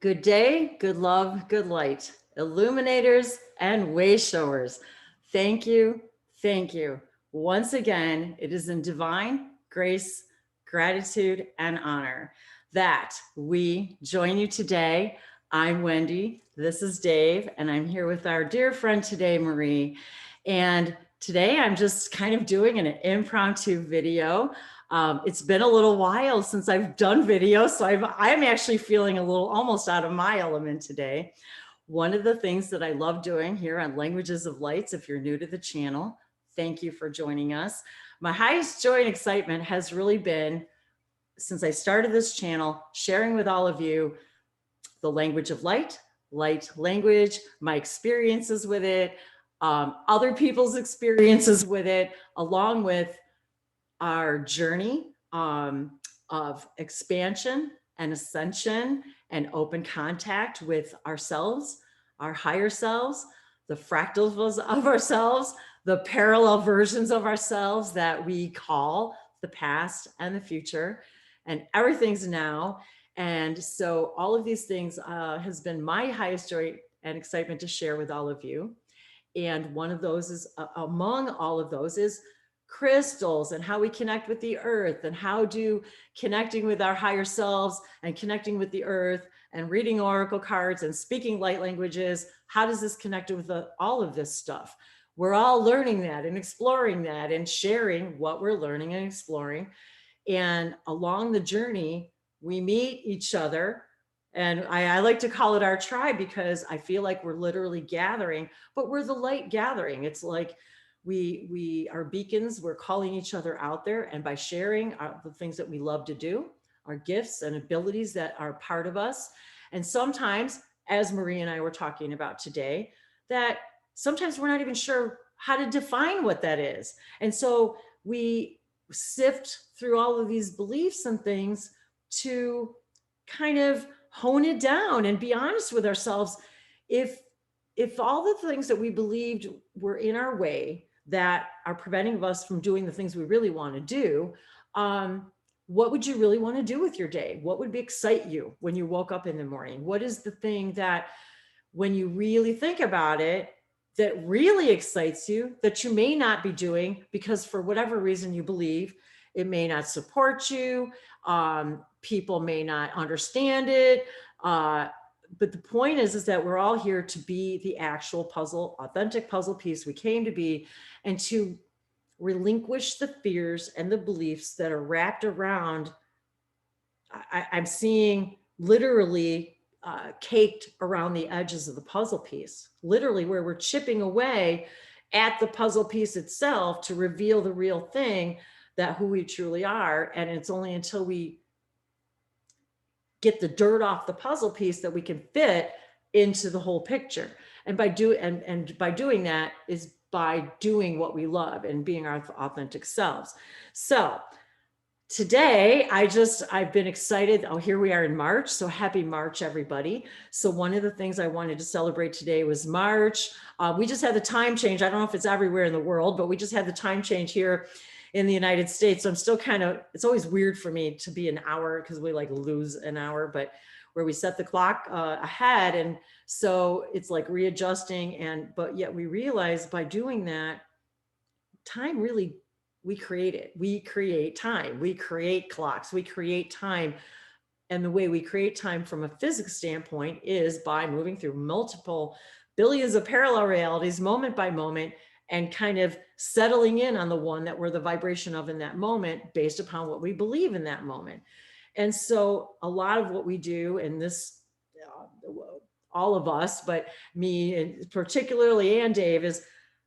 Good day, good love, good light, illuminators and way showers. Thank you, thank you. Once again, it is in divine grace, gratitude, and honor that we join you today. I'm Wendy, this is Dave, and I'm here with our dear friend today, Marie. And today I'm just kind of doing an impromptu video. It's been a little while since I've done videos, so I'm actually feeling a little almost out of my element today. One of the things that I love doing here on Languages of Lights, if you're new to the channel, thank you for joining us. My highest joy and excitement has really been, since I started this channel, sharing with all of you the language of light, light language, my experiences with it, other people's experiences with it, along with our journey of expansion and ascension and open contact with ourselves, our higher selves, the fractals of ourselves, the parallel versions of ourselves that we call the past and the future, and everything's now. And so all of these things has been my highest joy and excitement to share with all of you. And one of those is, among all of those, is crystals and how we connect with the earth, and how do connecting with our higher selves and connecting with the earth and reading oracle cards and speaking light languages, how does this connect with all of this stuff? We're all learning that and exploring that and sharing what we're learning and exploring. And along the journey, we meet each other. And I like to call it our tribe, because I feel like we're literally gathering, but we're the light gathering. It's like we are beacons. We're calling each other out there, and by sharing the things that we love to do, our gifts and abilities that are part of us. And sometimes, as Marie and I were talking about today, that sometimes we're not even sure how to define what that is. And so we sift through all of these beliefs and things to kind of hone it down and be honest with ourselves. If all the things that we believed were in our way that are preventing us from doing the things we really want to do, what would you really want to do with your day? What would excite you when you woke up in the morning? What is the thing that, when you really think about it, that really excites you, that you may not be doing because for whatever reason you believe it may not support you, people may not understand it, but the point is that we're all here to be the actual puzzle, authentic puzzle piece we came to be, and to relinquish the fears and the beliefs that are wrapped around. I'm seeing literally caked around the edges of the puzzle piece, literally where we're chipping away at the puzzle piece itself to reveal the real thing, that who we truly are. And it's only until we get the dirt off the puzzle piece that we can fit into the whole picture. And by doing that is by doing what we love and being our authentic selves. So today, I've been excited. Oh, here we are in March. So happy March, everybody. So one of the things I wanted to celebrate today was March. We just had the time change. I don't know if it's everywhere in the world, but we just had the time change here in the United States. So I'm still it's always weird for me to be an hour, because we like lose an hour, but where we set the clock ahead. And so it's like readjusting. But yet we realize by doing that, time really, we create it. We create time. We create clocks. We create time. And the way we create time from a physics standpoint is by moving through multiple billions of parallel realities, moment by moment, and kind of settling in on the one that we're the vibration of in that moment, based upon what we believe in that moment. And so a lot of what we do in this, all of us, but me and particularly, and Dave, is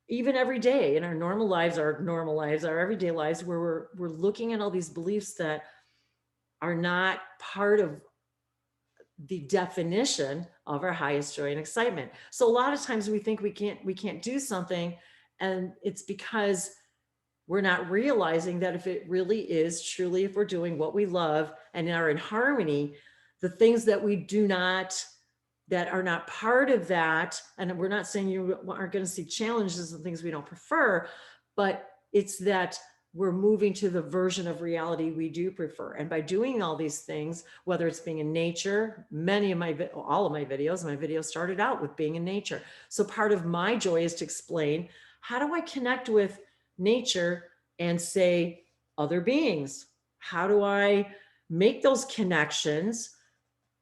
even every day in our normal lives, our everyday lives, where we're looking at all these beliefs that are not part of the definition of our highest joy and excitement. So a lot of times we think we can't do something, and it's because we're not realizing that if it really is truly, if we're doing what we love and are in harmony, the things that we do not, that are not part of that, and we're not saying you aren't going to see challenges and things we don't prefer, but it's that we're moving to the version of reality we do prefer. And by doing all these things, whether it's being in nature, all of my videos started out with being in nature. So part of my joy is to explain, how do I connect with nature and say other beings? How do I make those connections,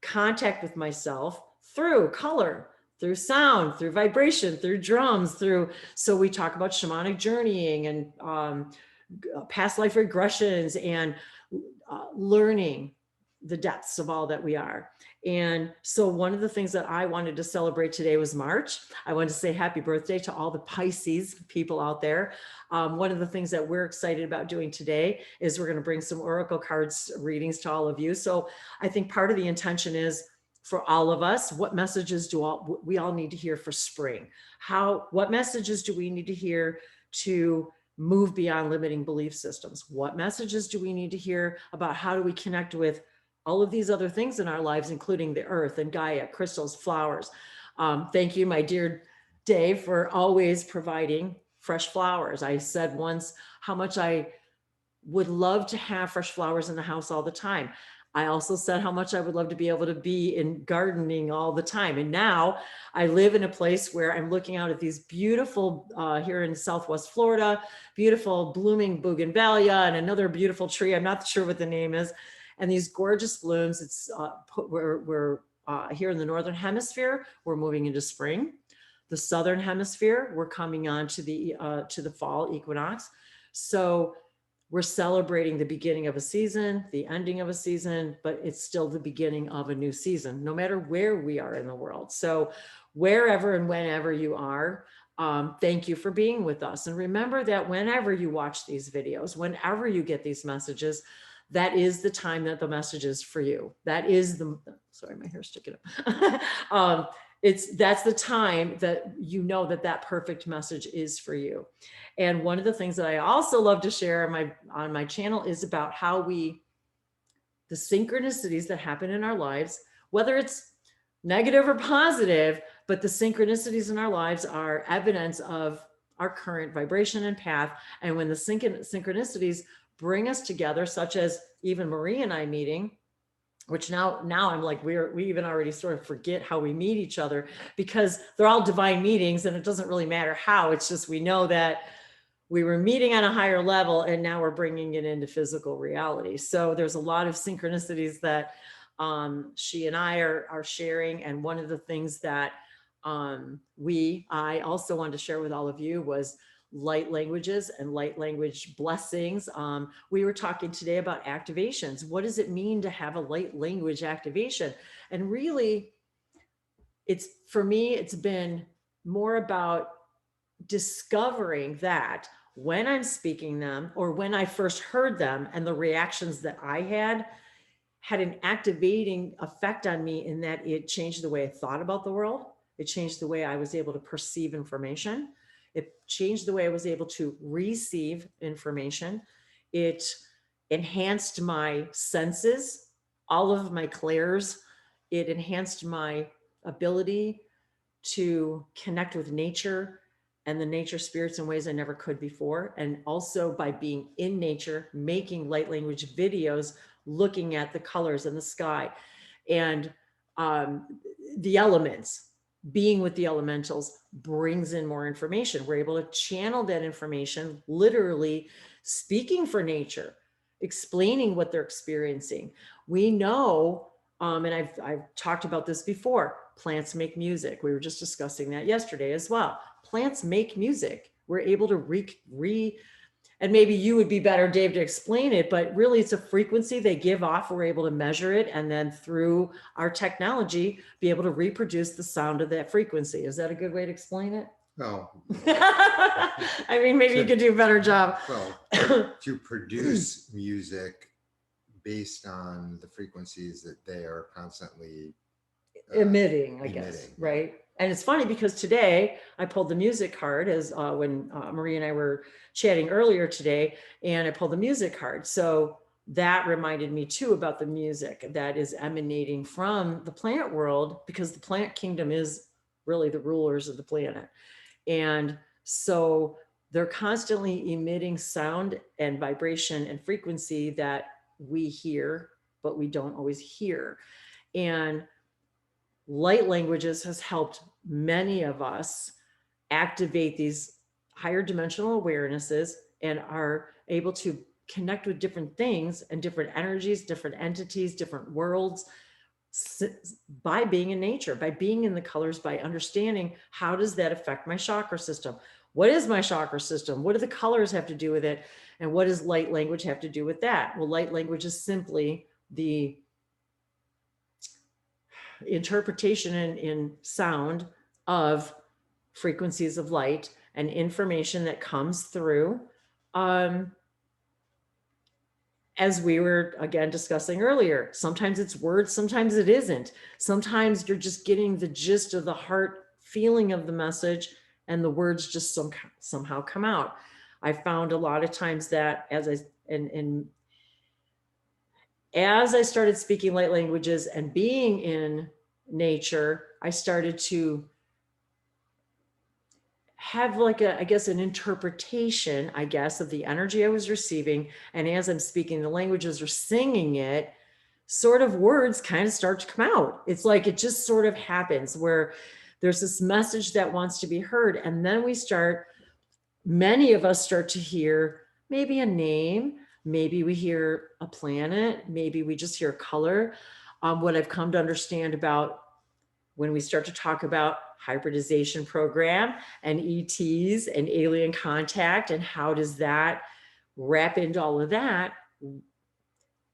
contact with myself through color, through sound, through vibration, through drums, so we talk about shamanic journeying and past life regressions and learning the depths of all that we are. And so one of the things that I wanted to celebrate today was March. I wanted to say happy birthday to all the Pisces people out there. One of the things that we're excited about doing today is we're going to bring some oracle cards readings to all of you. So I think part of the intention is for all of us, what messages do we all need to hear for spring? What messages do we need to hear to move beyond limiting belief systems? What messages do we need to hear about how do we connect with all of these other things in our lives, including the earth and Gaia, crystals, flowers? Thank you, my dear Dave, for always providing fresh flowers. I said once how much I would love to have fresh flowers in the house all the time. I also said how much I would love to be able to be in gardening all the time. And now I live in a place where I'm looking out at these beautiful, here in Southwest Florida, beautiful blooming bougainvillea and another beautiful tree. I'm not sure what the name is. And these gorgeous blooms. We're here in the Northern Hemisphere, we're moving into spring. The Southern Hemisphere, we're coming on to the fall equinox. So we're celebrating the beginning of a season, the ending of a season, but it's still the beginning of a new season, no matter where we are in the world. So wherever and whenever you are, thank you for being with us. And remember that whenever you watch these videos, whenever you get these messages, that is the time that the message is for you. That is sorry, my hair's sticking up. That's the time that you know that perfect message is for you. And one of the things that I also love to share on my channel is about how the synchronicities that happen in our lives, whether it's negative or positive, but the synchronicities in our lives are evidence of our current vibration and path. And when the synchronicities bring us together, such as even Marie and I meeting, which now I'm like, we even already sort of forget how we meet each other, because they're all divine meetings and it doesn't really matter how. It's just, we know that we were meeting on a higher level and now we're bringing it into physical reality. So there's a lot of synchronicities that she and I are sharing. And one of the things that I also wanted to share with all of you was light languages and light language blessings. We were talking today about activations. What does it mean to have a light language activation? And really, for me, it's been more about discovering that when I'm speaking them, or when I first heard them and the reactions that I had an activating effect on me, in that it changed the way I thought about the world. It changed the way I was able to perceive information. It changed the way I was able to receive information. It enhanced my senses, all of my clairs. It enhanced my ability to connect with nature and the nature spirits in ways I never could before. And also by being in nature, making light language videos, looking at the colors in the sky and the elements, being with the elementals brings in more information. We're able to channel that information, literally speaking for nature, explaining what they're experiencing. We know, and I've talked about this before, plants make music. We were just discussing that yesterday as well. Plants make music. We're able to and maybe you would be better, Dave, to explain it, but really it's a frequency they give off. We're able to measure it, and then through our technology, be able to reproduce the sound of that frequency. Is that a good way to explain it? No. I mean, maybe you could do a better job. Well, to produce music based on the frequencies that they are constantly emitting, I guess, right? And it's funny because today I pulled the music card as when Marie and I were chatting earlier today, and I pulled the music card. So that reminded me too about the music that is emanating from the plant world, because the plant kingdom is really the rulers of the planet. And so they're constantly emitting sound and vibration and frequency that we hear, but we don't always hear. And light languages has helped many of us activate these higher dimensional awarenesses and are able to connect with different things and different energies, different entities, different worlds by being in nature, by being in the colors, by understanding how does that affect my chakra system? What is my chakra system? What do the colors have to do with it? And what does light language have to do with that? Well, light language is simply the interpretation in sound of frequencies of light and information that comes through, as we were again discussing earlier. Sometimes it's words, sometimes it isn't. Sometimes you're just getting the gist of the heart feeling of the message, and the words just somehow come out. I found a lot of times that as I started speaking light languages and being in nature, I started to have like I guess an interpretation, I guess, of the energy I was receiving. And as I'm speaking the languages or singing it, sort of words kind of start to come out. It's like it just sort of happens where there's this message that wants to be heard. And then many of us start to hear maybe a name, maybe we hear a planet, maybe we just hear color. What I've come to understand about when we start to talk about hybridization program and ETs and alien contact and how does that wrap into all of that,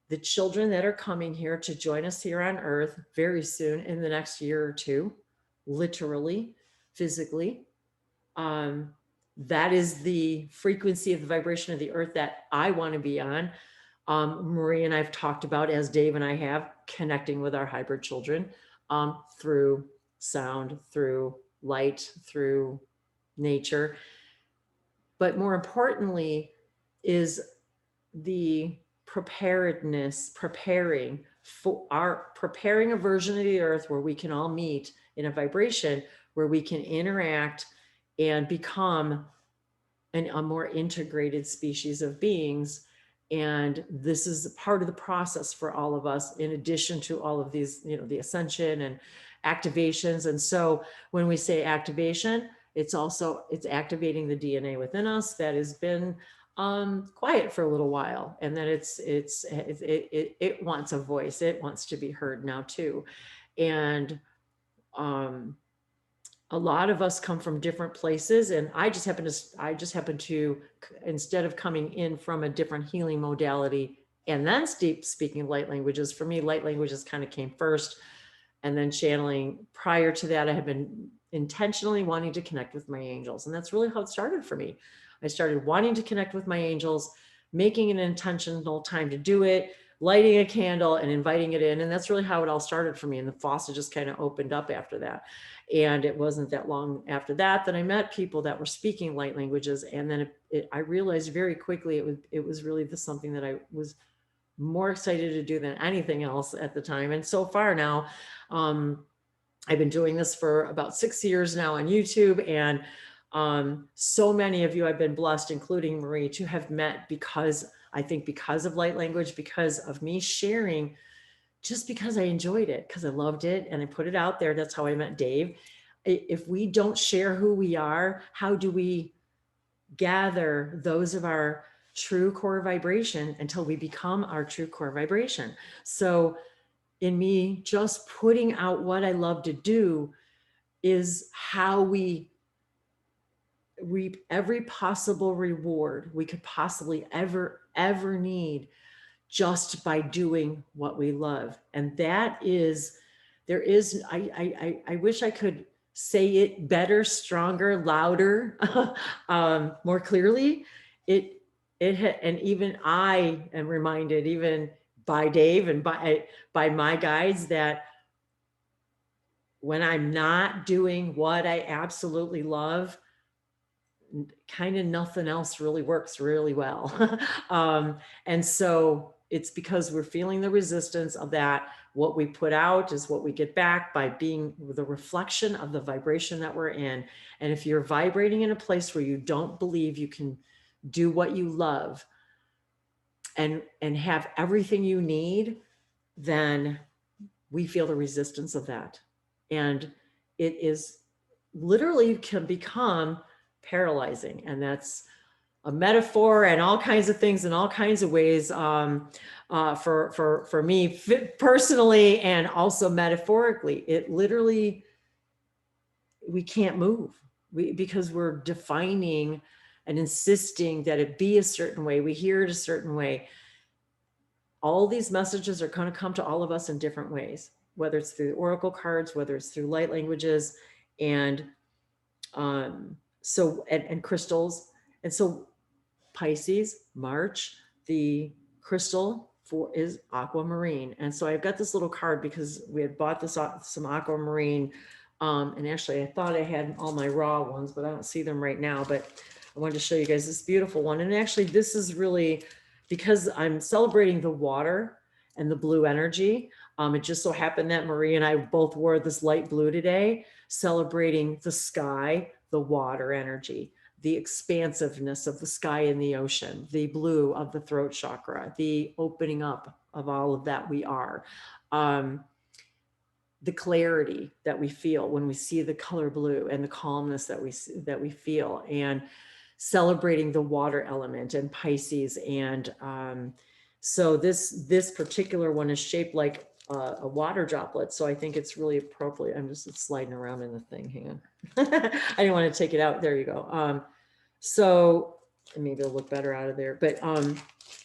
the children that are coming here to join us here on Earth very soon in the next year or two, literally, physically, that is the frequency of the vibration of the Earth that I want to be on. Marie and I've talked about, as Dave and I have, connecting with our hybrid children through sound, through light, through nature. But more importantly is the preparing a version of the Earth where we can all meet in a vibration, where we can interact and become a more integrated species of beings. And this is part of the process for all of us, in addition to all of these, the ascension and activations. And so when we say activation, it's activating the DNA within us that has been quiet for a little while, and then it wants a voice. It wants to be heard now too. And a lot of us come from different places, and I just happen to, instead of coming in from a different healing modality and then speaking light languages, for me, light languages kind of came first, and then channeling. Prior to that, I had been intentionally wanting to connect with my angels, and that's really how it started for me. I started wanting to connect with my angels, making an intentional time to do it, lighting a candle and inviting it in. And that's really how it all started for me. And the faucet just kind of opened up after that. And it wasn't that long after that I met people that were speaking light languages. And then I realized very quickly it was really something that I was more excited to do than anything else at the time. And so far now, I've been doing this for about 6 years now on YouTube. And so many of you I've been blessed, including Marie, to have met because of light language, because of me sharing, just because I enjoyed it, because I loved it and I put it out there. That's how I met Dave. If we don't share who we are, how do we gather those of our true core vibration until we become our true core vibration? So in me just putting out what I love to do is how we reap every possible reward we could possibly ever need, just by doing what we love. And I wish I could say it better, stronger, louder, more clearly. And even I am reminded, even by Dave and by my guides, that when I'm not doing what I absolutely love, kind of nothing else really works really well. And so it's because we're feeling the resistance of that. What we put out is what we get back by being the reflection of the vibration that we're in. And if you're vibrating in a place where you don't believe you can do what you love and have everything you need, then we feel the resistance of that. And it is literally can become paralyzing. And that's a metaphor and all kinds of things in all kinds of ways for me personally, and also metaphorically. It literally, we can't move because we're defining and insisting that it be a certain way. We hear it a certain way. All these messages are going to come to all of us in different ways, whether it's through oracle cards, whether it's through light languages, and crystals. And so Pisces, March, the crystal is Aquamarine. And so I've got this little card because we had bought this some Aquamarine. And actually I thought I had all my raw ones, but I don't see them right now. But I wanted to show you guys this beautiful one. And actually this is really because I'm celebrating the water and the blue energy. It just so happened that Marie and I both wore this light blue today, celebrating the sky, the water energy, the expansiveness of the sky and the ocean, the blue of the throat chakra, the opening up of all of that we are, the clarity that we feel when we see the color blue, and the calmness that we feel, and celebrating the water element and Pisces. And so this particular one is shaped like a water droplet. So I think it's really appropriate. I'm just sliding around in the thing. Hang on. I didn't want to take it out. There you go. So maybe it'll look better out of there. But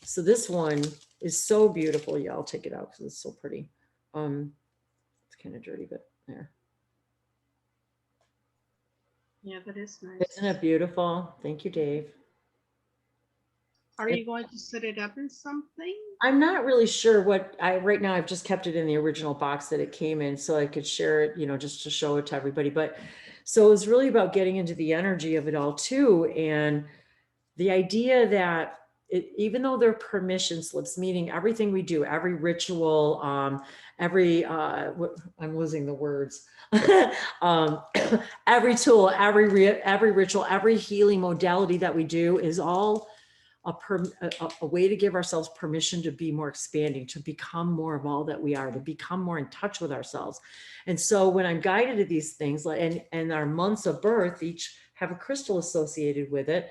so this one is so beautiful. Yeah, I'll take it out because it's so pretty. It's kind of dirty, but there. Yeah, that is nice. Isn't it beautiful? Thank you, Dave. Are you going to set it up in something? I'm not really sure what right now I've just kept it in the original box that it came in so I could share it, just to show it to everybody. But so it was really about getting into the energy of it all too. And the idea that even though they're permission slips, meaning everything we do, every ritual, I'm losing the words, every tool, every ritual, every healing modality that we do is all a way to give ourselves permission to be more expanding, to become more of all that we are, to become more in touch with ourselves. And so when I'm guided to these things, and our months of birth each have a crystal associated with it,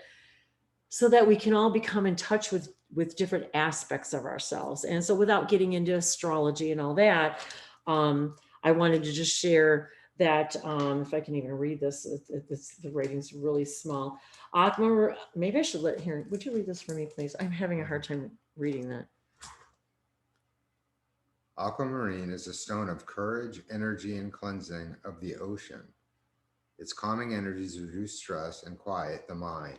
so that we can all become in touch with different aspects of ourselves. And so without getting into astrology and all that, I wanted to just share that, if I can even read this, the writing's really small. Maybe I should would you read this for me, please? I'm having a hard time reading that. Aquamarine is a stone of courage, energy, and cleansing of the ocean. Its calming energies reduce stress and quiet the mind.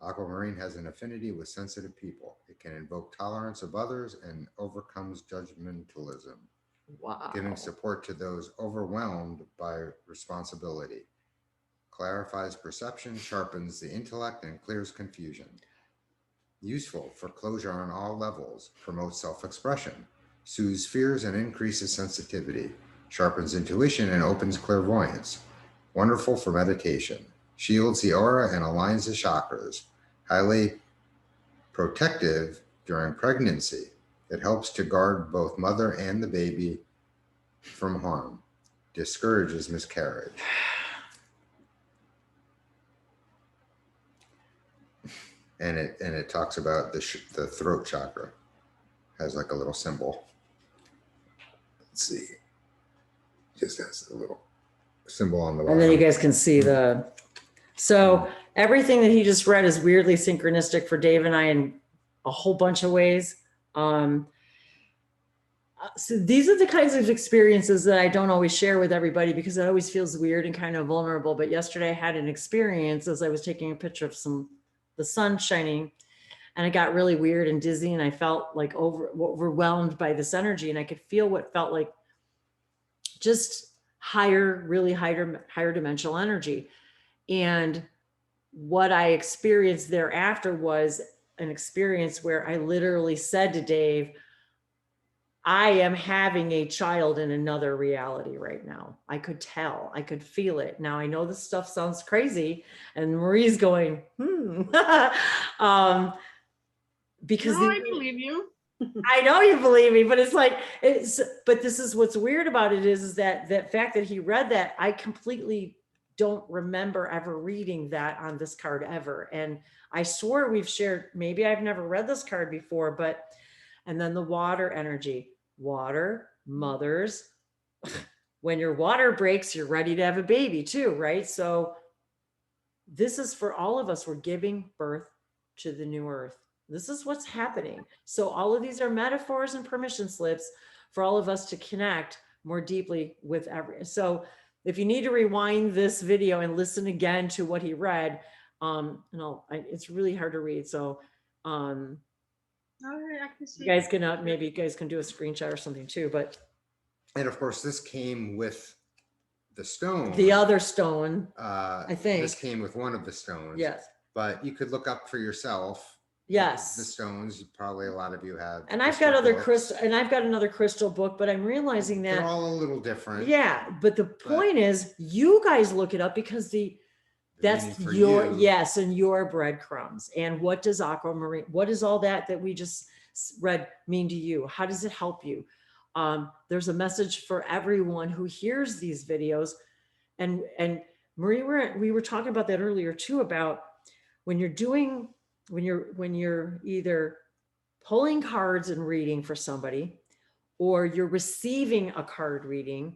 Aquamarine has an affinity with sensitive people. It can invoke tolerance of others and overcomes judgmentalism. Wow. Giving support to those overwhelmed by responsibility. Clarifies perception, sharpens the intellect, and clears confusion. Useful for closure on all levels, promotes self-expression, soothes fears and increases sensitivity, sharpens intuition and opens clairvoyance. Wonderful for meditation, shields the aura and aligns the chakras, highly protective during pregnancy. It helps to guard both mother and the baby from harm, discourages miscarriage. And it talks about the throat chakra. Has like a little symbol. Let's see. Just has a little symbol on the bottom. And then you guys can see so everything that he just read is weirdly synchronistic for Dave and I in a whole bunch of ways. So these are the kinds of experiences that I don't always share with everybody because it always feels weird and kind of vulnerable. But yesterday I had an experience as I was taking a picture of the sun shining, and I got really weird and dizzy, and I felt like overwhelmed by this energy, and I could feel what felt like just really higher dimensional energy. And what I experienced thereafter was an experience where I literally said to Dave, I am having a child in another reality right now. I could tell, I could feel it. Now I know this stuff sounds crazy, and Marie's going, because No, I believe you. I know you believe me, but it's like, but this is what's weird about it is that fact that he read that, I completely don't remember ever reading that on this card ever. And I swore we've shared, maybe I've never read this card before, but, and then the water energy, water, mothers, when your water breaks, you're ready to have a baby too, right? So this is for all of us. We're giving birth to the new earth. This is what's happening. So all of these are metaphors and permission slips for all of us to connect more deeply with every. So if you need to rewind this video and listen again to what he read, it's really hard to read. So All right, I can see. you guys can maybe you guys can do a screenshot or something too. But And of course, this came with the stone. the other stone, I think. this came with one of the stones. yes, But you could look up for yourself. yes. The stones, probably a lot of you have. And I've got other books. crystal, and I've got another crystal book, but I'm realizing that They're all a little different. yeah, but the point is you guys look it up because that's meaning for your you. yes, and your breadcrumbs. And what does Aquamarine, what is all that we just read mean to you? How does it help you? There's a message for everyone who hears these videos. And Marie, we were talking about that earlier too, about when you're either pulling cards and reading for somebody, or you're receiving a card reading,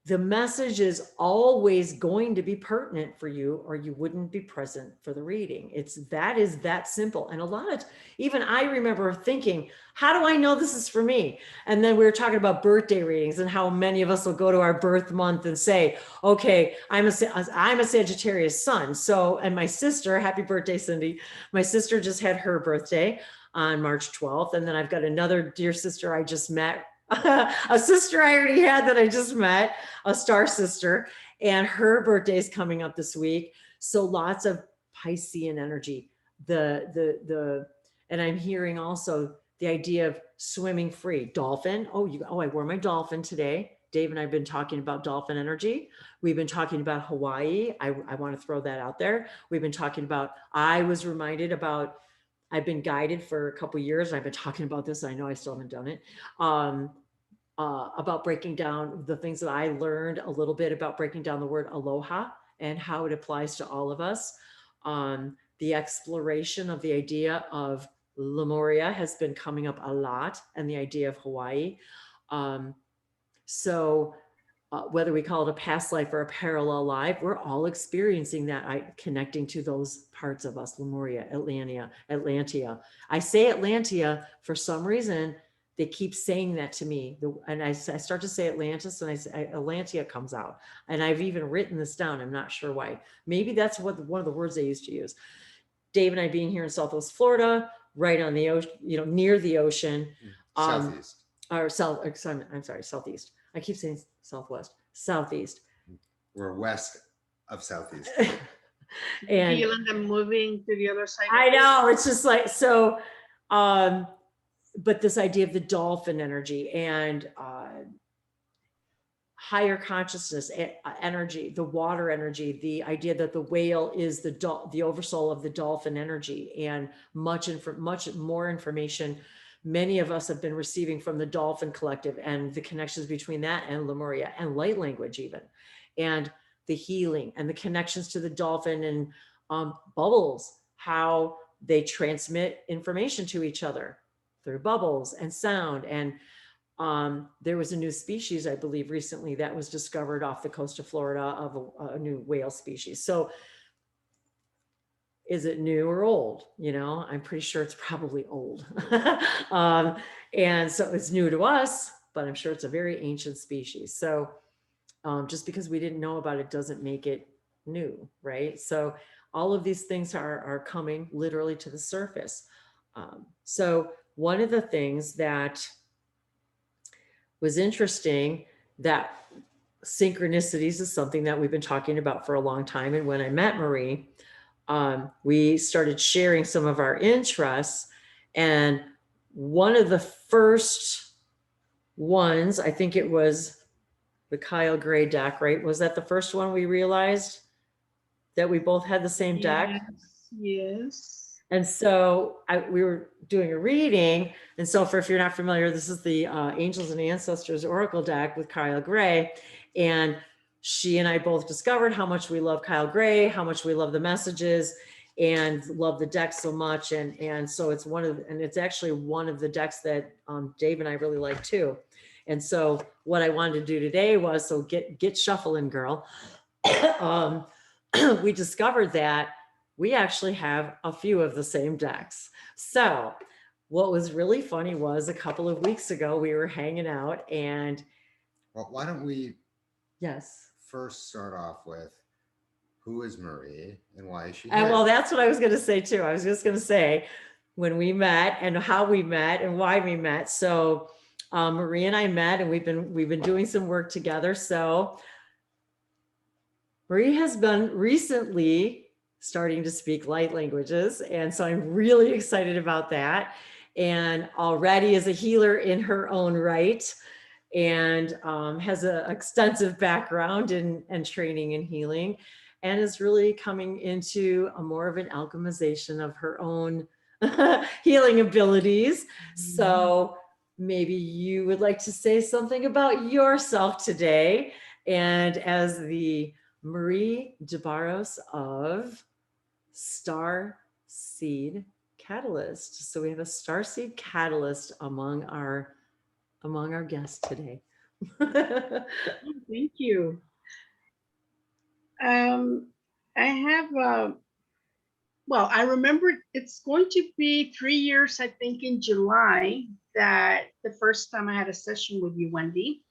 the message is always going to be pertinent for you, or you wouldn't be present for the reading. That is that simple. And a lot of, even I remember thinking, how do I know this is for me? And then we were talking about birthday readings and how many of us will go to our birth month and say, okay, I'm a Sagittarius sun. So, and my sister, happy birthday, Cindy. My sister just had her birthday on March 12th. And then I've got another dear sister I just met, a sister I already had that I just met, a star sister, and her birthday is coming up this week. So lots of Piscean energy. And I'm hearing also the idea of swimming free. Dolphin. Oh, I wore my dolphin today. Dave and I've been talking about dolphin energy. We've been talking about Hawaii. I want to throw that out there. We've been talking about, I was reminded about, I've been guided for a couple of years. I've been talking about this. I know I still haven't done it. About breaking down the things that I learned a little bit about breaking down the word aloha and how it applies to all of us. The exploration of the idea of Lemuria has been coming up a lot, and the idea of Hawaii. Whether we call it a past life or a parallel life, we're all experiencing that, connecting to those parts of us, Lemuria, Atlantia. I say Atlantia for some reason. They keep saying that to me. And I start to say Atlantis, and I say Atlantia comes out. And I've even written this down. I'm not sure why. Maybe that's one of the words they used to use. Dave and I being here in Southwest Florida, right on the ocean, near the ocean. Southeast. I'm sorry, Southeast. I keep saying Southwest, Southeast. We're west of Southeast. And them moving to the other side. I know, it's just like, so, but this idea of the dolphin energy and higher consciousness energy, the water energy, the idea that the whale is the oversoul of the dolphin energy, and much more information many of us have been receiving from the Dolphin Collective, and the connections between that and Lemuria and light language even, and the healing and the connections to the dolphin and bubbles, how they transmit information to each other through bubbles and sound. And there was a new species, I believe, recently that was discovered off the coast of Florida of a new whale species. So is it new or old? I'm pretty sure it's probably old. And so it's new to us, but I'm sure it's a very ancient species. So just because we didn't know about it doesn't make it new, right? So all of these things are coming literally to the surface. So one of the things that was interesting, that synchronicities is something that we've been talking about for a long time. And when I met Marie, we started sharing some of our interests. And one of the first ones. I think it was the Kyle Gray deck, right? Was that the first one we realized that we both had the same deck? Yes, yes. And so we were doing a reading. And so if you're not familiar, this is the Angels and Ancestors Oracle deck with Kyle Gray. And she and I both discovered how much we love Kyle Gray, how much we love the messages and love the deck so much. And so it's it's actually one of the decks that Dave and I really like too. And so what I wanted to do today was, so get shuffling, girl. We discovered that we actually have a few of the same decks. So what was really funny was a couple of weeks ago, we were hanging out and. Well, why don't we Yes. first start off with who is Marie and why is she And here? well, that's what I was going to say too. I was just going to say when we met and how we met and why we met. So Marie and I met and we've been doing some work together. So Marie has been recently starting to speak light languages. And so I'm really excited about that. And already is a healer in her own right and has an extensive background in training in healing and is really coming into a more of an alchemization of her own healing abilities. So maybe you would like to say something about yourself today. And as the Marie DeBarros of StarSeed Catalyst. So we have a StarSeed Catalyst among our guests today. Thank you. I have, well, I remember it's going to be 3 years, I think, in July, that the first time I had a session with you, Wendy.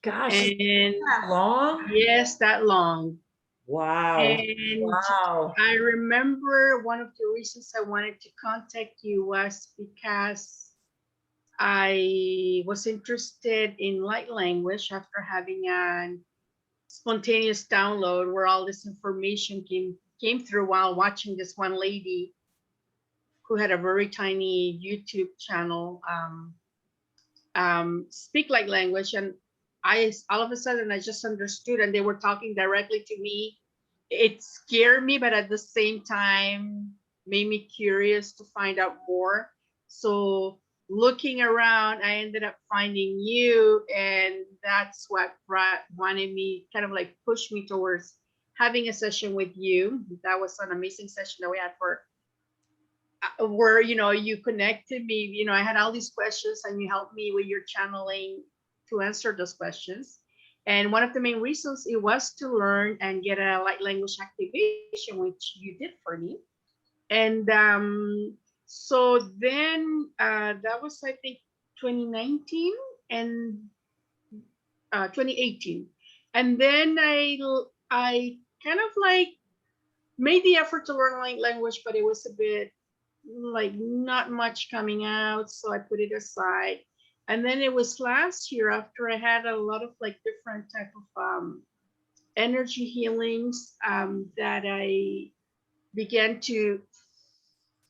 Gosh, and that long? Yes, that long. Wow. And Wow. I remember one of the reasons I wanted to contact you was because I was interested in light language after having a spontaneous download where all this information came through while watching this one lady who had a very tiny YouTube channel speak light language, and I all of a sudden I just understood, and they were talking directly to me. It scared me, but at the same time made me curious to find out more. So looking around, I ended up finding you, and that's what wanted me, kind of like pushed me towards having a session with you. That was an amazing session that we had for where you connected me. I had all these questions and you helped me with your channeling to answer those questions. And one of the main reasons it was to learn and get a light language activation, which you did for me. And so then that was, I think, 2019 and 2018. And then I kind of like made the effort to learn light language, but it was a bit like not much coming out, so I put it aside. And then it was last year, after I had a lot of like different type of energy healings, that I began to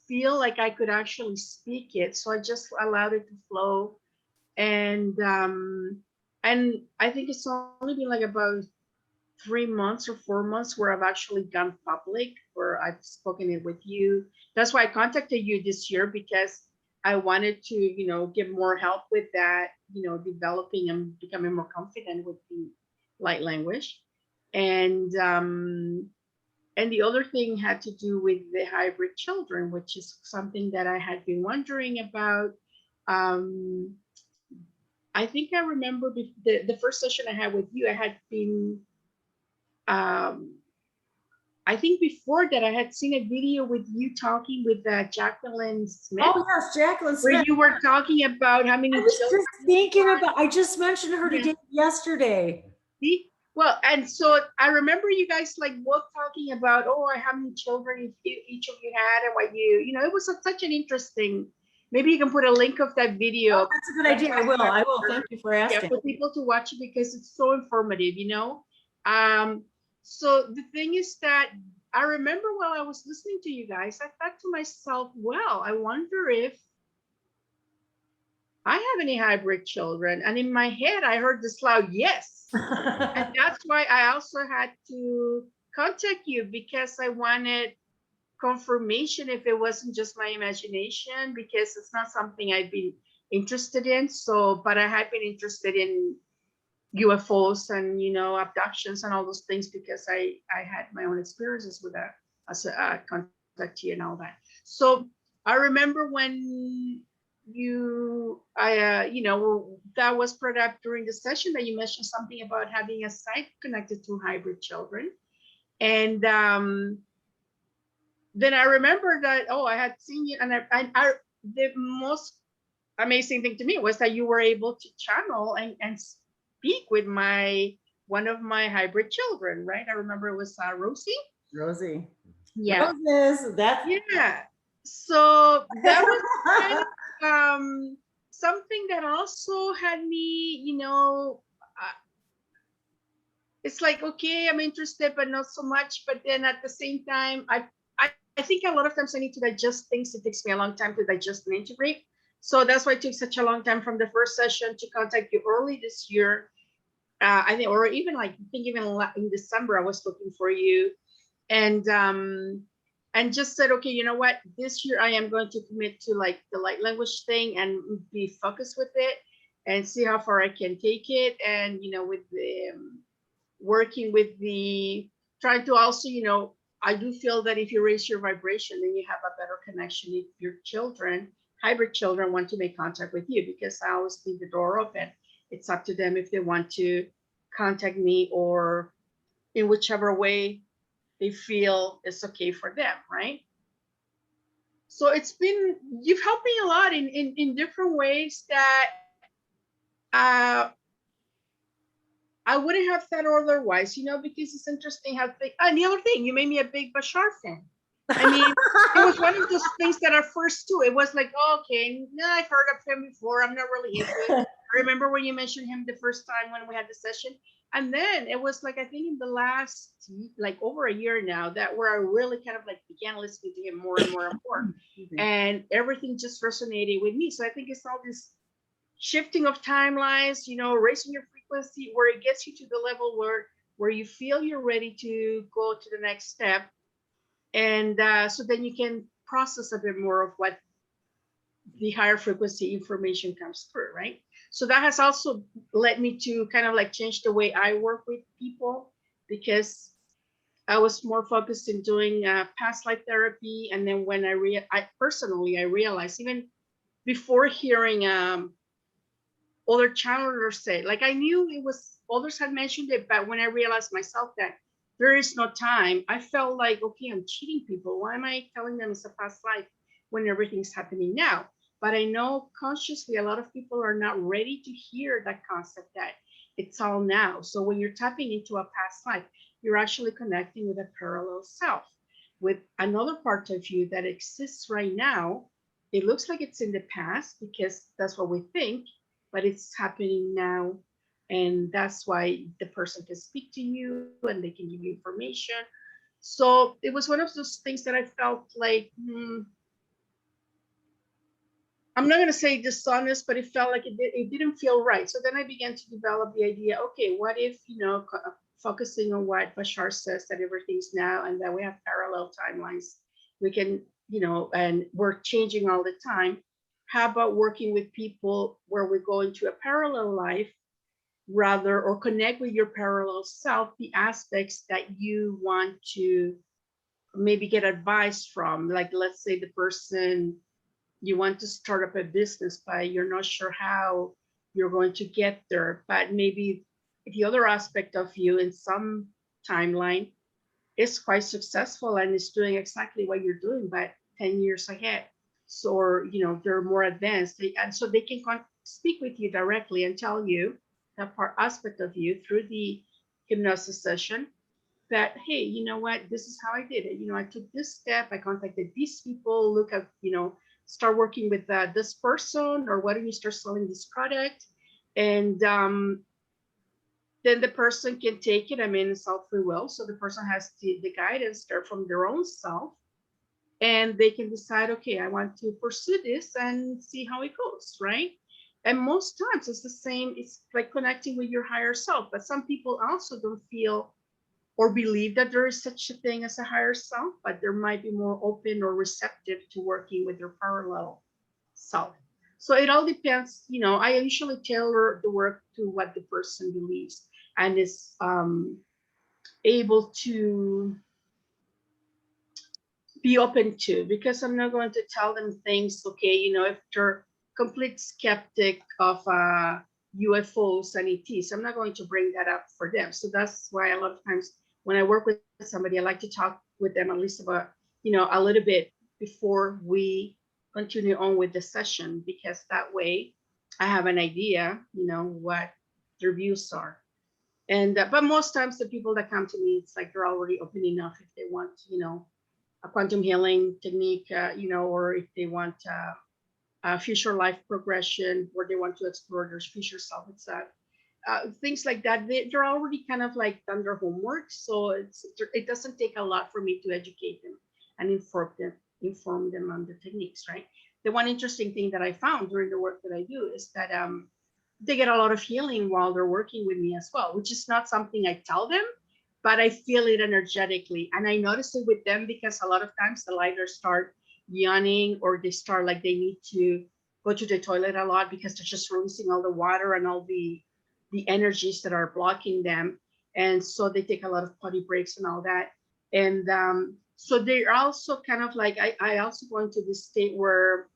feel like I could actually speak it. So I just allowed it to flow. And I think it's only been like about 3 months or 4 months where I've actually gone public, where I've spoken it with you. That's why I contacted you this year, because I wanted to, get more help with that, developing and becoming more confident with the light language. And the other thing had to do with the hybrid children, which is something that I had been wondering about. I think I remember the first session I had with you, I had been I think before that I had seen a video with you talking with Jacqueline Smith. Oh yes, Jacqueline Smith. Where you were talking about how many I was children. just thinking about, I just mentioned her to Dave yesterday. See? Well, and so I remember you guys like both talking about, how many children each of you had, and what it was such an interesting. Maybe you can put a link of that video. Oh, that's a good idea. I will. Thank you for asking. Yeah, for people to watch it, because it's so informative, So the thing is that I remember while I was listening to you guys, I thought to myself, well, I wonder if I have any hybrid children? And in my head, I heard this loud yes. And that's why I also had to contact you, because I wanted confirmation if it wasn't just my imagination, because it's not something I've been interested in. So, but I had been interested in UFOs and, you know, abductions and all those things, because I had my own experiences with that as a contactee and all that. So I remember when you know, that was brought up during the session that you mentioned something about having a site connected to hybrid children. And then I remember that, oh, I had seen you, and the most amazing thing to me was that you were able to channel and speak with one of my hybrid children, right? I remember it was Rosie. Rosie. Yeah. Roses, that's Yeah. So that was kind of something that also had me, you know, it's like, okay, I'm interested, but not so much. But then at the same time, I think a lot of times I need to digest things. It takes me a long time to digest and integrate. So that's why it took such a long time from the first session to contact you early this year. I think, or even like, I think even in December, I was looking for you, and just said, okay, you know what, this year I am going to commit to like the light language thing and be focused with it and see how far I can take it. And, you know, with the working with the, trying to also, you know, I do feel that if you raise your vibration, then you have a better connection if your children, hybrid children, want to make contact with you, because I always leave the door open. It's up to them if they want to contact me, or in whichever way they feel is okay for them, right? So it's been, you've helped me a lot in different ways that uh, I wouldn't have thought otherwise, you know, because it's interesting how and the other thing, you made me a big Bashar fan. I mean, it was one of those things that at first too, it was like, oh, okay, no, I've heard of him before. I'm not really into it. I remember when you mentioned him the first time when we had the session. And then it was like, I think in the last, like over a year now, that where I really kind of like began listening to him more and more and more. And everything just resonated with me. So I think it's all this shifting of timelines, you know, raising your frequency where it gets you to the level where you feel you're ready to go to the next step. And so then you can process a bit more of what the higher frequency information comes through, right? So that has also led me to kind of like change the way I work with people, because I was more focused in doing past life therapy. And then when I personally realized, even before hearing other channelers say, like, I knew it was, others had mentioned it, but when I realized myself that there is no time, I felt like, okay, I'm cheating people. Why am I telling them it's a past life when everything's happening now? But I know consciously a lot of people are not ready to hear that concept that it's all now. So when you're tapping into a past life, you're actually connecting with a parallel self, with another part of you that exists right now. It looks like it's in the past because that's what we think, but it's happening now. And that's why the person can speak to you and they can give you information. So it was one of those things that I felt like, I'm not going to say dishonest, but it felt like it didn't feel right. So then I began to develop the idea, okay, what if, you know, focusing on what Bashar says, that everything's now and that we have parallel timelines, we can, you know, and we're changing all the time. How about working with people where we go into a parallel life rather, or connect with your parallel self, the aspects that you want to maybe get advice from? Like, let's say the person, you want to start up a business, but you're not sure how you're going to get there. But maybe the other aspect of you in some timeline is quite successful and is doing exactly what you're doing, but 10 years ahead. So, or, you know, they're more advanced. And so they can speak with you directly and tell you that part aspect of you through the hypnosis session that, hey, you know what, this is how I did it. You know, I took this step, I contacted these people, look at, you know, start working with this person, or why don't you start selling this product? And then the person can take it. I mean, it's all free will. So the person has the guidance there from their own self, and they can decide, okay, I want to pursue this and see how it goes, right? And most times it's the same. It's like connecting with your higher self. But some people also don't feel or believe that there is such a thing as a higher self, but there might be more open or receptive to working with their parallel self. So it all depends. I usually tailor the work to what the person believes and is able to be open to, because I'm not going to tell them things, okay, if they're complete skeptic of UFOs and ETs, I'm not going to bring that up for them. So that's why a lot of times when I work with somebody, I like to talk with them at least about, a little bit before we continue on with the session, because that way I have an idea, what their views are. And but most times the people that come to me, it's like they're already open enough if they want, a quantum healing technique, or if they want a future life progression, where they want to explore their future self. It's things like that. They're already kind of like done their homework, so it doesn't take a lot for me to educate them and inform them on the techniques, right? The one interesting thing that I found during the work that I do is that they get a lot of healing while they're working with me as well, which is not something I tell them, but I feel it energetically. And I notice it with them because a lot of times they'll either start yawning or they start like they need to go to the toilet a lot because they're just releasing all the water and all the energies that are blocking them. And so they take a lot of potty breaks and all that. And so they're also kind of like, I also go into this state where,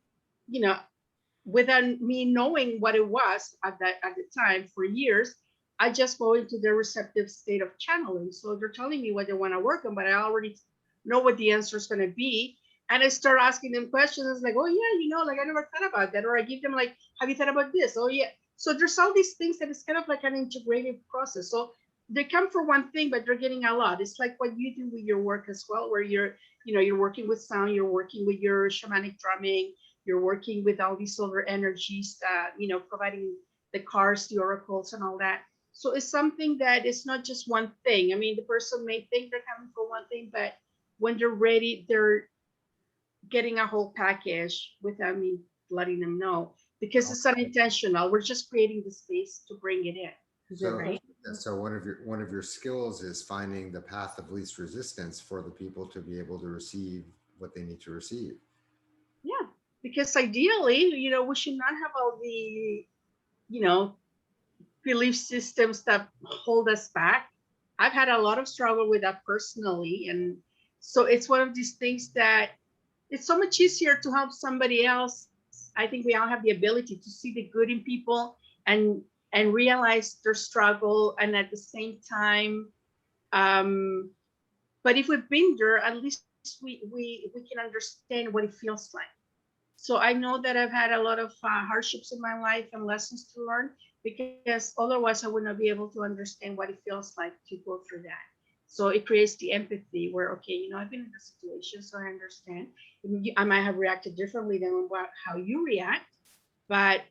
without me knowing what it was at the time for years, I just go into the receptive state of channeling. So they're telling me what they want to work on, but I already know what the answer is going to be. And I start asking them questions. It's like, oh yeah, like I never thought about that. Or I give them like, have you thought about this? Oh yeah. So there's all these things that is kind of like an integrated process. So they come for one thing, but they're getting a lot. It's like what you do with your work as well, where you're working with sound, you're working with your shamanic drumming, you're working with all these other energies, providing the cards, the oracles, and all that. So it's something that is not just one thing. I mean, the person may think they're coming for one thing, but when they're ready, they're getting a whole package without me letting them know, because it's unintentional. We're just creating the space to bring it in. Is that right? So one of your skills is finding the path of least resistance for the people to be able to receive what they need to receive. Yeah, because ideally, we should not have all the, belief systems that hold us back. I've had a lot of struggle with that personally. And so it's one of these things that it's so much easier to help somebody else. I think we all have the ability to see the good in people and realize their struggle. And at the same time, but if we've been there, at least we can understand what it feels like. So I know that I've had a lot of hardships in my life and lessons to learn, because otherwise I would not be able to understand what it feels like to go through that. So it creates the empathy where, okay, I've been in the situation, so I understand. I might have reacted differently than how you react, but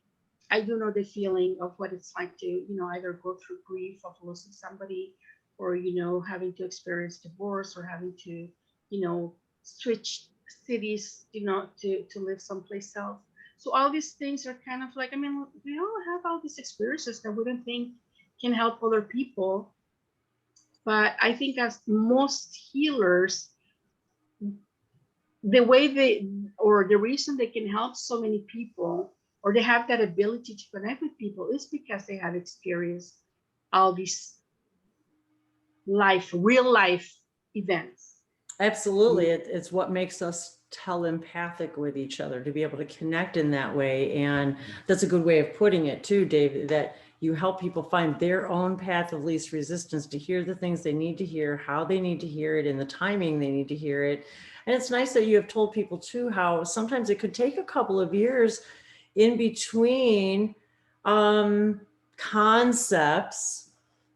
I do know the feeling of what it's like to, either go through grief of losing somebody, or, having to experience divorce, or having to, switch cities, to live someplace else. So all these things are kind of like, I mean, we all have all these experiences that we don't think can help other people. But I think as most healers, the way the reason they can help so many people, or they have that ability to connect with people, is because they have experienced all these real life events. Absolutely. It's what makes us telepathic with each other, to be able to connect in that way. And that's a good way of putting it too, Dave, that you help people find their own path of least resistance, to hear the things they need to hear, how they need to hear it, and the timing they need to hear it. And it's nice that you have told people too, how sometimes it could take a couple of years in between concepts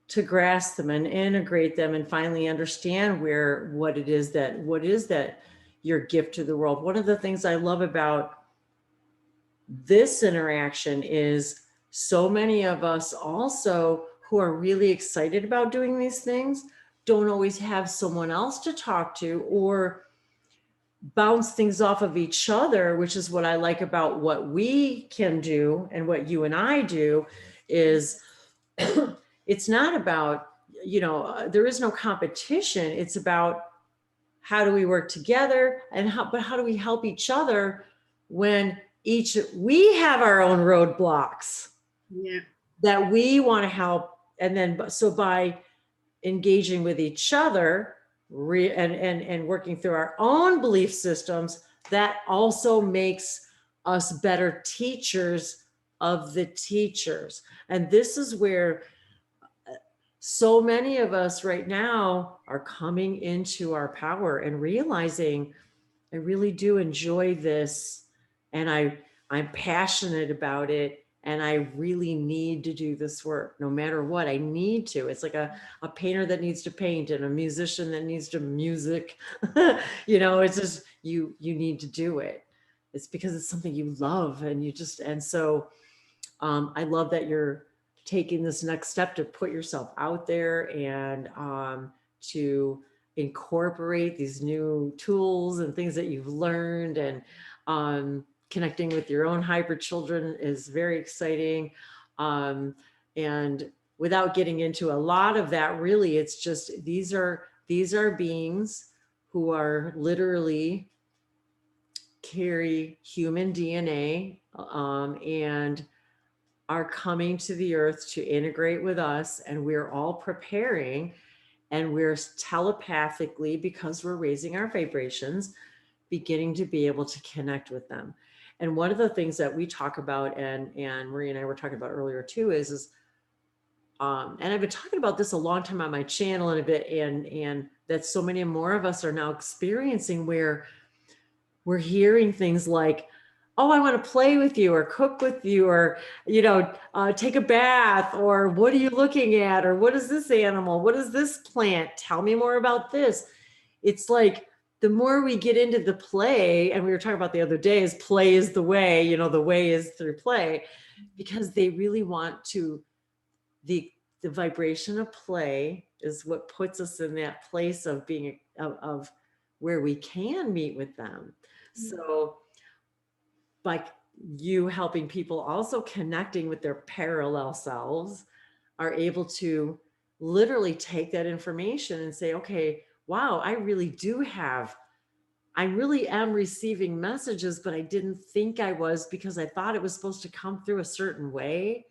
to grasp them and integrate them and finally understand what is that your gift to the world. One of the things I love about this interaction is so many of us also who are really excited about doing these things don't always have someone else to talk to, or bounce things off of each other, which is what I like about what we can do and what you and I do is it's not about, there is no competition. It's about how do we work together and but how do we help each other when we have our own roadblocks that we want to help. And then, so by engaging with each other and working through our own belief systems, that also makes us better teachers of the teachers. And this is where so many of us right now are coming into our power and realizing I really do enjoy this, and I'm passionate about it, and I really need to do this work no matter what. I need to. It's like a painter that needs to paint and a musician that needs to music. It's just you need to do it. It's because it's something you love, and so I love that you're taking this next step to put yourself out there and to incorporate these new tools and things that you've learned, and connecting with your own hybrid children is very exciting. And without getting into a lot of that, really, it's just these are beings who are literally carry human DNA and are coming to the earth to integrate with us, and we're all preparing, and we're telepathically, because we're raising our vibrations, beginning to be able to connect with them. And one of the things that we talk about, and Marie and I were talking about earlier too, is and I've been talking about this a long time on my channel and a bit, and that so many more of us are now experiencing, where we're hearing things like, oh, I want to play with you or cook with you, or, take a bath, or what are you looking at? Or what is this animal? What is this plant? Tell me more about this. It's like, the more we get into the play, and we were talking about the other day, is play is the way, the way is through play, because they really want to, the vibration of play is what puts us in that place of being, of where we can meet with them. So by you helping people also connecting with their parallel selves, are able to literally take that information and say, okay, wow, I really am receiving messages, but I didn't think I was, because I thought it was supposed to come through a certain way.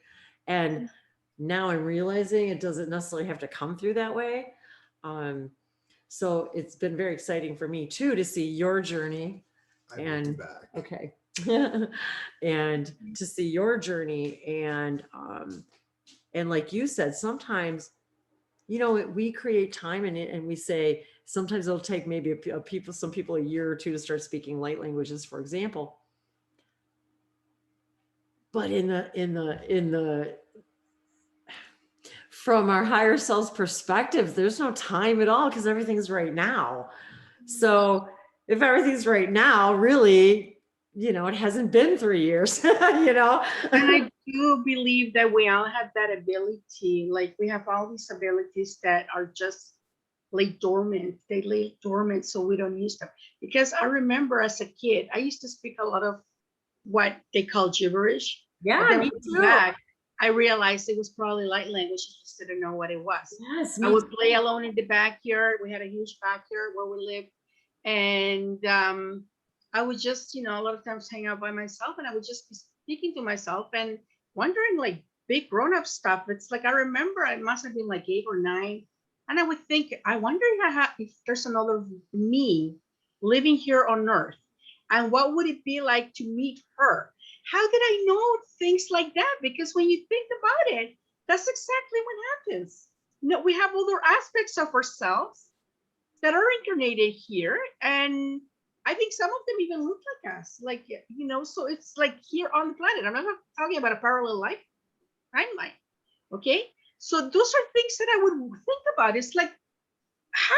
And now I'm realizing it doesn't necessarily have to come through that way. So it's been very exciting for me too, to see your journey. And okay. And to see your journey, and like you said, sometimes, we create time and we say, sometimes it'll take maybe some people a year or two to start speaking light languages, for example. But in the from our higher selves perspective, there's no time at all, because everything's right now. So if everything's right now, really, it hasn't been 3 years, And I do believe that we all have that ability. Like, we have all these abilities that are just lay dormant. They lay dormant, so we don't use them. Because I remember as a kid, I used to speak a lot of what they call gibberish. Yeah, me too. Back, I realized it was probably light language. I just didn't know what it was. Yes, I would play alone in the backyard. We had a huge backyard where we lived. And I would just, a lot of times hang out by myself, and I would just be speaking to myself and wondering, like, big grown-up stuff. It's like, I remember I must have been like 8 or 9. And I would think, I wonder if there's another me living here on Earth. And what would it be like to meet her? How did I know things like that? Because when you think about it, that's exactly what happens. We have other aspects of ourselves that are incarnated here. And I think some of them even look like us, so it's like here on the planet. I'm not talking about a parallel life timeline. Okay. So those are things that I would think about. It's like, how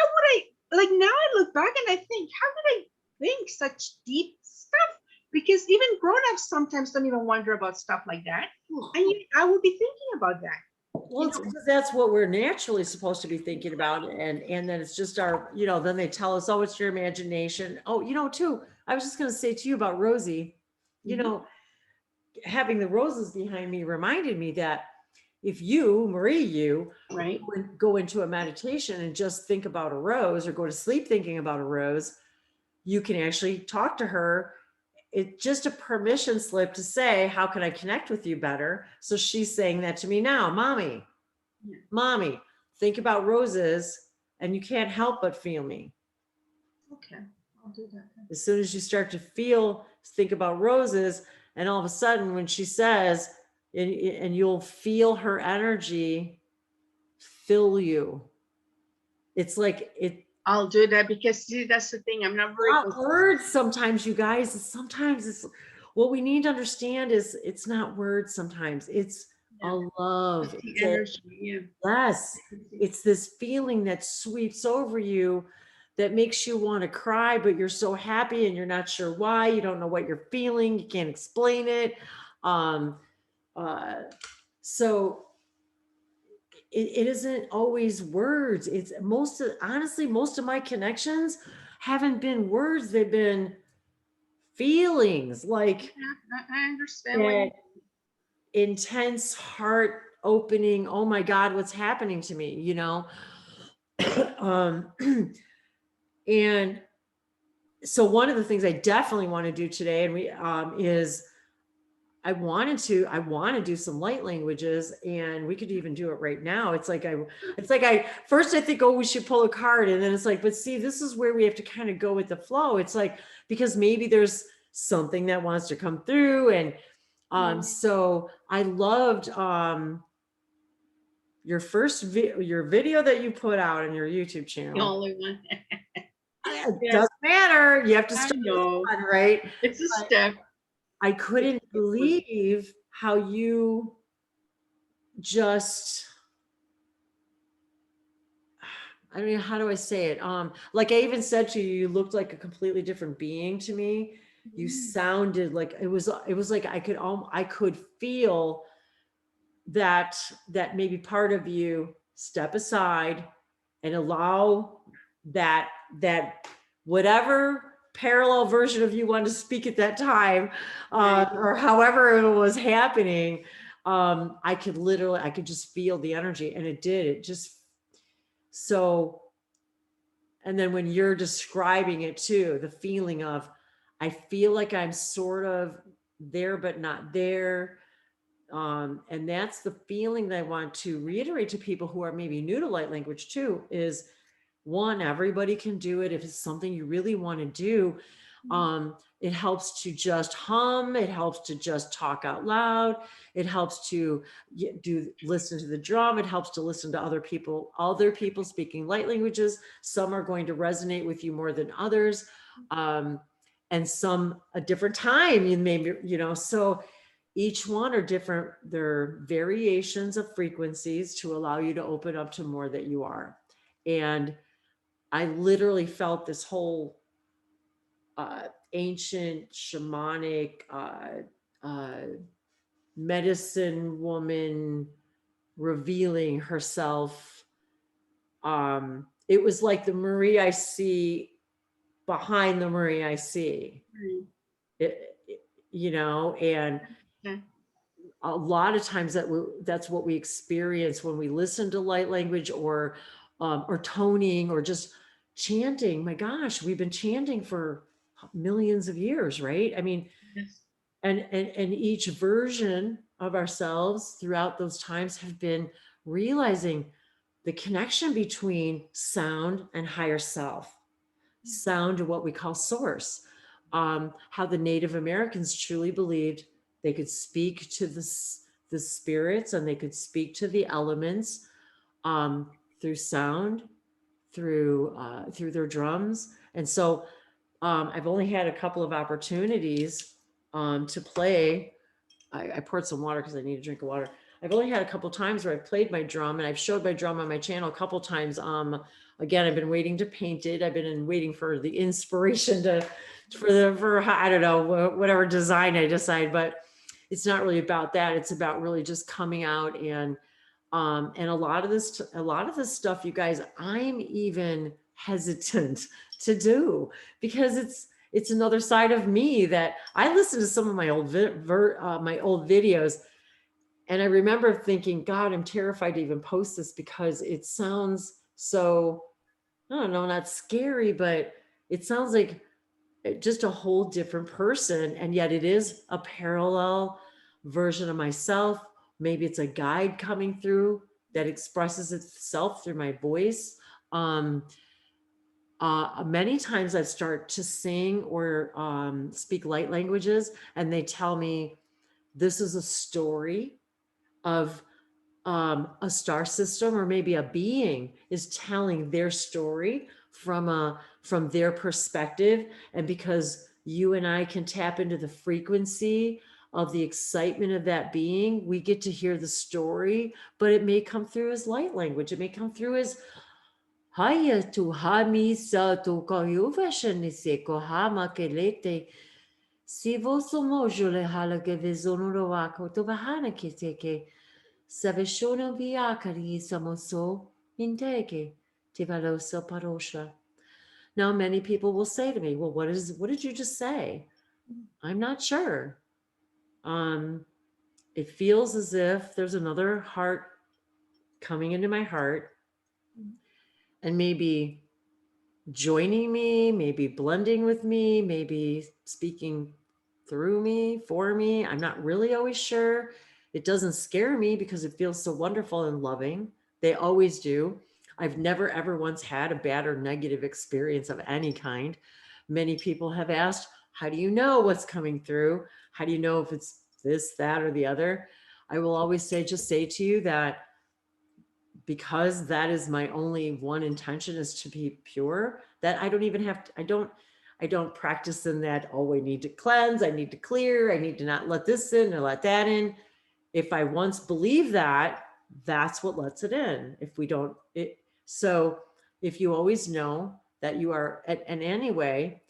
would now I look back and I think, how did I think such deep stuff? Because even grown-ups sometimes don't even wonder about stuff like that. And I would be thinking about that. Well, it's because that's what we're naturally supposed to be thinking about. And then it's just our, then they tell us, oh, it's your imagination. Oh, too, I was just going to say to you about Rosie, Mhm. having the roses behind me reminded me that if you, Marie, Right. would go into a meditation and just think about a rose or go to sleep thinking about a rose, you can actually talk to her. It's just a permission slip to say, how can I connect with you better? So she's saying that to me now, Yeah. mommy, think about roses and you can't help but feel me. Okay. I'll do that then. As soon as you start to think about roses, and all of a sudden when she says, and you'll feel her energy fill you. It's like I'll do that because see, that's the thing. I'm not very not consistent. words sometimes, you guys. Sometimes it's what we need to understand is it's not words sometimes. It's Yeah. a love. It's the It's energy. Yeah. yes. It's this feeling that sweeps over you that makes you want to cry, but you're so happy and you're not sure why. You don't know what you're feeling. You can't explain it. Um, so it isn't always words. It's honestly, most of my connections haven't been words. They've been feelings, like Yeah, I understand what that you intense heart opening. Oh my God, what's happening to me? um, and so one of the things I definitely want to do today, and is I want to do some light languages, and we could even do it right now. It's like first I think, oh, we should pull a card. And then it's like, but see, this is where we have to kind of go with the flow. It's like, because maybe there's something that wants to come through. And so I loved your your video that you put out on your YouTube the channel. only one. It Yeah. doesn't matter. You have to I start with know. one, right? It's a But step. I couldn't believe how you just, I don't know, how do I say it? Like I even said to you, you looked like a completely different being to me. You sounded like it was like I could feel that maybe part of you step aside and allow that whatever parallel version of you wanted to speak at that time, or however it was happening. I could just feel the energy, and it did. It just so. And then when you're describing it too, the feeling of, I feel like I'm sort of there, but not there. And that's the feeling that I want to reiterate to people who are maybe new to light language too, is one, everybody can do it. If it's something you really want to do, it helps to just hum. It helps to just talk out loud. It helps to listen to the drum. It helps to listen to other people speaking light languages. Some are going to resonate with you more than others. And some a different time, so each one are different. They're variations of frequencies to allow you to open up to more that you are. And I literally felt this whole ancient shamanic medicine woman revealing herself. It was like the Marie I see behind the Marie I see. And a lot of times that's what we experience when we listen to light language or toning or just chanting. My gosh, we've been chanting for millions of years, right? I mean, Yes. and each version of ourselves throughout those times have been realizing the connection between sound and higher self, sound to what we call source. How the Native Americans truly believed they could speak to the spirits and they could speak to the elements through sound, through their drums. And so I've only had a couple of opportunities to play. I poured some water because I need a drink of water. I've only had a couple times where I've played my drum, and I've showed my drum on my channel a couple times. Again, I've been waiting to paint it. I've been waiting for the inspiration for I don't know, whatever design I decide, but it's not really about that. It's about really just coming out and And a lot of this stuff, you guys, I'm even hesitant to do because it's another side of me that I listen to some of my old my old videos, and I remember thinking, God, I'm terrified to even post this because it sounds so, I don't know, not scary, but it sounds like just a whole different person. And yet it is a parallel version of myself. Maybe it's a guide coming through that expresses itself through my voice. Um, Many times I start to sing or speak light languages, and they tell me this is a story of a star system, or maybe a being is telling their story from their perspective. And because you and I can tap into the frequency of the excitement of that being, we get to hear the story, but it may come through as light language. It may come through as Haya tu hami sa tu kayuvashan se ko hama kelete si voso mojule hala ke vizono wako to bahana kiteke saveshono biakari samoso inteke tivaloso parosha. Now, many people will say to me, well, what did you just say? I'm not sure. It feels as if there's another heart coming into my heart and maybe joining me, maybe blending with me, maybe speaking through me, for me. I'm not really always sure. It doesn't scare me because it feels so wonderful and loving. They always do. I've never ever once had a bad or negative experience of any kind. Many people have asked, how do you know what's coming through? How do you know if it's this, that, or the other? I will always say, just say to you that because that is my only one intention, is to be pure, that I don't even have to, I don't practice in that, oh, I need to cleanse, I need to clear, I need to not let this in or let that in. If I once believe that, that's what lets it in. If we don't, so if you always know that you are, and anyway,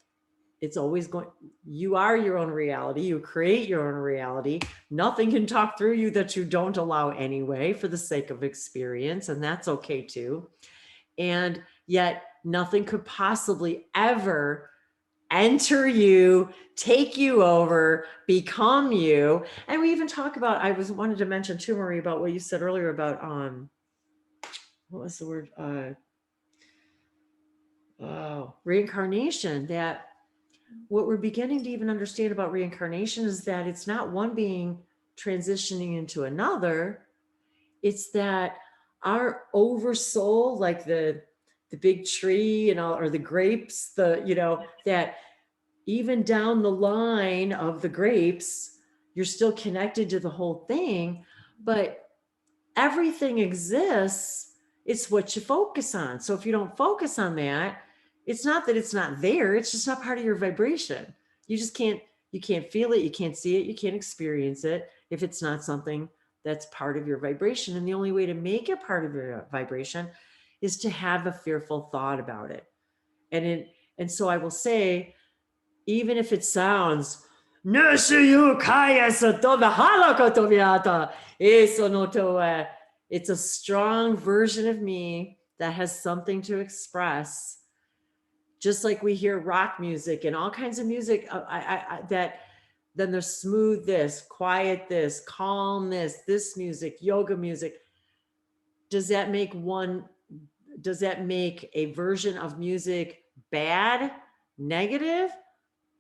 it's always going, you are your own reality. You create your own reality. Nothing can talk through you that you don't allow anyway, for the sake of experience. And that's okay too. And yet nothing could possibly ever enter you, take you over, become you. And we even talk about, wanted to mention too, Marie, about what you said earlier about, what was the word? Reincarnation. That what we're beginning to even understand about reincarnation is that it's not one being transitioning into another. It's that our oversoul, like the big tree, or the grapes, that even down the line of the grapes, you're still connected to the whole thing, but everything exists. It's what you focus on. So if you don't focus on that, it's not that it's not there, it's just not part of your vibration. You can't feel it, you can't see it, you can't experience it if it's not something that's part of your vibration. And the only way to make it part of your vibration is to have a fearful thought about it. And so I will say, even if it sounds it's a strong version of me that has something to express. Just like we hear rock music and all kinds of music, that then there's smooth this, quiet this, calm this music, yoga music. Does that make a version of music bad, negative?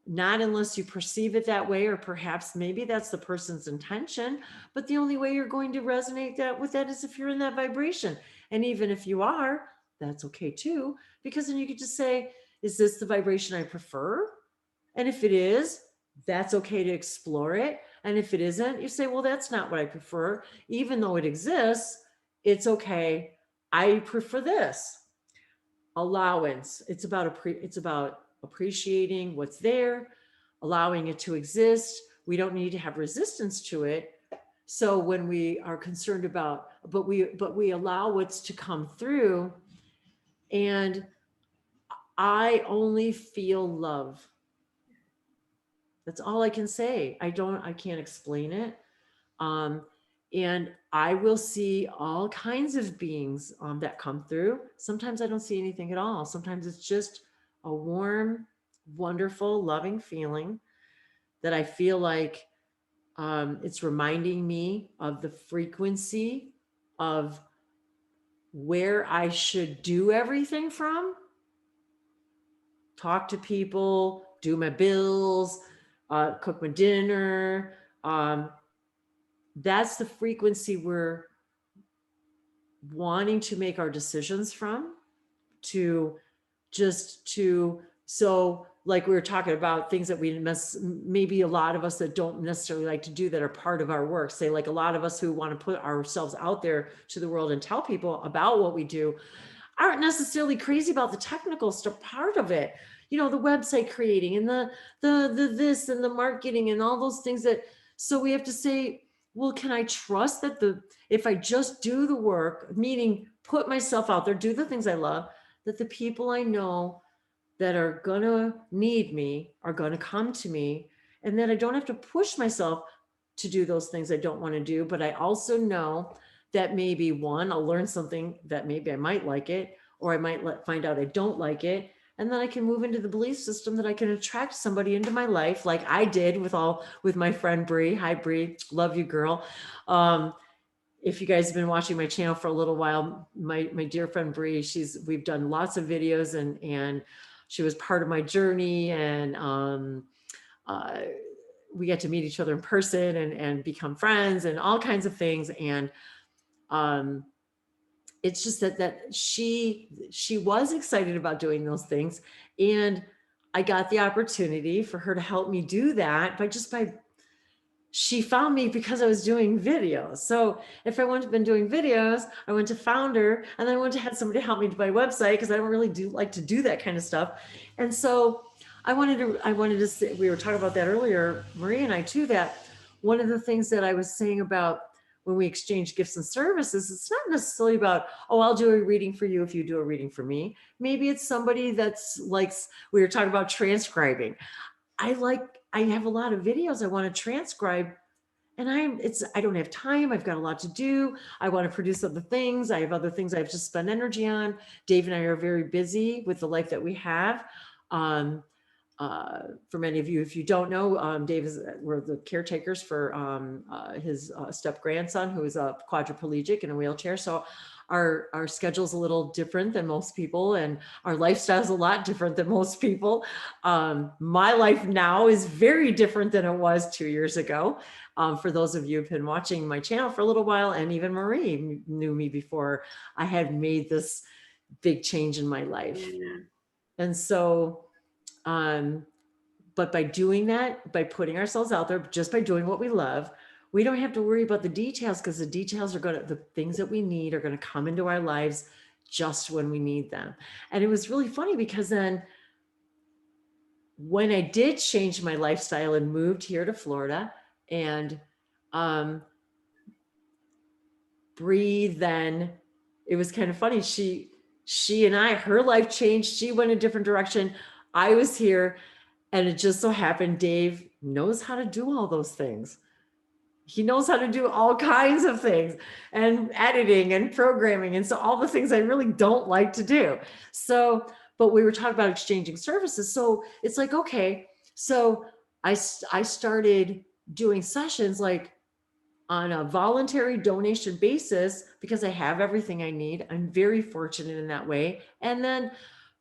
Not unless you perceive it that way, or perhaps maybe that's the person's intention. But the only way you're going to resonate with that is if you're in that vibration. And even if you are, that's okay too, because then you could just say, is this the vibration I prefer? And if it is, that's okay to explore it. And if it isn't, you say, well, that's not what I prefer. Even though it exists, it's okay. I prefer this. Allowance. It's about appreciating what's there, allowing it to exist. We don't need to have resistance to it. So when we are concerned about, but we allow what's to come through, and I only feel love. That's all I can say. I can't explain it. And I will see all kinds of beings that come through. Sometimes I don't see anything at all. Sometimes it's just a warm, wonderful, loving feeling that I feel like it's reminding me of the frequency of where I should do everything from. Talk to people, do my bills, cook my dinner. That's the frequency we're wanting to make our decisions from, so like we were talking about things that maybe a lot of us that don't necessarily like to do that are part of our work. Say like a lot of us who want to put ourselves out there to the world and tell people about what we do aren't necessarily crazy about the technical stuff part of it. You know, the website creating and the this and the marketing and all those things so we have to say, well, can I trust that if I just do the work, meaning put myself out there, do the things I love, that the people I know that are gonna need me are gonna come to me, and that I don't have to push myself to do those things I don't want to do. But I also know that maybe one, I'll learn something that maybe I might like it, or I might find out I don't like it. And then I can move into the belief system that I can attract somebody into my life, like I did with my friend Bree. Hi, Bree, love you, girl. If you guys have been watching my channel for a little while, my dear friend Bree, we've done lots of videos, and she was part of my journey, and we get to meet each other in person and become friends and all kinds of things. And it's just that she was excited about doing those things, and I got the opportunity for her to help me do that by she found me because I was doing videos. So if I wouldn't have been doing videos, I went to Founder, and then I went to have somebody help me do my website, because I don't really like to do that kind of stuff. And so I wanted to say, we were talking about that earlier, Marie and I too, that one of the things that I was saying about when we exchange gifts and services, it's not necessarily about, oh, I'll do a reading for you if you do a reading for me. Maybe it's somebody that's like, we were talking about transcribing. I have a lot of videos I want to transcribe, and I don't have time. I've got a lot to do. I want to produce other things. I have other things I have to spend energy on. Dave and I are very busy with the life that we have. For many of you, if you don't know, Dave we're the caretakers for his step grandson, who is a quadriplegic in a wheelchair. So our schedule is a little different than most people, and our lifestyle is a lot different than most people. My life now is very different than it was 2 years ago. For those of you who've been watching my channel for a little while, and even Marie knew me before I had made this big change in my life. Yeah. And so, but by doing that, by putting ourselves out there, just by doing what we love, we don't have to worry about the details, because the details the things that we need are going to come into our lives just when we need them. And it was really funny, because then when I did change my lifestyle and moved here to Florida, and Bree, then it was kind of funny. She and her life changed. She went a different direction. I was here, and it just so happened Dave knows how to do all those things. He knows how to do all kinds of things, and editing and programming. And so all the things I really don't like to do. So, but we were talking about exchanging services. So it's like, okay, so I started doing sessions like on a voluntary donation basis, because I have everything I need. I'm very fortunate in that way. And then,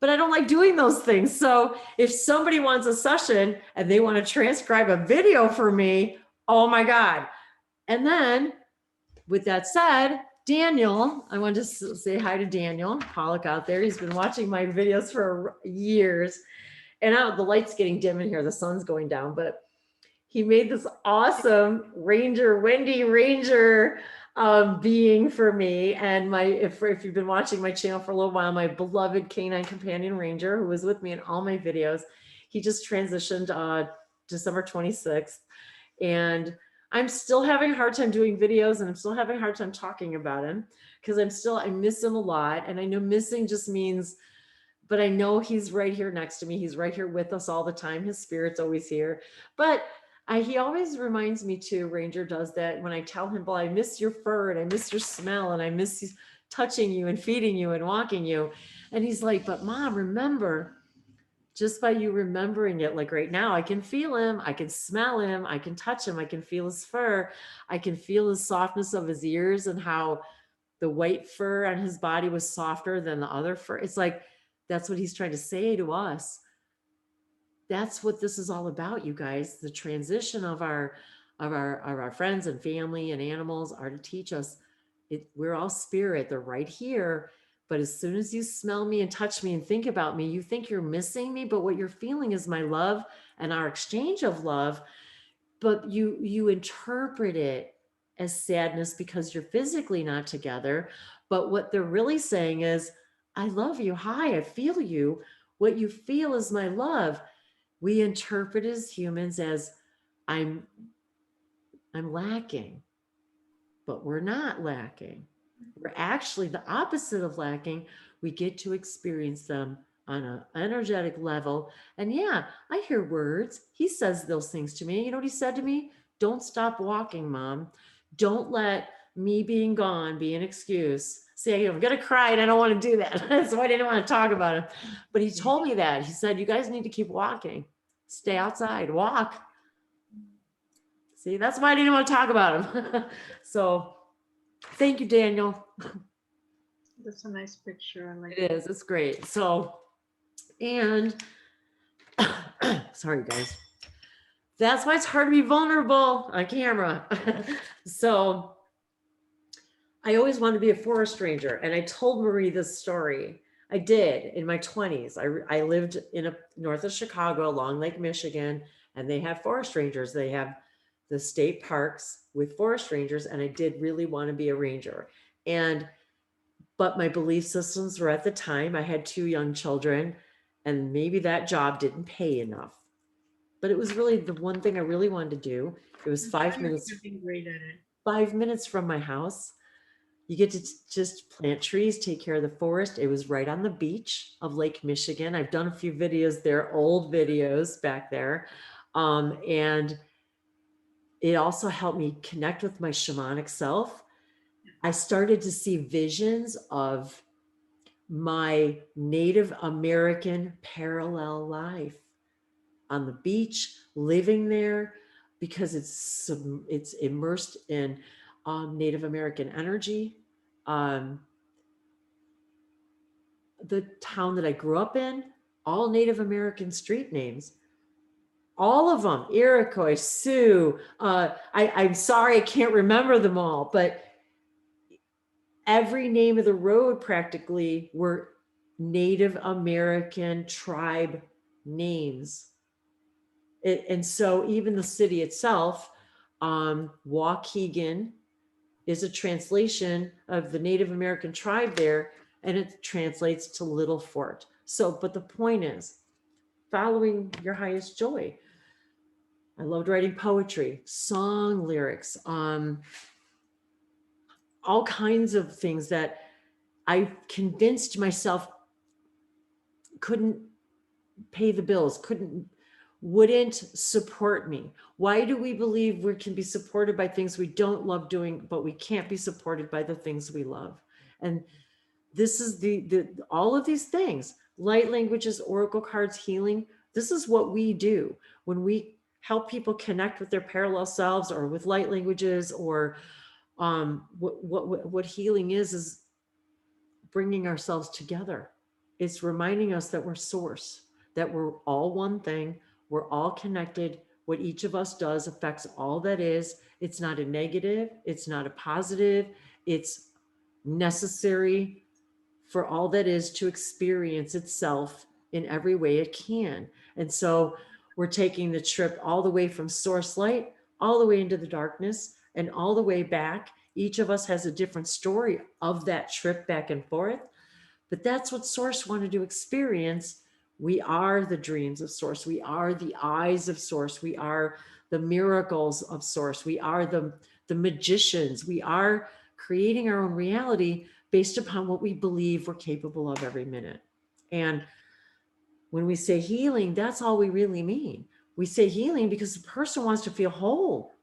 but I don't like doing those things. So if somebody wants a session and they want to transcribe a video for me, oh my God. And then with that said, Daniel, I want to say hi to Daniel Pollock out there. He's been watching my videos for years. And the light's getting dim in here. The sun's going down, but he made this awesome Wendy Ranger being for me. And if you've been watching my channel for a little while, my beloved canine companion Ranger, who was with me in all my videos, he just transitioned December 26th. And I'm still having a hard time doing videos, and I'm still having a hard time talking about him, because I miss him a lot. And I know missing just means, but I know he's right here next to me. He's right here with us all the time. His spirit's always here. But He always reminds me too, Ranger does that when I tell him, well, I miss your fur and I miss your smell and I miss touching you and feeding you and walking you. And he's like, but Mom, remember, just by you remembering it, like right now, I can feel him, I can smell him, I can touch him, I can feel his fur, I can feel the softness of his ears and how the white fur on his body was softer than the other fur. It's like, that's what he's trying to say to us. That's what this is all about, you guys. The transition of our friends and family and animals are to teach us we're all spirit. They're right here. But as soon as you smell me and touch me and think about me, you think you're missing me, but what you're feeling is my love and our exchange of love. But you interpret it as sadness because you're physically not together. But what they're really saying is, I love you. Hi, I feel you. What you feel is my love. We interpret as humans as I'm lacking, but we're not lacking. We're actually the opposite of lacking. We get to experience them on an energetic level. And yeah, I hear words. He says those things to me. You know what he said to me? Don't stop walking, Mom. Don't let me being gone be an excuse. Say, I'm going to cry and I don't want to do that. So I didn't want to talk about it. But he told me that. He said, you guys need to keep walking. Stay outside, walk. See, that's why I didn't want to talk about him. So thank you, Daniel. That's a nice picture. I like It is. It's great. So, and sorry, guys. That's why it's hard to be vulnerable on camera. So I always wanted to be a forest ranger. And I told Marie this story. I did in my 20s. I lived in north of Chicago along Lake Michigan, and they have forest rangers. They have the state parks with forest rangers. And I did really want to be a ranger. But my belief systems were at the time, I had 2 young children, and maybe that job didn't pay enough. But it was really the one thing I really wanted to do. It was 5 minutes. You're doing great at it. 5 minutes from my house. You get to just plant trees, take care of the forest. It was right on the beach of Lake Michigan. I've done a few videos there, old videos back there. And it also helped me connect with my shamanic self. I started to see visions of my Native American parallel life on the beach, living there, because it's immersed in Native American energy. The town that I grew up in, all Native American street names, all of them, Iroquois, Sioux. I'm sorry, I can't remember them all, but every name of the road practically were Native American tribe names. And so even the city itself, Waukegan is a translation of the Native American tribe there, and it translates to Little Fort. So, but the point is, following your highest joy. I loved writing poetry, song lyrics, all kinds of things that I convinced myself couldn't pay the bills, wouldn't support me. Why do we believe we can be supported by things we don't love doing, but we can't be supported by the things we love? And this is all of these things, light languages, oracle cards, healing. This is what we do when we help people connect with their parallel selves or with light languages, or what healing is bringing ourselves together. It's reminding us that we're source, that we're all one thing. We're all connected. What each of us does affects all that is. It's not a negative. It's not a positive. It's necessary for all that is to experience itself in every way it can. And so we're taking the trip all the way from source light, all the way into the darkness, and all the way back. Each of us has a different story of that trip back and forth. But that's what source wanted to experience. We are the dreams of source. We are the eyes of source. We are the miracles of source. We are the magicians. We are creating our own reality based upon what we believe we're capable of every minute. And when we say healing, that's all we really mean. we say healing because the person wants to feel whole.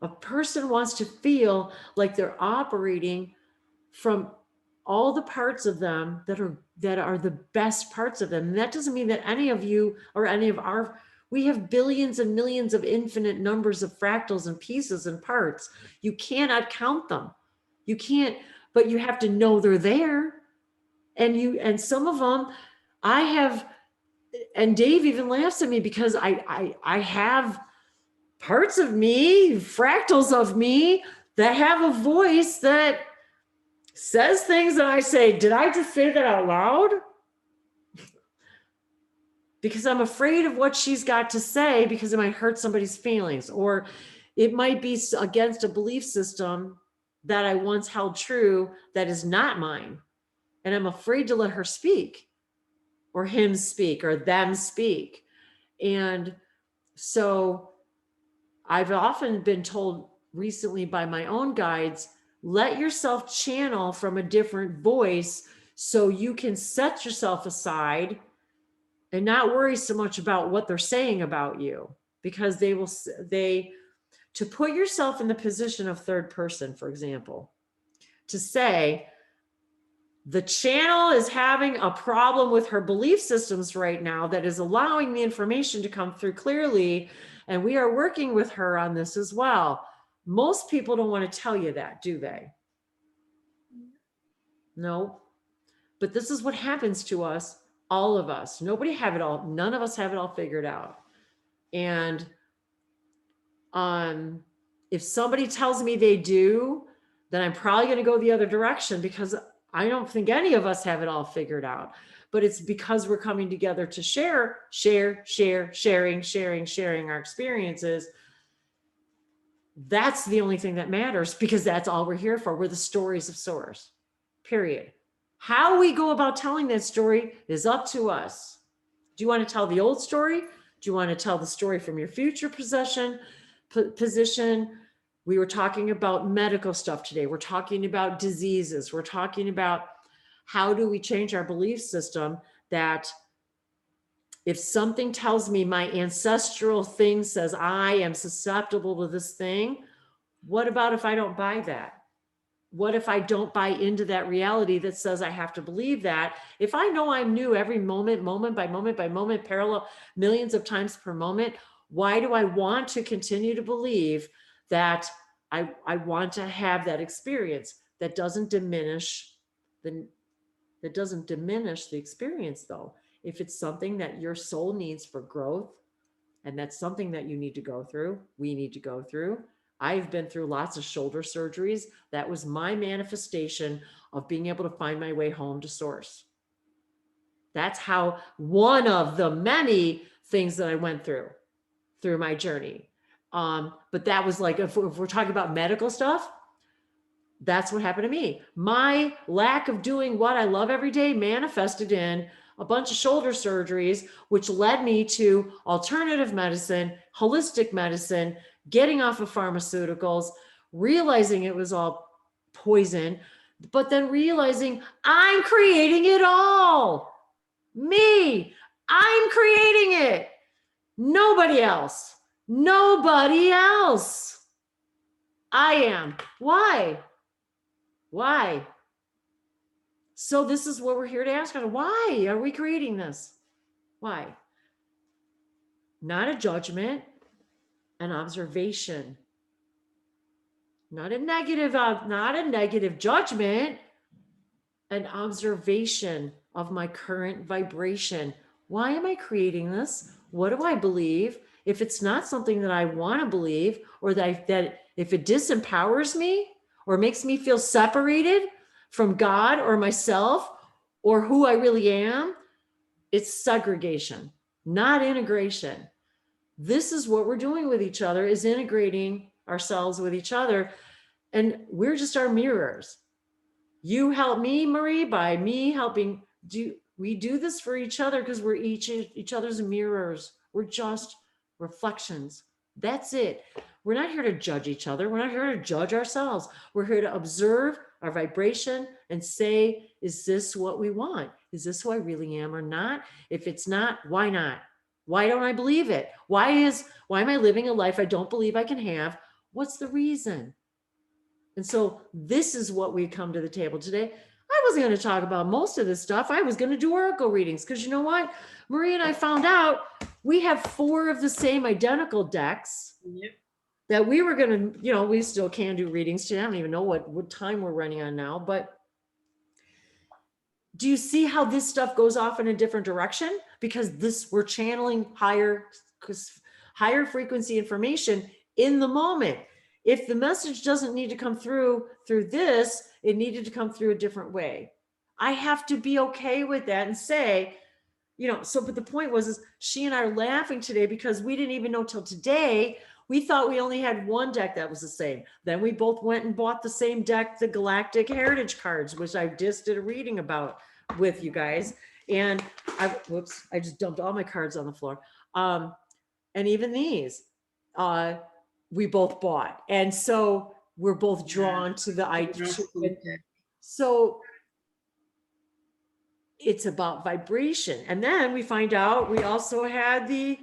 A person wants to feel like they're operating from all the parts of them that are the best parts of them. And that doesn't mean that any of you or any of we have billions and millions of infinite numbers of fractals and pieces and parts. You cannot count them. You can't, but you have to know they're there. And some of them I have, and Dave even laughs at me because I have parts of me, fractals of me that have a voice that says things that I say, did I just say that out loud? Because I'm afraid of what she's got to say because it might hurt somebody's feelings, or it might be against a belief system that I once held true that is not mine. And I'm afraid to let her speak or him speak or them speak. And so I've often been told recently by my own guides, let yourself channel from a different voice so you can set yourself aside and not worry so much about what they're saying about you, because to put yourself in the position of third person, for example, to say the channel is having a problem with her belief systems right now that is allowing the information to come through clearly. And we are working with her on this as well. Most people don't want to tell you that, do they? No. But this is what happens to us, all of us. Nobody have it all. None of us have it all figured out. And if somebody tells me they do, then I'm probably going to go the other direction because I don't think any of us have it all figured out. But it's because we're coming together to sharing our experiences. That's the only thing that matters, because that's all we're here for. We're the stories of source, period. How we go about telling that story is up to us. Do you want to tell the old story? Do you want to tell the story from your future position? We were talking about medical stuff today. We're talking about diseases. We're talking about how do we change our belief system that if something tells me my ancestral thing says I am susceptible to this thing, what about if I don't buy that? What if I don't buy into that reality that says I have to believe that? If I know I'm new every moment by moment, parallel millions of times per moment, why do I want to continue to believe that I want to have that experience? That doesn't diminish the experience, though. If it's something that your soul needs for growth, and that's something that you need to go through, we need to go through. I've been through lots of shoulder surgeries. That was my manifestation of being able to find my way home to source. That's how one of the many things that I went through my journey. But that was like, if we're talking about medical stuff, that's what happened to me. My lack of doing what I love every day manifested in a bunch of shoulder surgeries, which led me to alternative medicine, holistic medicine, getting off of pharmaceuticals, realizing it was all poison, but then realizing I'm creating it all. Me, I'm creating it. Nobody else. Nobody else. I am. Why? Why? So this is what we're here to ask. Why are we creating this? Why? Not a judgment, an observation. Not a negative judgment, an observation of my current vibration. Why am I creating this? What do I believe? If it's not something that I want to believe, or that if it disempowers me or makes me feel separated from God or myself or who I really am, it's segregation, not integration. This is what we're doing with each other, is integrating ourselves with each other. And we're just our mirrors. You help me, Marie, by me helping. We do this for each other because we're each other's mirrors. We're just reflections. That's it. We're not here to judge each other. We're not here to judge ourselves. We're here to observe our vibration and say, is this what we want? Is this who I really am or not? If it's not, why not? Why don't I believe it? Why am I living a life I don't believe I can have? What's the reason? And so this is what we come to the table today. I wasn't going to talk about most of this stuff. I was going to do oracle readings because you know what? Marie and I found out we have 4 of the same identical decks. Yep. That we were going to, we still can do readings today. I don't even know what time we're running on now, but do you see how this stuff goes off in a different direction? Because we're channeling higher frequency information in the moment. If the message doesn't need to come through this, it needed to come through a different way. I have to be okay with that and say, but the point is she and I are laughing today because we didn't even know till today. We thought we only had one deck that was the same. Then we both went and bought the same deck, the Galactic Heritage cards, which I just did a reading about with you guys. And I just dumped all my cards on the floor. And even these, we both bought. And so we're both drawn to the idea. So it's about vibration. And then we find out we also had the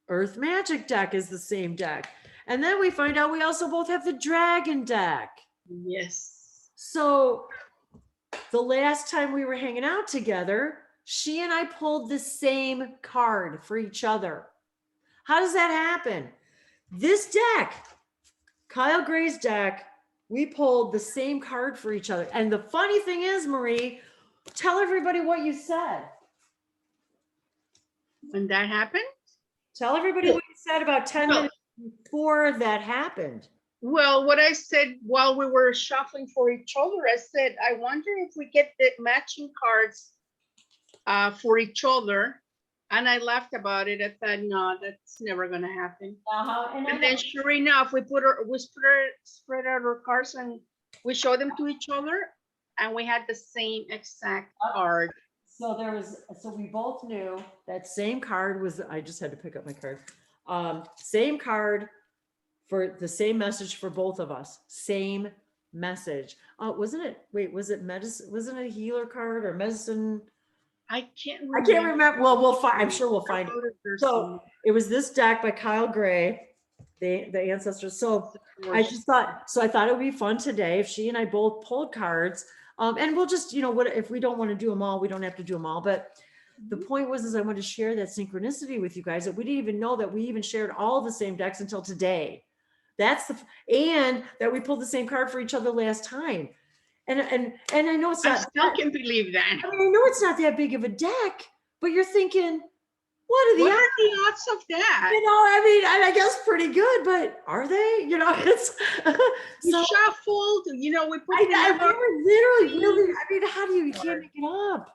Earth Magic deck is the same deck. And then we find out we also both have the Dragon deck. Yes. So the last time we were hanging out together, she and I pulled the same card for each other. How does that happen? This deck, Kyle Gray's deck, we pulled the same card for each other. And the funny thing is, Marie, tell everybody what you said. When that happened? Tell everybody what you said about 10 minutes before that happened. Well, what I said while we were shuffling for each other, I said, I wonder if we get the matching cards for each other. And I laughed about it. I thought, no, that's never going to happen. And then sure enough, we spread out our cards and we showed them to each other. And we had the same exact card. So we both knew that same card was, I just had to pick up my card. Same card for the same message for both of us. Same message. Was it medicine? Wasn't it a healer card or medicine? I can't remember. Well, we'll find, I'm sure we'll find it. So it was this deck by Kyle Gray, the ancestors. So I thought it would be fun today if she and I both pulled cards. And we'll just, what if we don't want to do them all, we don't have to do them all. But the point was I wanted to share that synchronicity with you guys, that we didn't even know that we even shared all the same decks until today. And that we pulled the same card for each other last time. And I know it's not. I still can't believe that. I know it's not that big of a deck, but you're thinking, what are the odds of that? I guess pretty good, but are they? It's we shuffled. We put. Literally. How do you can't make it up?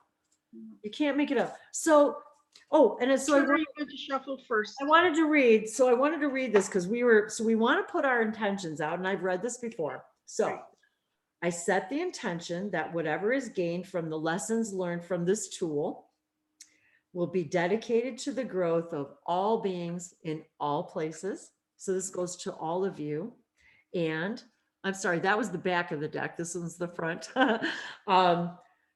You can't make it up. So, I wanted to shuffle first. I wanted to read. So I wanted to read this because we want to put our intentions out, and I've read this before. So I set the intention that whatever is gained from the lessons learned from this tool will be dedicated to the growth of all beings in all places. So this goes to all of you. And I'm sorry, that was the back of the deck. This one's the front.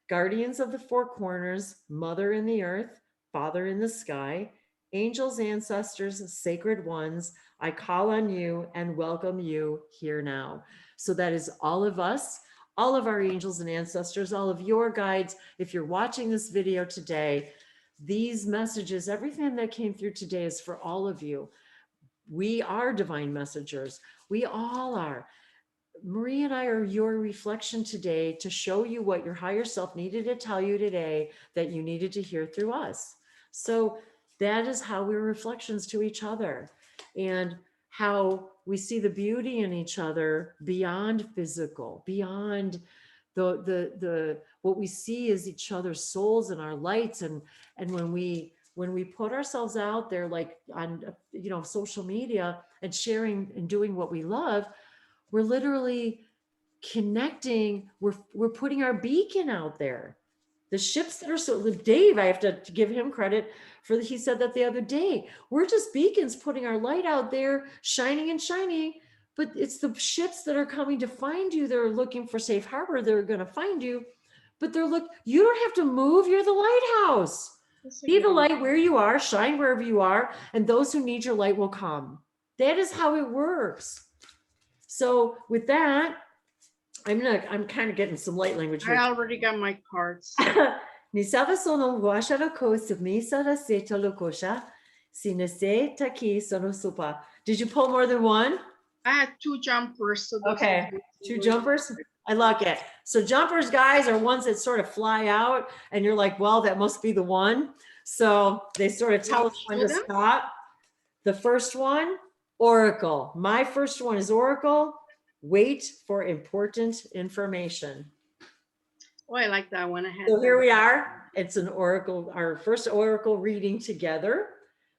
Guardians of the four corners, Mother in the earth, Father in the sky, angels, ancestors, sacred ones, I call on you and welcome you here now. So that is all of us, all of our angels and ancestors, all of your guides. If you're watching this video today, these messages, everything that came through today is for all of you. We are divine messengers. We all are. Marie and I are your reflection today to show you what your higher self needed to tell you today that you needed to hear through us. So that is how we're reflections to each other, and how we see the beauty in each other beyond physical, beyond the what we see is each other's souls and our lights. And when we put ourselves out there, like on social media, and sharing and doing what we love, we're literally connecting. We're putting our beacon out there. The ships that are Dave, I have to give him credit for he said that the other day. We're just beacons putting our light out there, shining and shining. But it's the ships that are coming to find you. They're looking for safe harbor. They're going to find you. But you don't have to move. You're the lighthouse. That's a Be the good light where you are, shine wherever you are, and those who need your light will come. That is how it works. So with that, I'm kind of getting some light language I here. already got my cards. Nisava sono guashara ko submisara seta lokosha. Sinase taki sono supa. Did you pull more than one? I had 2 jumpers. So those Okay, are 2 jumpers. I like it. So jumpers, guys, are ones that sort of fly out, and you're like, well, that must be the one. So they sort of tell us when to stop. The first one, Oracle. My first one is Oracle. Wait for important information. Oh, I like that one. I had So here that. we are. It's an Oracle, our first Oracle reading together.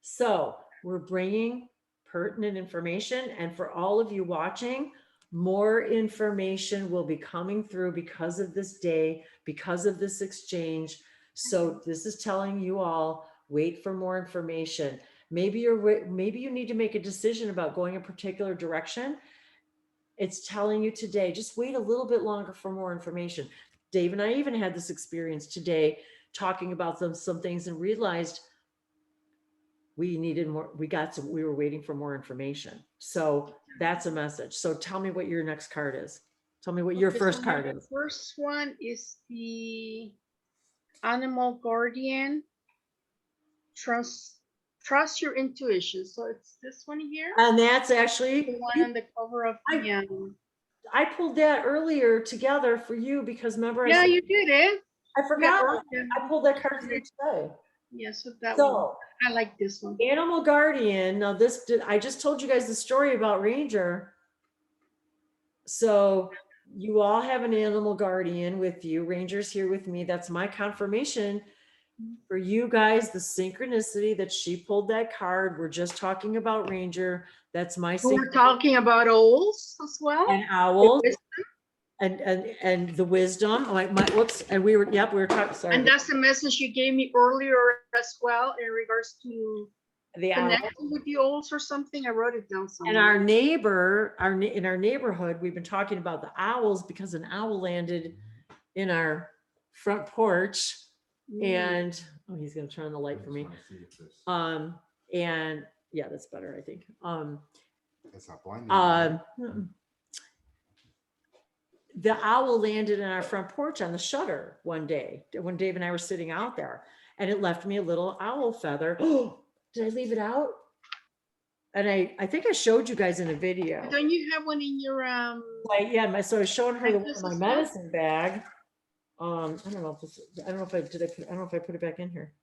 So we're bringing pertinent information. And for all of you watching, more information will be coming through because of this day, because of this exchange. So this is telling you all, wait for more information. Maybe you need to make a decision about going a particular direction. It's telling you today, just wait a little bit longer for more information. Dave and I even had this experience today talking about some things and realized we needed more, we were waiting for more information. So that's a message. So tell me what your next card is. Tell me what your first card is. First one is the Animal Guardian. Trust your intuition. So it's this one here. And that's actually the one on the cover of the I pulled that earlier together for you because remember yeah, I said, you did it. I forgot. I pulled that card for you today. Yes, yeah, so that so, one. I like this one. Animal Guardian. Now I just told you guys the story about Ranger. So you all have an animal guardian with you. Ranger's here with me. That's my confirmation for you guys. The synchronicity that she pulled that card. We're just talking about Ranger. That's my We're talking about owls as well. And owls. And the wisdom. Whoops. And we were talking. Sorry. And that's the message you gave me earlier as well in regards to the connecting with the owls or something. I wrote it down somewhere. And our neighbor, in our neighborhood, we've been talking about the owls because an owl landed in our front porch. And he's going to turn on the light for me. And yeah, that's better, I think. That's not blinding. The owl landed in our front porch on the shutter one day when Dave and I were sitting out there, and it left me a little owl feather. Oh, did I leave it out? And I think I showed you guys in a video. Don't you have one in your yeah, so I was showing her my medicine bag. I don't know if I put it back in here.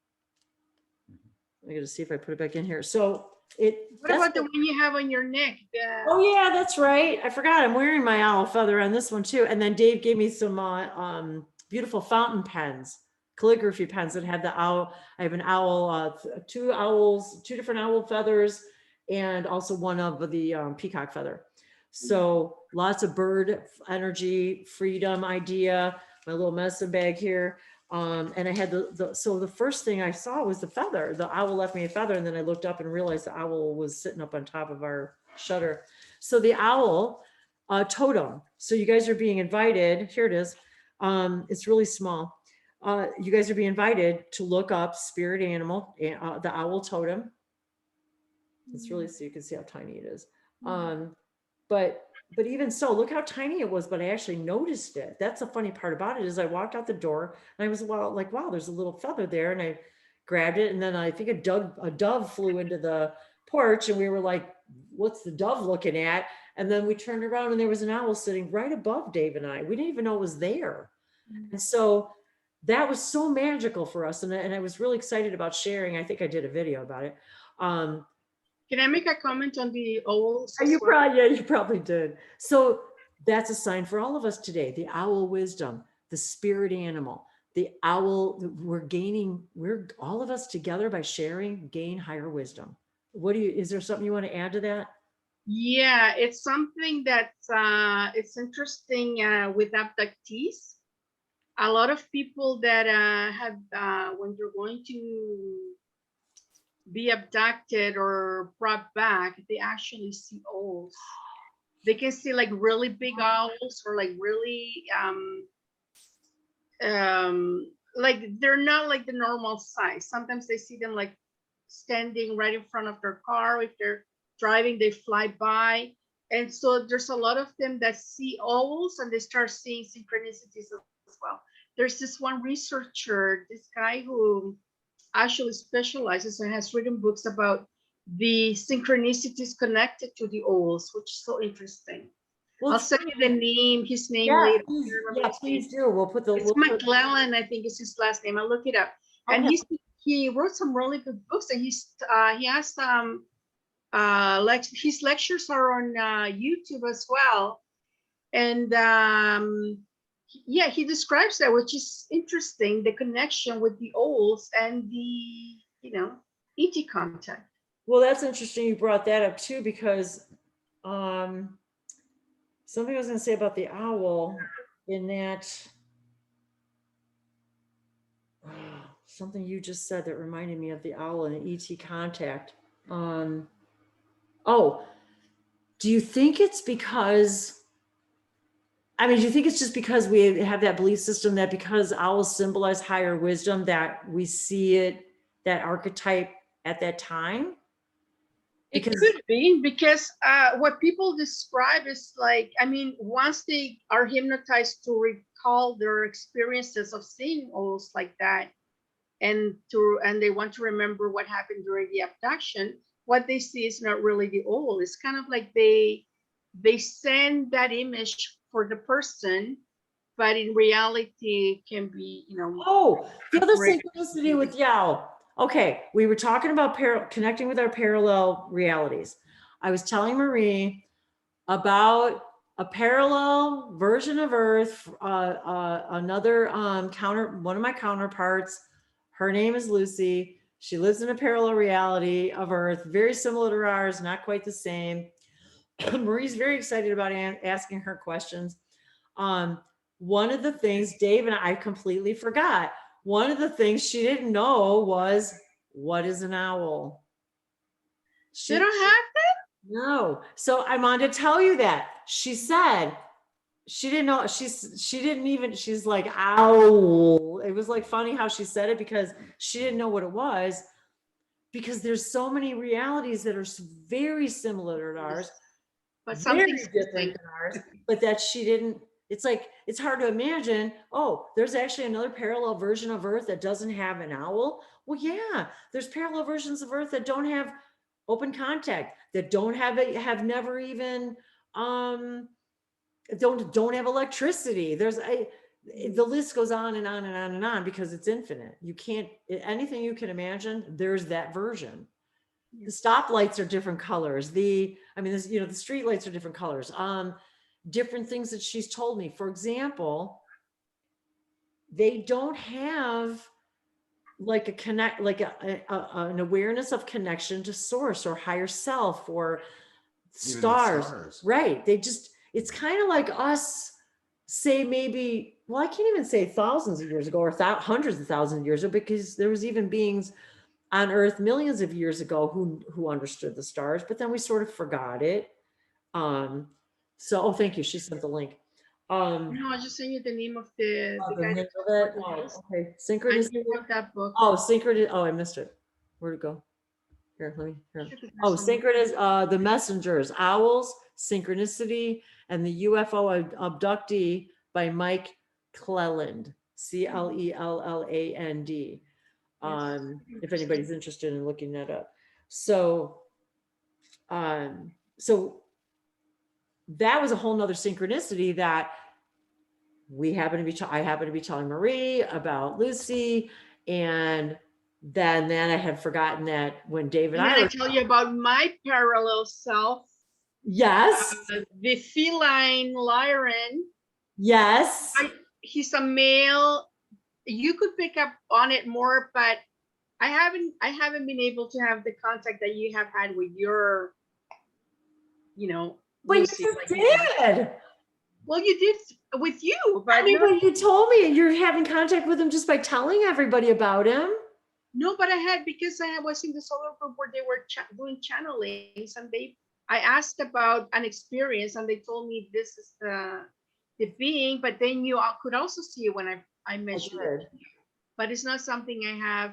I gotta see if I put it back in here. So what about the one you have on your neck? Oh yeah, that's right. I forgot. I'm wearing my owl feather on this one too. And then Dave gave me some beautiful fountain pens, calligraphy pens that had the owl. I have an owl, 2 different owl feathers, and also one of the peacock feather. So lots of bird energy, freedom idea. My little medicine bag here. And I had so the first thing I saw was the feather. The owl left me a feather, and then I looked up and realized the owl was sitting up on top of our shutter. So the owl totem. So you guys are being invited. Here it is. It's really small. You guys are being invited to look up spirit animal, the owl totem. It's really, so you can see how tiny it is. But even so, look how tiny it was, but I actually noticed it. That's the funny part about it is I walked out the door and I was like, wow, there's a little feather there. And I grabbed it. And then I think a dove flew into the porch, and we were like, what's the dove looking at? And then we turned around and there was an owl sitting right above Dave and I. We didn't even know it was there. And so that was so magical for us. And I was really excited about sharing. I think I did a video about it. Can I make a comment on the owls? You probably did. So that's a sign for all of us today. The owl wisdom, the spirit animal, the owl. We're all of us together by sharing, gain higher wisdom. Is there something you want to add to that? Yeah, it's something that's it's interesting with abductees. A lot of people that have when you're going to be abducted or brought back, they actually see owls. They can see like really big owls or like really like they're not like the normal size. Sometimes they see them like standing right in front of their car. If they're driving, they fly by. And so there's a lot of them that see owls and they start seeing synchronicities as well. There's this one researcher, this guy who actually specializes and has written books about the synchronicities connected to the owls, which is so interesting. Well, I'll send you the name, his name yeah, later. please, yeah, please do. We'll put the. It's We'll put, McClellan, I think is his last name. I'll look it up. And okay. he wrote some really good books, and he has his lectures are on YouTube as well. And yeah, he describes that, which is interesting, the connection with the owls and the ET contact. Well, that's interesting. You brought that up too, because something I was going to say about the owl in that. Something you just said that reminded me of the owl and the ET contact. Oh, do you think it's because, I mean, do you think it's just because we have that belief system that because owls symbolize higher wisdom that we see it, that archetype at that time? Because, it could be, because what people describe is like, I mean, once they are hypnotized to recall their experiences of seeing owls like that, and they want to remember what happened during the abduction, what they see is not really the owl. It's kind of like they send that image for the person, but in reality it can be, Oh, the other synchronicity with Yao. Okay, we were talking about connecting with our parallel realities. I was telling Marie about a parallel version of Earth, another one of my counterparts. Her name is Lucy. She lives in a parallel reality of Earth, very similar to ours, not quite the same. Marie's very excited about asking her questions. One of the things Dave and I completely forgot. One of the things she didn't know was, what is an owl? They don't have that? No. So I'm on to tell you that. She said she didn't know. She's like, owl. It was like funny how she said it because she didn't know what it was, because there's so many realities that are very similar to ours, but very something different than ours, but that she didn't. It's like, it's hard to imagine, oh, there's actually another parallel version of Earth that doesn't have an owl. Well, yeah, there's parallel versions of Earth that don't have open contact, that don't have never even don't have electricity. The list goes on and on and on and on, because it's infinite. You can't, anything you can imagine, there's that version. The stoplights are different colors. The street lights are different colors. Different things that she's told me. For example, they don't have like an awareness of connection to source or higher self or stars. Right. It's kind of like us, say maybe, well, I can't even say thousands of years ago or hundreds of thousands of years ago, because there was even beings on Earth millions of years ago who understood the stars, but then we sort of forgot it. Oh, thank you. She sent the link. No, I just sent you the name of the guy. Okay. Synchronicity. That book. Oh, synchronicity. Oh, I missed it. Where'd it go? Here. Oh, synchronicity. The messengers, owls, synchronicity, and the UFO abductee by Mike Cleland, Cleland. If anybody's interested in looking that up. So that was a whole nother synchronicity that I happen to be telling Marie about Lucy, and then I had forgotten that when David and I tell you about my parallel self. Yes. The feline Lyran. Yes. He's a male. You could pick up on it more, but I haven't been able to have the contact that you have had with your, But Lucy, you did. Well, you did with you, but I mean, when you told me you're having contact with him just by telling everybody about him. No, but I had, because I was in the solar group where they were doing channelings, and I asked about an experience, and they told me this is the being, but then you could also see it when I mentioned it. but it's not something I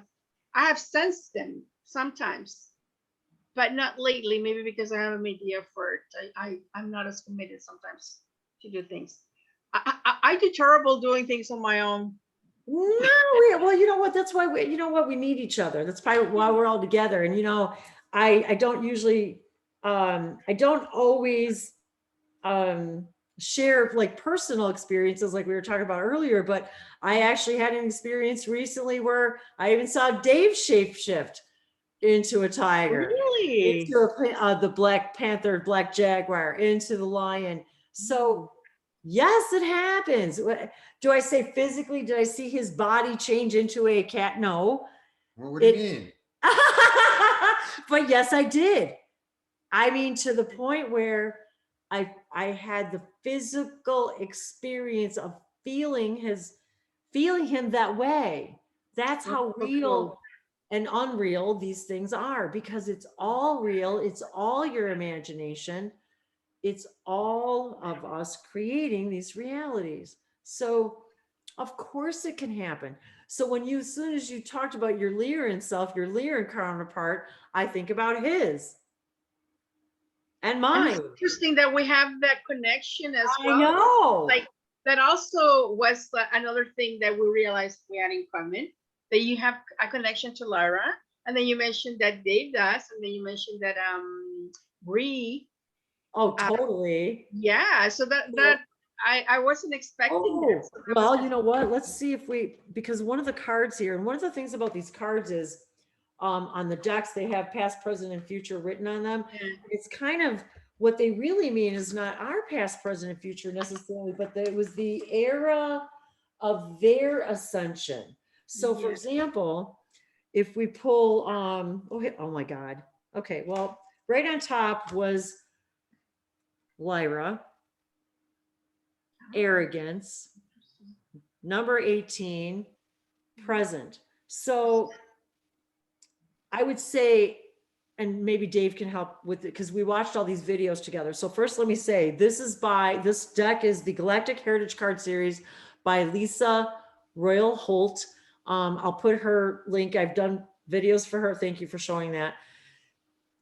have sensed them sometimes, but not lately, maybe because I haven't made the effort. I'm not as committed sometimes to do things. I do terrible doing things on my own. No, well, you know what? That's why we, you know what? We need each other. That's probably why we're all together. And, you know, I don't usually, I don't always, share like personal experiences like we were talking about earlier, but I actually had an experience recently where I even saw Dave shapeshift into a tiger, Really? into the Black Panther, Black Jaguar, into the lion. So yes, it happens. Do I say physically? Did I see his body change into a cat? No. Well, what do you mean? But yes, I did. I mean, to the point where I had the physical experience of feeling him that way. That's how So real cool. and unreal these things are, because it's all real. It's all your imagination. It's all of us creating these realities. So of course it can happen. So when you, as soon as you talked about your Lyran self, your Lyran counterpart, I think about his and And mine. it's interesting that we have that connection as I well. know. Like that also was another thing that we realized we had in common, that you have a connection to Lara, and then you mentioned that Dave does, and then you mentioned that Bree. Oh, totally. Yeah, so that I wasn't expecting that. Oh, So that well, was you know what? Let's see if we, because one of the cards here, and one of the things about these cards is, on the decks, they have past, present, and future written on them. yeah. It's kind of what they really mean is not our past, present, and future necessarily, but it was the era of their ascension. So, for Yeah. example, if we pull, oh my God. Okay, well, right on top was Lyra, arrogance, number 18, present. So I would say, and maybe Dave can help with it because we watched all these videos together. So first, let me say, this deck is the Galactic Heritage Card Series by Lisa Royal Holt. I'll put her link. I've done videos for her. Thank you for showing that.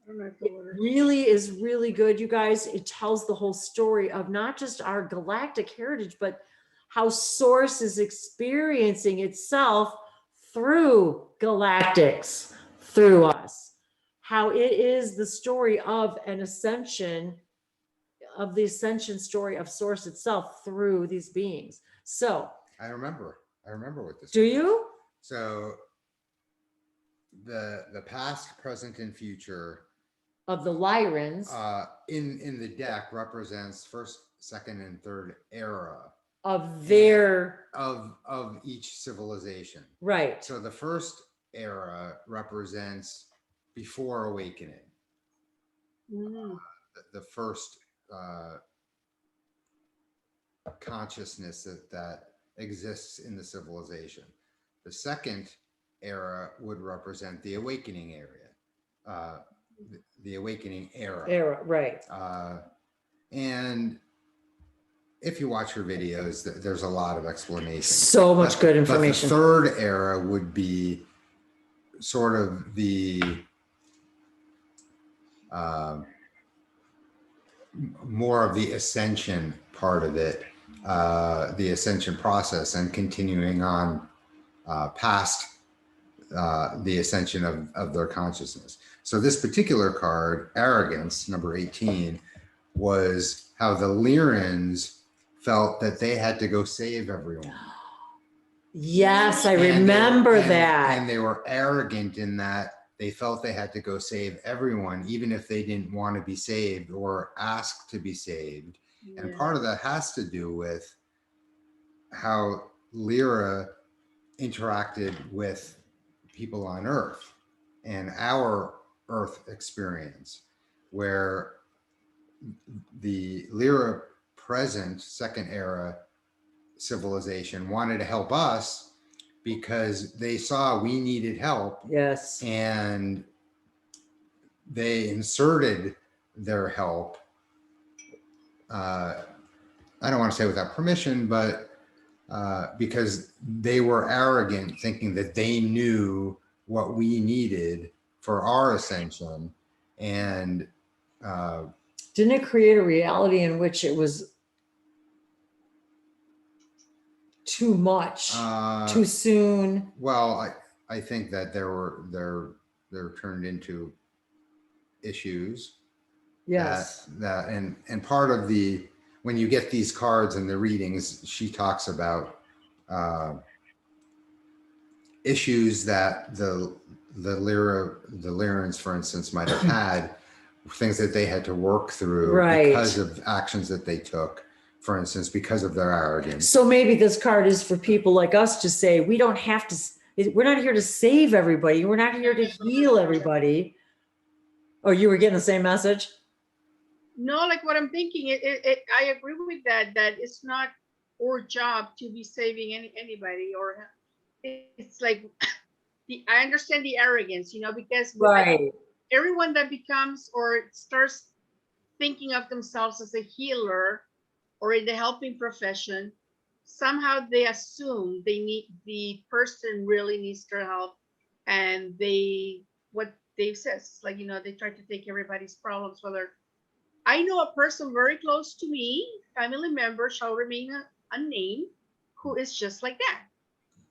I don't know if It it works. really is really good, you guys. It tells the whole story of not just our galactic heritage, but how Source is experiencing itself through galactics, through us. How it is the story of an ascension, of the ascension story of Source itself through these beings. So, I remember what this do was. you? So the past, present, and future Of the Lyrans, in the deck represents first, second, and third era of their, of each civilization. right. So the first era represents before awakening, the first consciousness that exists in the civilization. The second era would represent the awakening area, the awakening era. Right. And if you watch her videos, there's a lot of explanation. So much good information. But the third era would be sort of the more of the ascension part of it, the ascension process, and continuing on past the ascension of their consciousness. So this particular card, Arrogance, number 18, was how the Lyrans felt that they had to go save everyone. Yes, I remember that. And they were arrogant in that they felt they had to go save everyone, even if they didn't want to be saved or asked to be saved. Yeah. And part of that has to do with how Lyra interacted with people on Earth and our Earth experience, where the Lyra present second era civilization wanted to help us because they saw we needed help. Yes. And they inserted their help. I don't want to say without permission, but because they were arrogant, thinking that they knew what we needed for our ascension. And didn't it create a reality in which it was too much, too soon? Well, I think that they're turned into issues. Yes. That and part of the, when you get these cards in the readings, she talks about issues that the Lyrans, for instance, might have had, things that they had to work through because of actions that they took, for instance, because of their arrogance. So maybe this card is for people like us to say, we don't have to, we're not here to save everybody. We're not here to heal everybody. Oh, you were getting the same message? No, like what I'm thinking, I agree with that, that it's not our job to be saving anybody, or it's like, I understand the arrogance, you know, because everyone that becomes or starts thinking of themselves as a healer or in the helping profession, somehow they assume the person really needs their help, and what Dave says, like, you know, they try to take everybody's problems. Whether I know a person very close to me, family member, shall remain unnamed, who is just like that.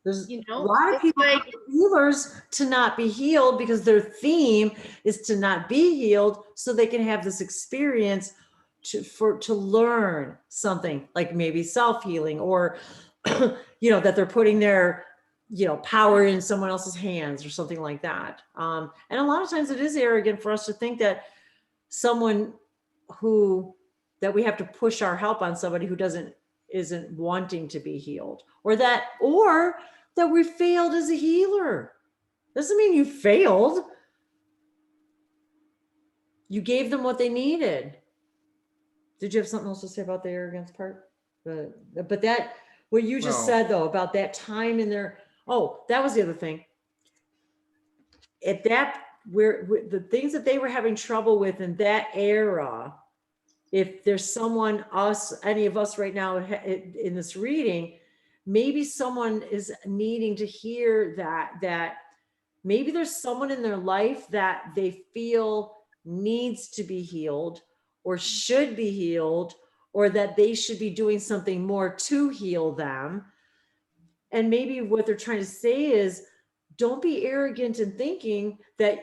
There's you know, a lot of people like healers to not be healed because their theme is to not be healed, so they can have this experience to learn something, like maybe self-healing, or you know, that they're putting their, you know, power in someone else's hands or something like that. And a lot of times it is arrogant for us to think that someone that we have to push our help on somebody who isn't wanting to be healed, or that we failed as a healer. Doesn't mean you failed. You gave them what they needed. Did you have something else to say about the arrogance part? But that, what you just said though, about that time in there. Oh, that was the other thing. At that, where the things that they were having trouble with in that era, if there's someone, any of us right now in this reading, maybe someone is needing to hear that maybe there's someone in their life that they feel needs to be healed or should be healed, or that they should be doing something more to heal them. And maybe what they're trying to say is, don't be arrogant in thinking that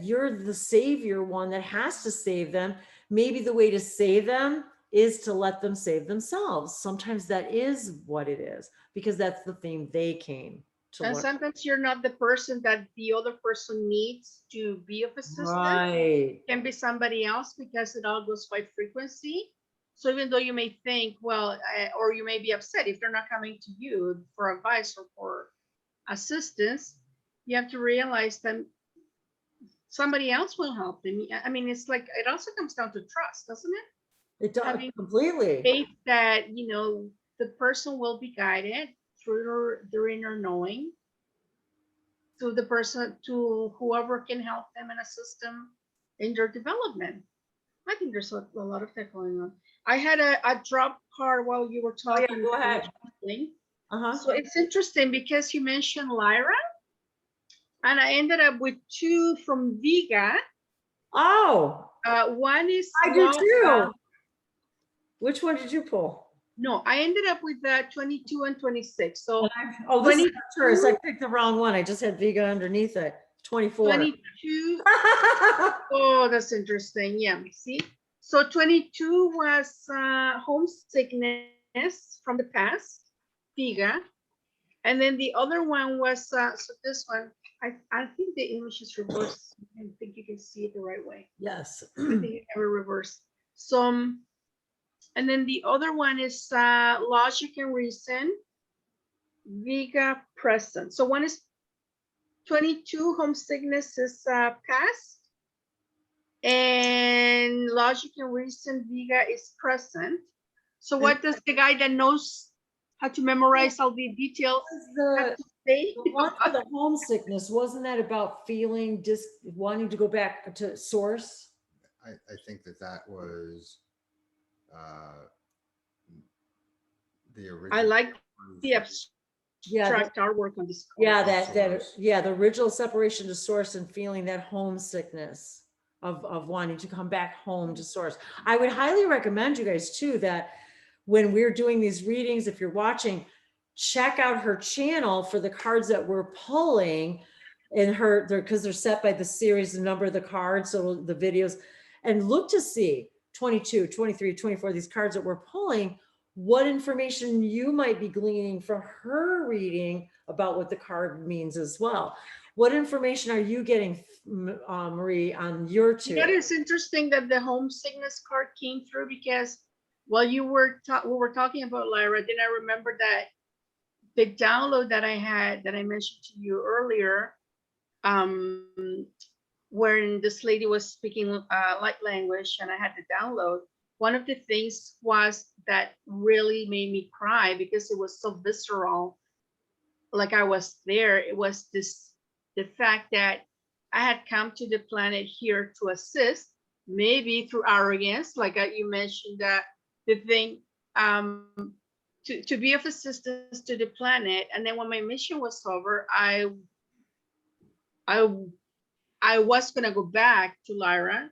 you're the savior one that has to save them. Maybe the way to save them is to let them save themselves. Sometimes that is what it is, because that's the theme they came to and learn. sometimes you're not the person that the other person needs to be of assistance. Right. It can be somebody else, because it all goes by frequency. So even though you may think, well, or you may be upset if they're not coming to you for advice or for assistance, you have to realize that somebody else will help them. I mean, it's like, it also comes down to trust, doesn't it? It does, Having completely. faith that, you know, the person will be guided through their inner knowing, to the person, to whoever can help them and assist them in their development. I think there's a lot of that going on. I had a drop card while you were talking. Oh, yeah, go ahead. So it's interesting because you mentioned Lyra, and I ended up with two from Vega. Oh, one is I do too. Which one did you pull? No, I ended up with 22 and 26. So this is hers. I picked the wrong one. I just had Vega underneath it. 24. 22. Oh, that's interesting. Yeah, see. So 22 was homesickness from the past, Vega. And then the other one was, so this one, I think the image is reversed. I think you can see it the right way. Yes. I think it ever reversed. So, and then the other one is logic and reason, Vega present. So one is 22, homesickness is past, and logic and reason, Vega is present. So what does the guy that knows how to memorize all the details have to say? The one for the homesickness, wasn't that about feeling wanting to go back to source? I think that was the original. I like the abstract artwork on this card. Yeah, the original separation to source and feeling that homesickness of wanting to come back home to source. I would highly recommend you guys too, that when we're doing these readings, if you're watching, check out her channel for the cards that we're pulling in her, because they're set by the series, the number of the cards, so the videos, and look to see 22, 23, 24, these cards that we're pulling, what information you might be gleaning from her reading about what the card means as well. What information are you getting, Marie, on your two? That is interesting that the homesickness card came through, because while we were talking about Lyra, then I remember that the download that I had, that I mentioned to you earlier, when this lady was speaking light language and I had the download, one of the things was that really made me cry because it was so visceral. Like I was there. It was the fact that I had come to the planet here to assist, maybe through arrogance, like you mentioned, that the thing, to be of assistance to the planet. And then when my mission was over, I was gonna go back to Lyra,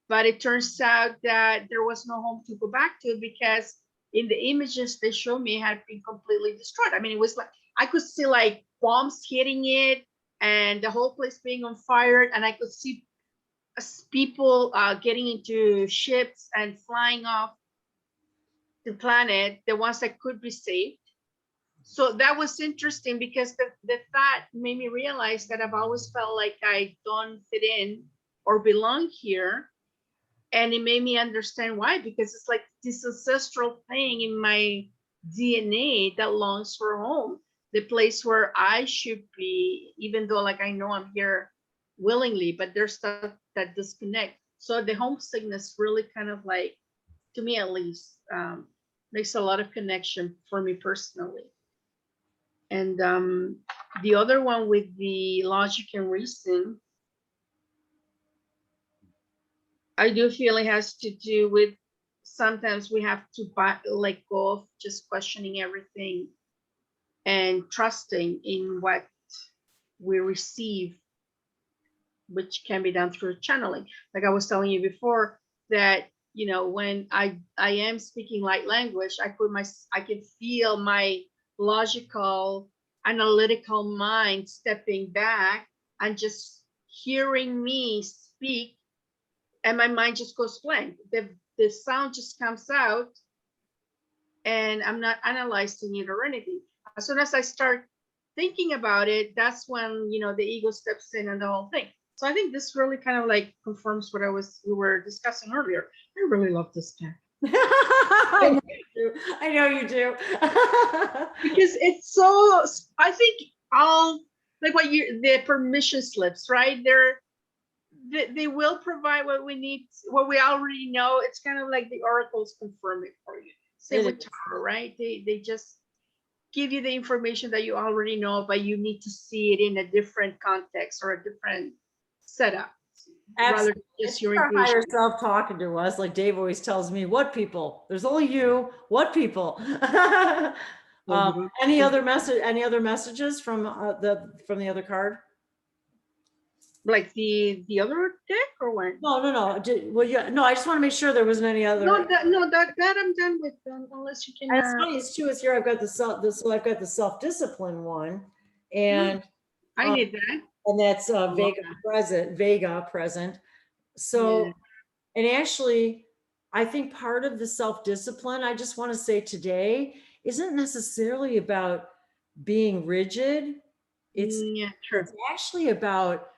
but it turns out that there was no home to go back to, because in the images they showed me, it had been completely destroyed. I mean, it was like, I could see like bombs hitting it and the whole place being on fire. And I could see people getting into ships and flying off the planet, the ones that could be saved. So that was interesting, because the thought made me realize that I've always felt like I don't fit in or belong here. And it made me understand why, because it's like this ancestral thing in my DNA that longs for home, the place where I should be, even though like I know I'm here willingly, but there's stuff that disconnect. So the homesickness really kind of like, to me at least, makes a lot of connection for me personally. And the other one with the logic and reason, I do feel it has to do with, sometimes we have to let go of just questioning everything and trusting in what we receive, which can be done through channeling. Like I was telling you before, that, you know, when I am speaking light language, I can feel my logical, analytical mind stepping back and just hearing me speak, and my mind just goes blank. The sound just comes out and I'm not analyzing it or anything. As soon as I start thinking about it, that's when, you know, the ego steps in and the whole thing. So I think this really kind of like confirms what we were discussing earlier. I really love this deck. I know you do. Because it's so, I think all like the permission slips, right? They will provide what we need, what we already know. It's kind of like the oracles confirm it for you. Same with tarot, right? They just give you the information that you already know, but you need to see it in a different context or a different setup. Absolutely. Rather than just your our intuition. higher self talking to us, like Dave always tells me. What people? There's only you. What people? Any other messages from the other card? Like the other deck, or what? No. Well, yeah, no. I just want to make sure there wasn't any other. No, that I'm done with them. Unless you can. And it's funny, it's too. Is here I've got so I've got the self-discipline one, and I need that. And that's Vega present. So, and actually, I think part of the self-discipline, I just want to say today, isn't necessarily about being rigid. It's actually about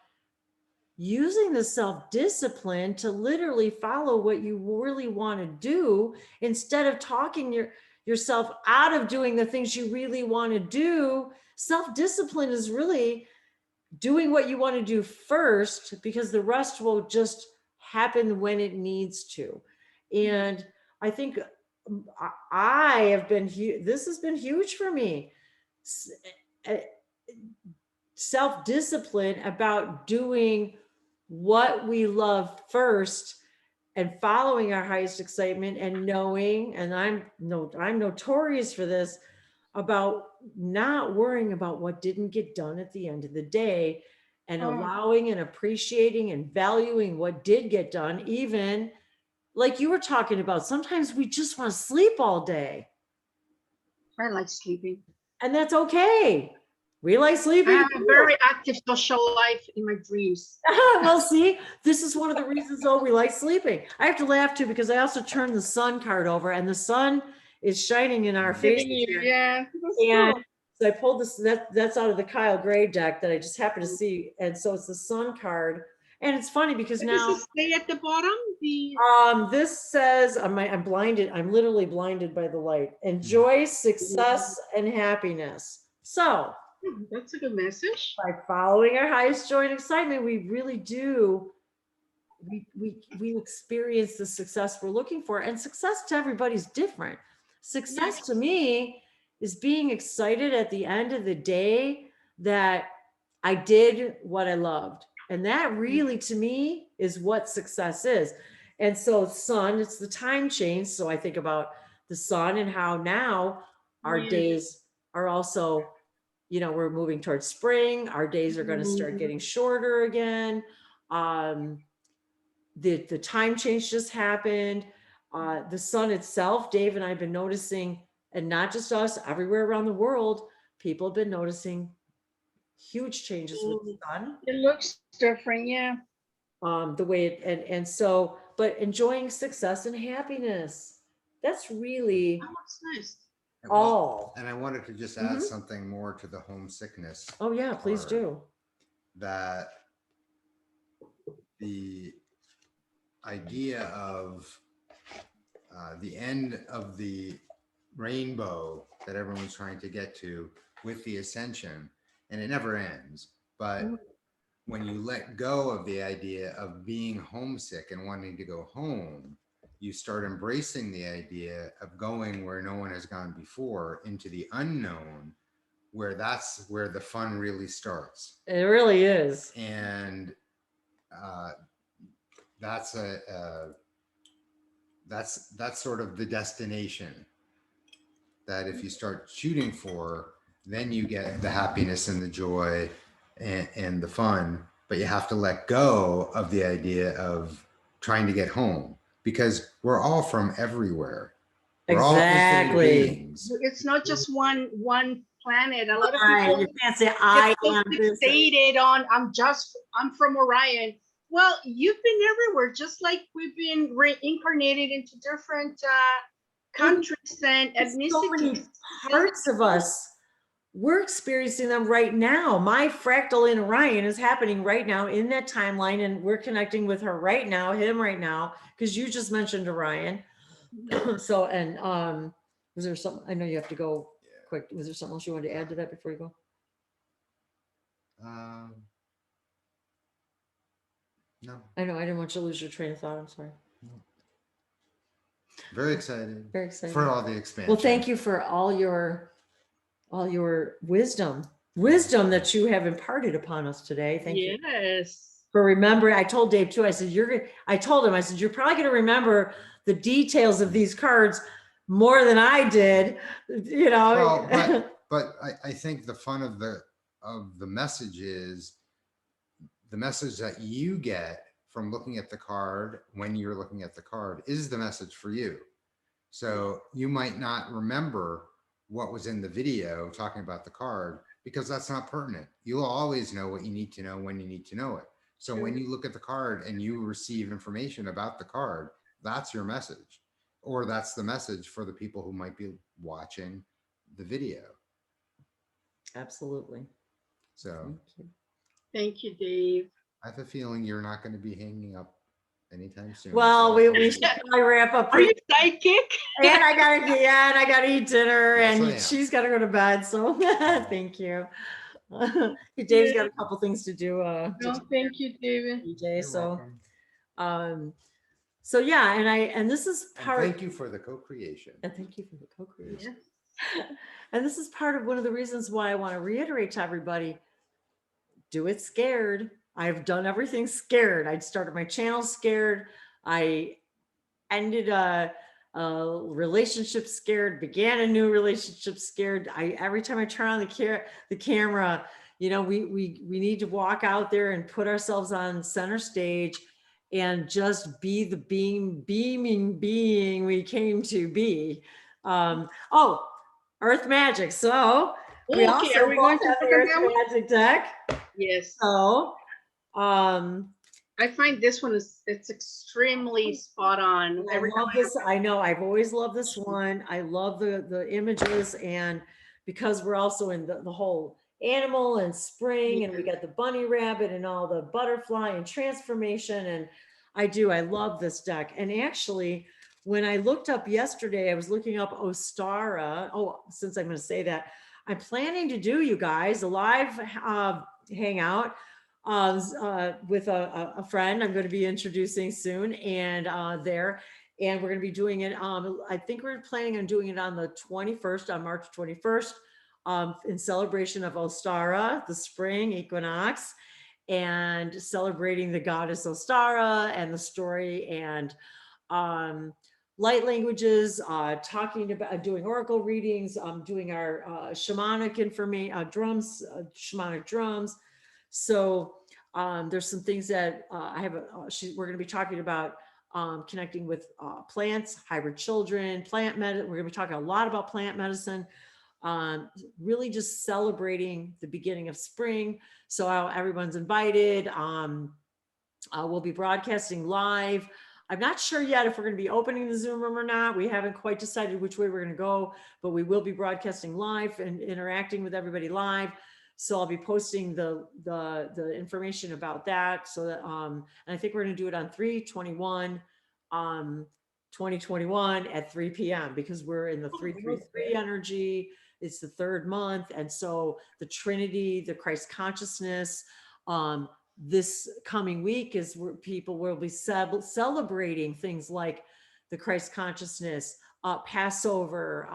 using the self-discipline to literally follow what you really want to do, instead of talking yourself out of doing the things you really want to do. Self-discipline is really doing what you want to do first, because the rest will just happen when it needs to. And I think this has been huge for me. Self-discipline about doing what we love first and following our highest excitement, and knowing, and I'm notorious for this, about not worrying about what didn't get done at the end of the day, and Oh. allowing and appreciating and valuing what did get done. Even like you were talking about, sometimes we just want to sleep all day, I like sleeping. and that's okay. We like I sleeping have a too. very active social life in my dreams. Well, see, this is one of the reasons though we like sleeping. I have to laugh too, because I also turned the sun card over, and the sun is shining in our faces here. Yeah, that's And cool. so I pulled this, that's out of the Kyle Gray deck that I just happened to see. And so it's the sun card. And it's funny because What does now, it say at the bottom? The this says, I'm blinded. I'm literally blinded by the light. Enjoy success and happiness. So that's a good message. by following our highest joy and excitement, we really do, we experience the success we're looking for. And success to everybody's different. Success to me is being excited at the end of the day that I did what I loved. And that really, to me, is what success is. And so sun, it's the time change. So I think about the sun and how now our days are also, you know, we're moving towards spring. Our days are going to start getting shorter again. The time change just happened. The sun itself, Dave and I have been noticing, and not just us, everywhere around the world, people have been noticing huge changes with the sun. It looks different, yeah. The way it, and so, but enjoying success and happiness. That's really That's nice. all. And I wanted to just add something more to the homesickness. Oh yeah, please part, do. That the idea of the end of the rainbow that everyone's trying to get to with the ascension, and it never ends. But when you let go of the idea of being homesick and wanting to go home, you start embracing the idea of going where no one has gone before, into the unknown, where that's where the fun really starts. It really is. And that's sort of the destination that if you start shooting for, then you get the happiness and the joy and the fun. But you have to let go of the idea of trying to get home, because we're all from everywhere. We're Exactly. all infinite beings. It's not just one planet. A lot of Right. people You can't say I get so am this. fixated on I'm from Orion. Well, you've been everywhere, just like we've been reincarnated into different countries and So many ethnicities. parts of us, we're experiencing them right now. My fractal in Orion is happening right now in that timeline, and we're connecting with her right now, him right now, because you just mentioned Orion. So, and was there something, I know you have to go quick. Was there something else you wanted to add to that before you go? No. I know, I didn't want you to lose your train of thought. I'm sorry. Very excited. Very excited. For all the expansion. Well, thank you for all your wisdom that you have imparted upon us today. Thank you. Yes. For remembering. I told Dave too, I said, I told him, I said, you're probably going to remember the details of these cards more than I did, you know. Well, but I think the fun of the message is the message that you get from looking at the card when you're looking at the card is the message for you. So you might not remember what was in the video talking about the card, because that's not pertinent. You'll always know what you need to know when you need to know it. So when you look at the card and you receive information about the card, that's your message, or that's the message for the people who might be watching the video. Absolutely. So Thank you, Dave. I have a feeling you're not going to be hanging up anytime soon. Well, so we should probably wrap up. Are you sidekick? And I gotta eat dinner, Yes, I and am. she's gotta go to bed. So thank you. Dave's got a couple things to do. No, thank you, David. DJ. You're So, welcome. so yeah, and this is And part. thank you for the co-creation. And thank you for the co-creation. Yes. And this is part of one of the reasons why I want to reiterate to everybody: do it scared. I've done everything scared. I'd started my channel scared. I ended a relationship scared, began a new relationship scared. Every time I turn on the camera, you know, we need to walk out there and put ourselves on center stage and just be the beaming being we came to be. Oh, Earth Magic. So we Okay, also are we going both to have look the at Earth that one? Magic deck. Yes. So, I find this one it's extremely spot on. I love this. I know I've always loved this one. I love the images, and because we're also in the whole animal and spring, and we got the bunny rabbit and all the butterfly and transformation. And I love this deck. And actually, when I looked up yesterday, I was looking up Ostara. Oh, since I'm going to say that, I'm planning to do, you guys, a live hangout with a friend I'm going to be introducing soon, and and we're going to be doing it. I think we're planning on doing it on the 21st, on March 21st, in celebration of Ostara, the spring equinox, and celebrating the goddess Ostara and the story, and light languages, talking about doing oracle readings, doing our shamanic information, shamanic drums. So there's some things that we're going to be talking about, connecting with plants, hybrid children, plant medicine. We're going to be talking a lot about plant medicine, really just celebrating the beginning of spring. So everyone's invited. We'll be broadcasting live. I'm not sure yet if we're going to be opening the Zoom room or not. We haven't quite decided which way we're going to go, but we will be broadcasting live and interacting with everybody live. So I'll be posting the information about that. So that, and I think we're going to do it on 3/21, 2021 at 3 p.m. because we're in the 333 energy. It's the third month. And so the Trinity, the Christ consciousness, this coming week is where people will be celebrating things like the Christ consciousness, Passover.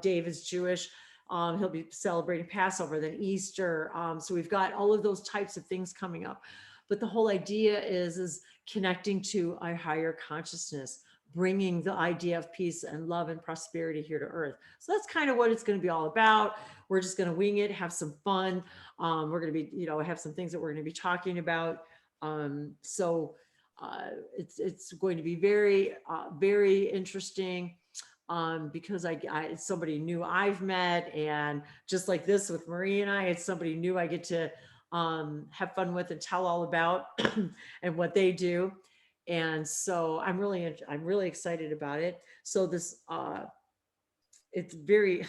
David's Jewish. He'll be celebrating Passover, then Easter. So we've got all of those types of things coming up. But the whole idea is connecting to a higher consciousness, bringing the idea of peace and love and prosperity here to earth. So that's kind of what it's going to be all about. We're just going to wing it, have some fun. We're going to be, have some things that we're going to be talking about. It's going to be very, very interesting. Because it's somebody new I've met, and just like this with Marie and I, it's somebody new I get to have fun with and tell all about and what they do. And so I'm really excited about it. So this, it's very,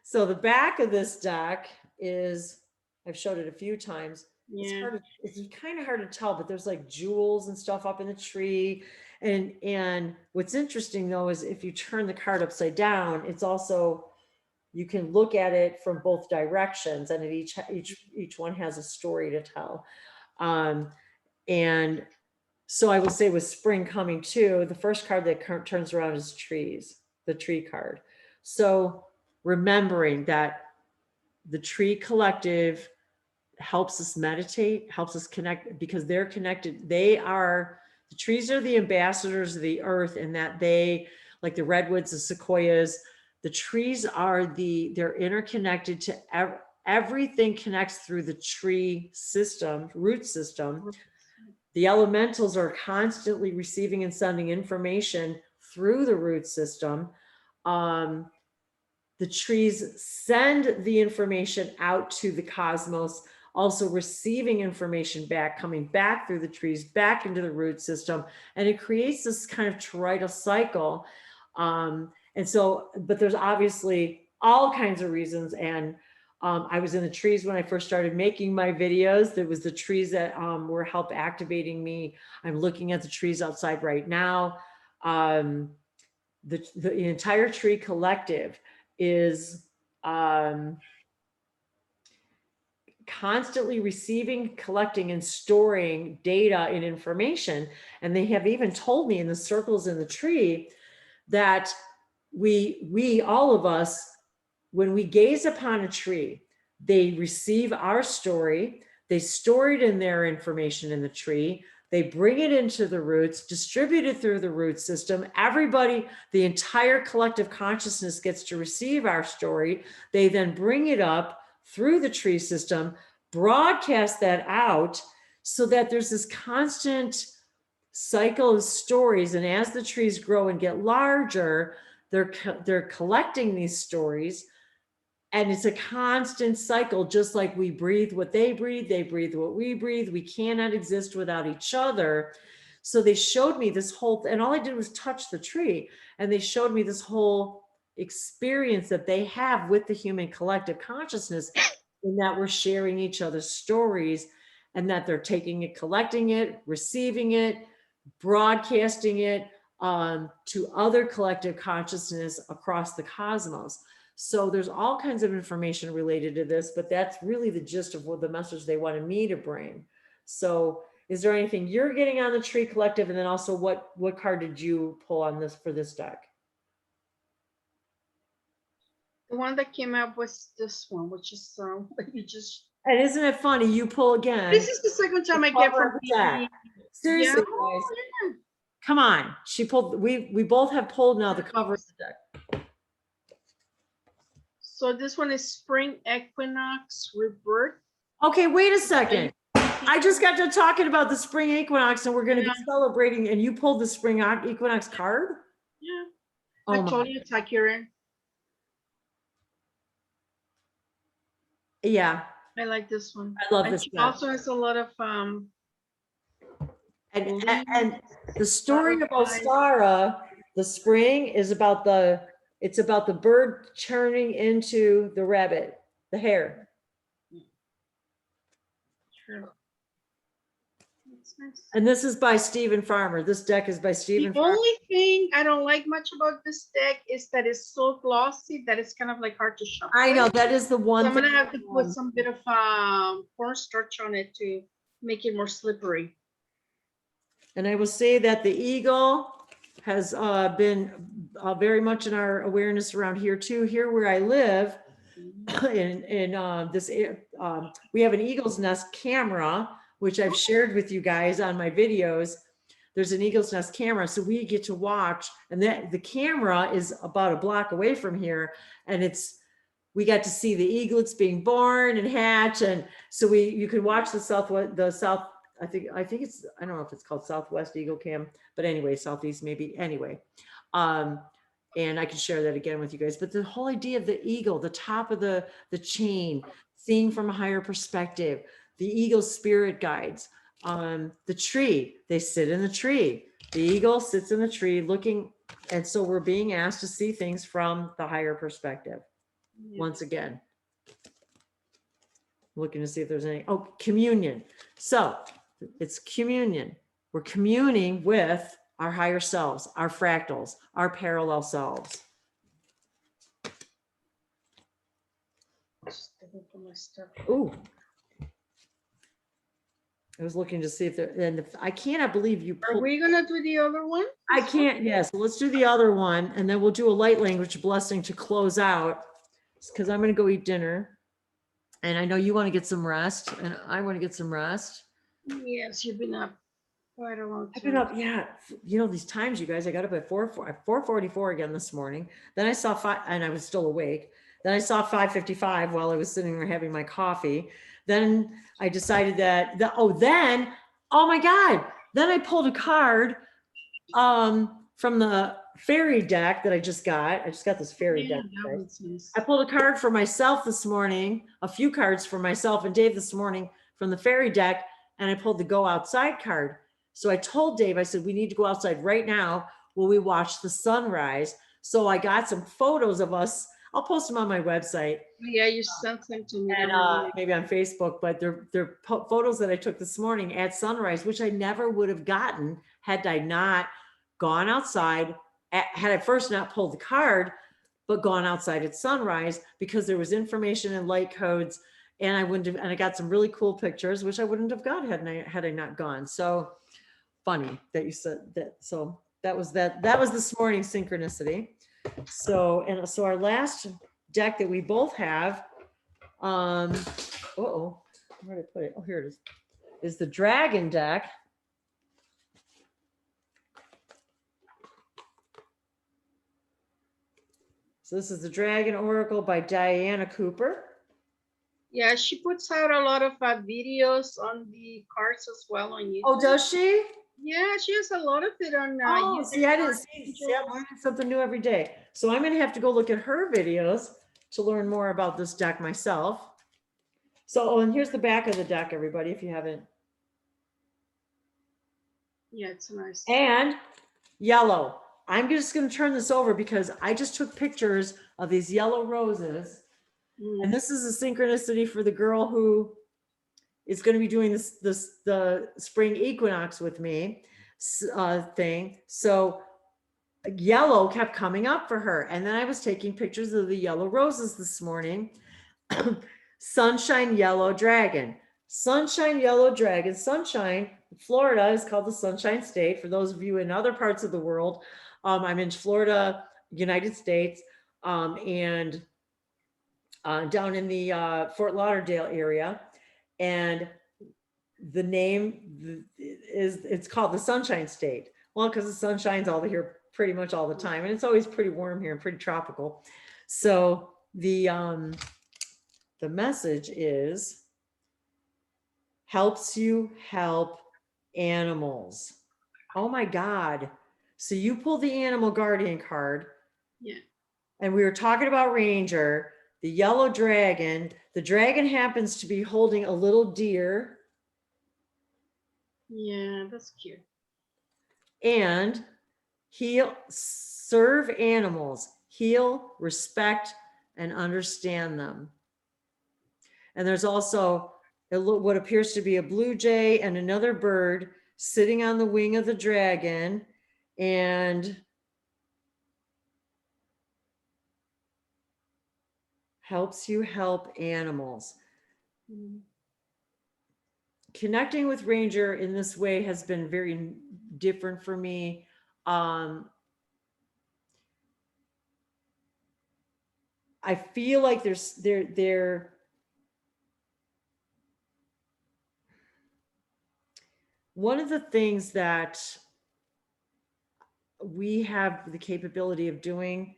so the back of this deck is, I've showed it a few times. Yeah. It's kind of hard to tell, but there's like jewels and stuff up in the tree. And what's interesting though, is if you turn the card upside down, it's also, you can look at it from both directions, and each one has a story to tell. And so I will say with spring coming too, the first card that turns around is trees, the tree card. So remembering that the tree collective helps us meditate, helps us connect, because they're connected. The trees are the ambassadors of the earth, and that they, like the redwoods, the sequoias, the trees they're interconnected to everything connects through the tree system, root system. The elementals are constantly receiving and sending information through the root system. The trees send the information out to the cosmos, also receiving information back, coming back through the trees, back into the root system. And it creates this kind of toroidal cycle. And so, but there's obviously all kinds of reasons. And I was in the trees when I first started making my videos. There was the trees that were help activating me. I'm looking at the trees outside right now. The entire tree collective is constantly receiving, collecting, and storing data and information. And they have even told me in the circles in the tree that we all of us, when we gaze upon a tree, they receive our story, they store it in their information in the tree, They bring it into the roots, distribute it through the root system. Everybody, the entire collective consciousness gets to receive our story. They then bring it up through the tree system, broadcast that out so that there's this constant cycle of stories. And as the trees grow and get larger, they're collecting these stories. And it's a constant cycle, just like we breathe what they breathe what we breathe. We cannot exist without each other. So they showed me this whole, and all I did was touch the tree. And they showed me this whole experience that they have with the human collective consciousness, in that we're sharing each other's stories, and that they're taking it, collecting it, receiving it, broadcasting it to other collective consciousness across the cosmos. So there's all kinds of information related to this, but that's really the gist of what the message they wanted me to bring. So is there anything you're getting on the tree collective? And then also what card did you pull on this for this deck? The one that came up was this one, which is you just. And isn't it funny? You pull again. This is the second time I get from that. Seriously, yeah. guys. Yeah. Come on. She pulled, we both have pulled now the cover of the deck. So this one is Spring Equinox Rebirth. Okay, wait a second. I just got to talking about the spring equinox, and we're going to be celebrating, and you pulled the spring equinox card? Yeah. Oh, I told you it's accurate. Yeah. I like this one. I love this one. Also has a lot of and the story of Ostara, the spring, is about it's about the bird turning into the rabbit, the hare. Sure. That's nice. And this is by Stephen Farmer. This deck is by Stephen Farmer. The only thing I don't like much about this deck is that it's so glossy that it's kind of like hard to shuffle. I know, that is the one So I'm thing. gonna have to put some bit of cornstarch on it to make it more slippery. And I will say that the eagle has been very much in our awareness around here too. Here where I live, in this, we have an eagle's nest camera, which I've shared with you guys on my videos. There's an eagle's nest camera, so we get to watch, and that the camera is about a block away from here, and we got to see the eaglets being born and hatch, and so you could watch I think it's, I don't know if it's called Southwest Eagle Cam, but anyway, Southeast maybe, anyway. And I can share that again with you guys. But the whole idea of the eagle, the top of the chain, seeing from a higher perspective, the eagle spirit guides, the tree, they sit in the tree. The eagle sits in the tree looking, and so we're being asked to see things from the higher perspective. Yeah. Once again, looking to see if there's any, communion. So it's communion. We're communing with our higher selves, our fractals, our parallel selves. Ooh. I was looking to see if there, and I cannot believe you pulled. Are we gonna do the other one? I can't, yes. Let's do the other one, and then we'll do a light language blessing to close out, because I'm gonna go eat dinner. And I know you want to get some rest, and I want to get some rest. Yes, you've been up quite a long time. I've been up, yeah. You know, these times, you guys, I got up at 4:44 again this morning. Then I saw 5, and I was still awake. Then I saw 5:55 while I was sitting there having my coffee. Then I decided oh my God. Then I pulled a card from the fairy deck that I just got. I just got this fairy deck. Nice. I pulled a card for myself this morning, a few cards for myself and Dave this morning from the fairy deck, and I pulled the go outside card. So I told Dave, I said, we need to go outside right now while we watch the sunrise. So I got some photos of us. I'll post them on my website. Yeah, you sent them to me. And maybe on Facebook, but they're photos that I took this morning at sunrise, which I never would have gotten had I not gone outside, had I first not pulled the card, but gone outside at sunrise, because there was information and light codes, and I got some really cool pictures, which I wouldn't have got had I not gone. So funny that you said that. So that was this morning's synchronicity. So our last deck that we both have, where did I put it? Oh, here it is the dragon deck. So this is the Dragon Oracle by Diana Cooper. Yeah, she puts out a lot of videos on the cards as well on YouTube. Oh, does she? Yeah, she has a lot of it on Oh, YouTube. see, I didn't see. See, I'm learning something new every day. So I'm going to have to go look at her videos to learn more about this deck myself. So, oh, and here's the back of the deck, everybody, if you haven't. Yeah, it's nice. And yellow. I'm just going to turn this over because I just took pictures of these yellow roses. And this is a synchronicity for the girl who is going to be doing the spring equinox with me thing. So yellow kept coming up for her. And then I was taking pictures of the yellow roses this morning. Sunshine Yellow Dragon. Sunshine Yellow Dragon. Sunshine, Florida is called the Sunshine State. For those of you in other parts of the world, I'm in Florida, United States, and down in the Fort Lauderdale area. And the name it's called the Sunshine State. Well, because the sun shines all here pretty much all the time. And it's always pretty warm here and pretty tropical. So the message is helps you help animals. Oh my God. So you pull the animal guardian card. Yeah. And we were talking about Ranger, the yellow dragon. The dragon happens to be holding a little deer. Yeah, that's cute. And heal, serve animals, heal, respect, and understand them. And there's also what appears to be a blue jay and another bird sitting on the wing of the dragon, and helps you help animals. Connecting with Ranger in this way has been very different for me. I feel like they're one of the things that we have the capability of doing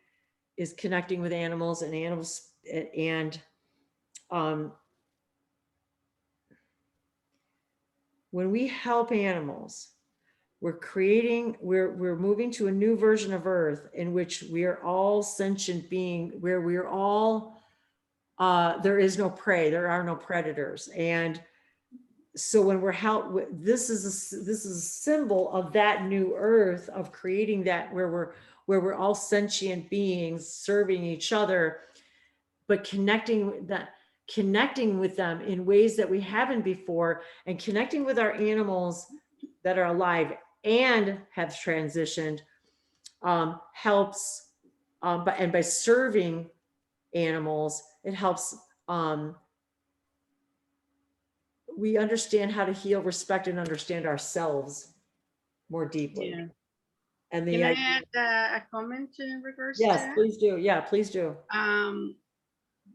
is connecting with animals and when we help animals, we're moving to a new version of Earth in which we are all sentient being, where we're all, there is no prey, there are no predators. And so when we're this is a symbol of that new Earth, of creating that where we're all sentient beings serving each other, but connecting with them in ways that we haven't before, and connecting with our animals that are alive and have transitioned helps. And by serving animals, it helps. We understand how to heal, respect, and understand ourselves more deeply. Yeah. And Can I add a comment in regards to that? Yes, please do. Yeah, please do.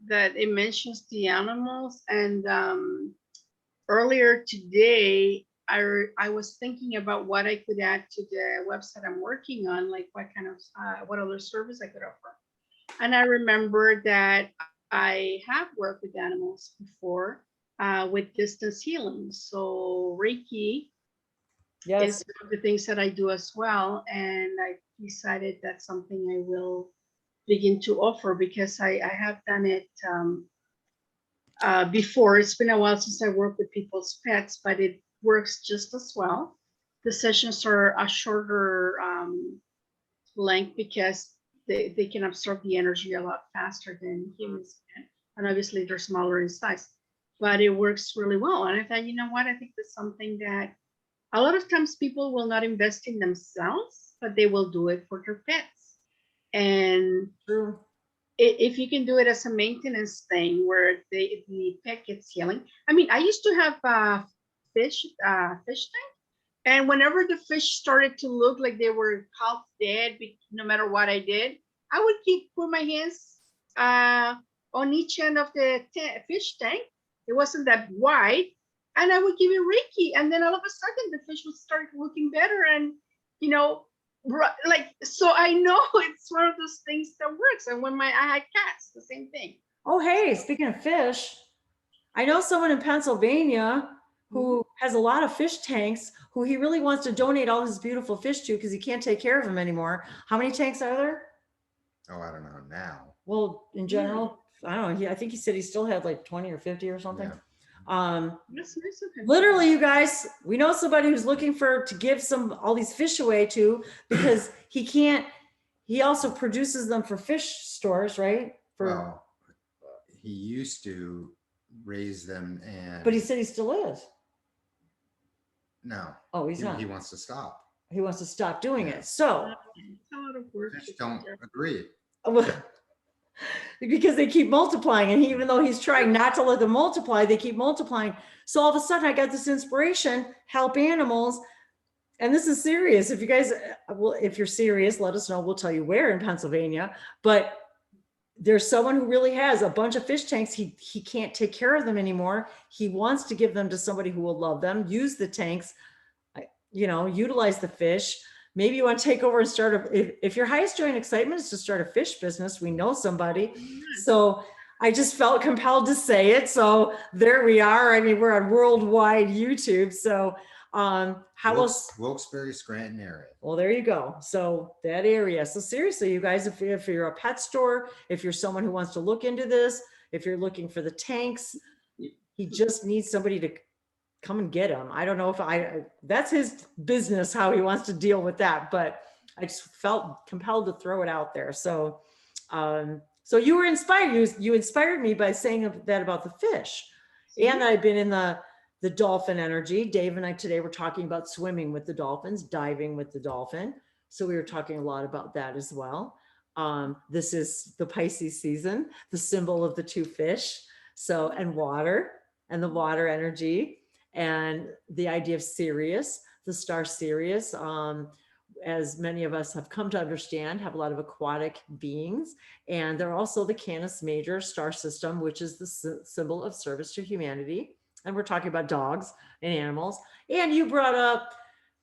That it mentions the animals, and earlier today I was thinking about what I could add to the website I'm working on, like what kind of what other service I could offer. And I remember that I have worked with animals before with distance healing. So Reiki is one of the things that I do as well. And I decided that's something I will begin to offer, because I have done it before. It's been a while since I worked with people's pets, but it works just as well. The sessions are a shorter length because they can absorb the energy a lot faster than humans can. And obviously they're smaller in size, but it works really well. And I thought, you know what, I think that's something that a lot of times people will not invest in themselves, but they will do it for their pets. And True. If you can do it as a maintenance thing where the pet gets healing. I mean, I used to have a fish tank, and whenever the fish started to look like they were half dead, no matter what I did, I would put my hands on each end of the fish tank. It wasn't that wide, and I would give it Reiki, and then all of a sudden the fish would start looking better. And Like, so I know it's one of those things that works. And when I had cats, the same thing. Oh, hey, speaking of fish, I know someone in Pennsylvania who has a lot of fish tanks who he really wants to donate all his beautiful fish to because he can't take care of them anymore. How many tanks are there? Oh, I don't know now. Well, in general, I don't know. I think he said he still had like 20 or 50 or something. Yeah. That's nice of him. Literally, you guys, we know somebody who's looking to give all these fish away to, because he also produces them for fish stores, right? Well, he used to raise them, but he said he still is. No. Oh, he's not. He wants to stop. He wants to stop doing it. So It's a lot of work. Fish don't agree. Because they keep multiplying, and even though he's trying not to let them multiply, they keep multiplying. So all of a sudden I got this inspiration, help animals. And this is serious. If you guys, if you're serious, let us know. We'll tell you where in Pennsylvania. But there's someone who really has a bunch of fish tanks. He can't take care of them anymore. He wants to give them to somebody who will love them, use the tanks, utilize the fish. Maybe you want to take over and start if your highest joy and excitement is to start a fish business, we know somebody. So I just felt compelled to say it. So there we are. I mean, we're on worldwide YouTube. So how else? Wilkes-Barre, Scranton area. Well, there you go. So that area. So seriously, you guys, if you're a pet store, if you're someone who wants to look into this, if you're looking for the tanks, he just needs somebody to come and get him. I don't know if that's his business, how he wants to deal with that, but I just felt compelled to throw it out there. So, so you were inspired. You inspired me by saying that about the fish. And I've been in the dolphin energy. Dave and I today were talking about swimming with the dolphins, diving with the dolphin. So we were talking a lot about that as well. This is the Pisces season, the symbol of the two fish. So, and water, and the water energy, and the idea of Sirius, the star Sirius, as many of us have come to understand, have a lot of aquatic beings. And they're also the Canis Major star system, which is the symbol of service to humanity. And we're talking about dogs and animals. And you brought up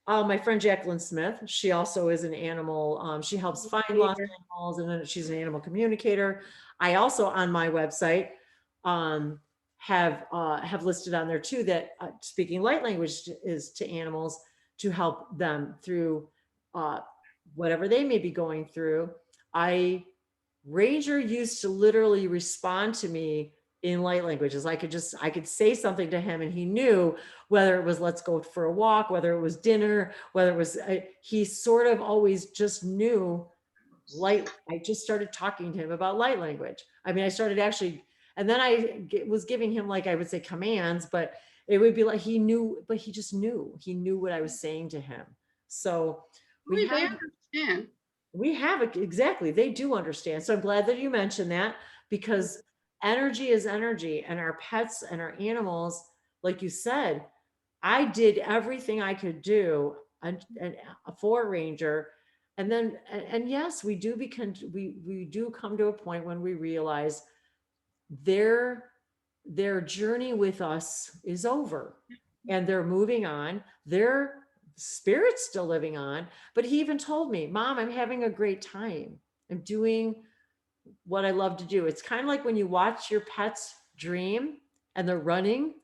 my friend Jacqueline Smith. She also is an animal. She helps find lost animals, and then she's an animal communicator. I also, on my website, have listed on there too that speaking light language is to animals to help them through whatever they may be going through. Ranger used to literally respond to me in light languages. I could say something to him and he knew, whether it was let's go for a walk, whether it was dinner, whether it was, he sort of always just knew light. I just started talking to him about light language. I mean, I started actually, and then I was giving him, like, I would say commands, but it would be like, he knew, but he just knew, he knew what I was saying to him. So they understand. We have it. Exactly. They do understand. So I'm glad that you mentioned that, because energy is energy, and our pets and our animals, like you said, I did everything I could do for Ranger. And then, and yes, we do come to a point when we realize their journey with us is over and they're moving on. Their spirit's still living on. But he even told me, Mom, I'm having a great time. I'm doing what I love to do. It's kind of like when you watch your pets dream and they're running,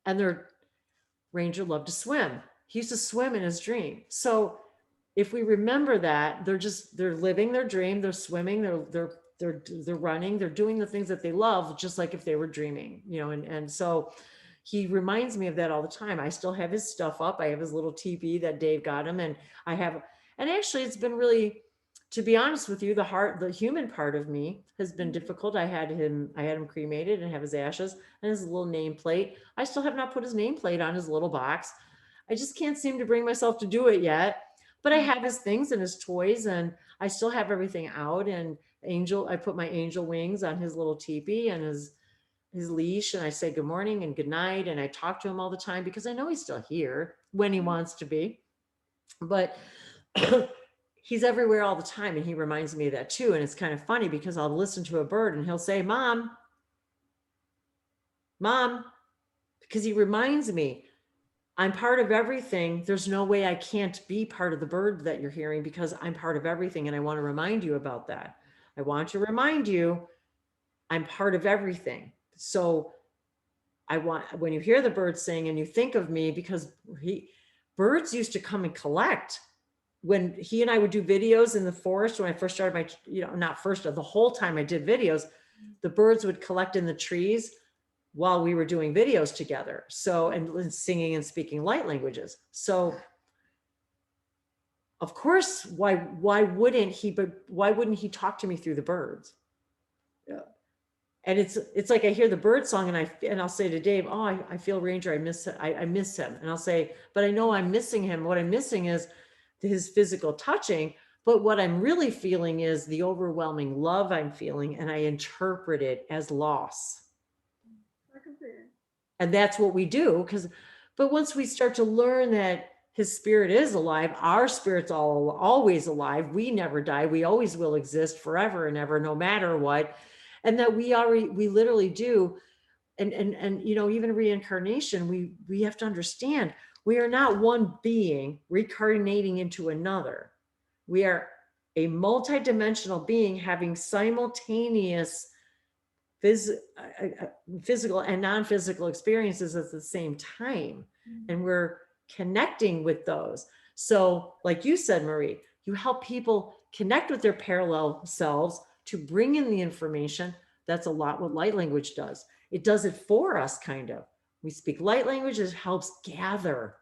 and their Ranger loved to swim. He used to swim in his dream. So if we remember that, they're living their dream, they're swimming, they're running, they're doing the things that they love, just like if they were dreaming, and so he reminds me of that all the time. I still have his stuff up. I have his little teepee that Dave got him, and actually it's been really, to be honest with you, the human part of me has been difficult. I had him cremated and have his ashes and his little nameplate. I still have not put his nameplate on his little box. I just can't seem to bring myself to do it yet, but I have his things and his toys, and I still have everything out. And I put my angel wings on his little teepee and his leash, and I say good morning and good night, and I talk to him all the time because I know he's still here when he wants to be. But he's everywhere all the time, and he reminds me of that too. And it's kind of funny because I'll listen to a bird and he'll say, Mom, because he reminds me, I'm part of everything. There's no way I can't be part of the bird that you're hearing because I'm part of everything. And I want to remind you about that. I want to remind you I'm part of everything. So I want, when you hear the bird sing and you think of me, because birds used to come and collect when he and I would do videos in the forest. When I first started my, not first, the whole time I did videos, the birds would collect in the trees while we were doing videos together. So, and singing and speaking light languages. So of course, why wouldn't he talk to me through the birds? Yeah. And it's like I hear the bird song and I'll say to Dave, oh, I feel Ranger. I miss him. And I'll say, but I know I'm missing him. What I'm missing is his physical touching. But what I'm really feeling is the overwhelming love I'm feeling. And I interpret it as loss. And that's what we do. But once we start to learn that his spirit is alive, our spirit's always alive. We never die. We always will exist forever and ever, no matter what. And that we literally do. And even reincarnation, we have to understand we are not one being reincarnating into another. We are a multidimensional being having simultaneous physical and non-physical experiences at the same time. And we're connecting with those. So like you said, Marie, you help people connect with their parallel selves to bring in the information. That's a lot what light language does. It does it for us, kind of. We speak light language, it helps gather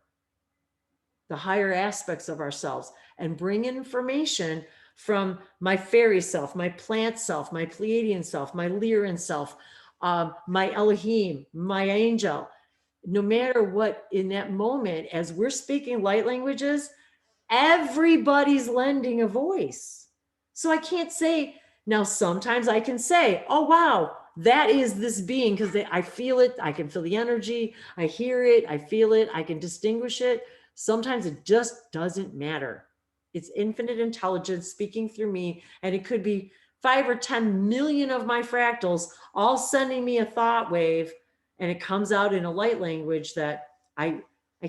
the higher aspects of ourselves and bring information from my fairy self, my plant self, my Pleiadian self, my Lyran self, my Elohim, my angel. No matter what, in that moment, as we're speaking light languages, everybody's lending a voice. So I can't say, now sometimes I can say, oh, wow, that is this being, because I feel it. I can feel the energy. I hear it. I feel it. I can distinguish it. Sometimes it just doesn't matter. It's infinite intelligence speaking through me. And it could be 5 or 10 million of my fractals all sending me a thought wave. And it comes out in a light language that I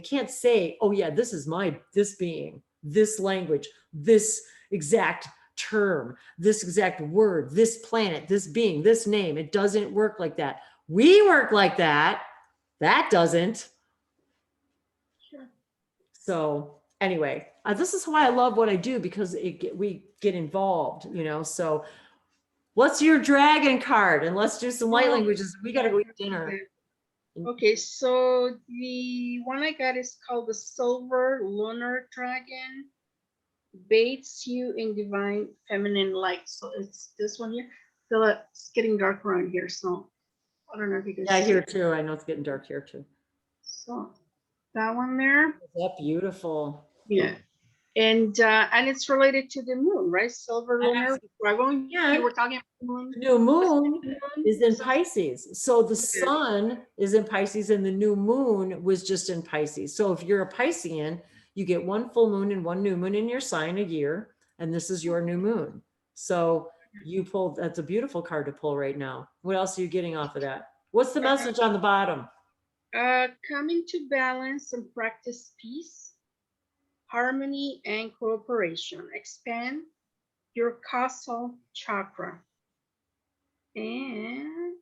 can't say, oh yeah, this is this being, this language, this exact term, this exact word, this planet, this being, this name. It doesn't work like that. We work like that. That doesn't. Sure. So anyway, this is why I love what I do, because we get involved, So what's your dragon card? And let's do some light languages. We got to go eat dinner. Okay, so the one I got is called the Silver Lunar Dragon. Bathes you in divine feminine light. So it's this one here. So it's getting dark around here. So I don't know if you can see. Yeah, here too. I know it's getting dark here too. So that one there. Is that beautiful? Yeah. And it's related to the moon, right? Silver lunar dragon. Yeah. You were talking about the moon. The new moon is in Pisces. So the sun is in Pisces and the new moon was just in Pisces. So if you're a Piscean, you get one full moon and one new moon in your sign a year. And this is your new moon. So you pulled, that's a beautiful card to pull right now. What else are you getting off of that? What's the message on the bottom? Coming to balance and practice peace, harmony, and cooperation. Expand your causal chakra. And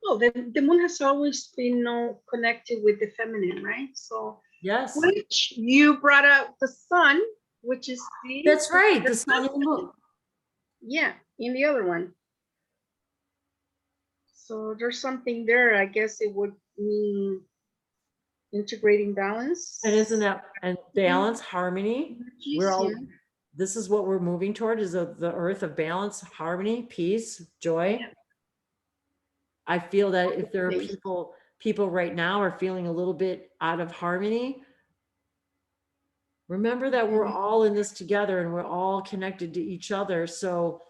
oh, the moon has always been connected with the feminine, right? So yes, which you brought up the sun, which is that's right, the sun and the moon. Yeah, in the other one. So there's something there. I guess it would mean integrating balance. And isn't that, and balance, harmony? We're all, this is what we're moving toward, is the earth of balance, harmony, peace, joy. Yeah. I feel that if there are people right now are feeling a little bit out of harmony, remember that we're all in this together and we're all connected to each other. So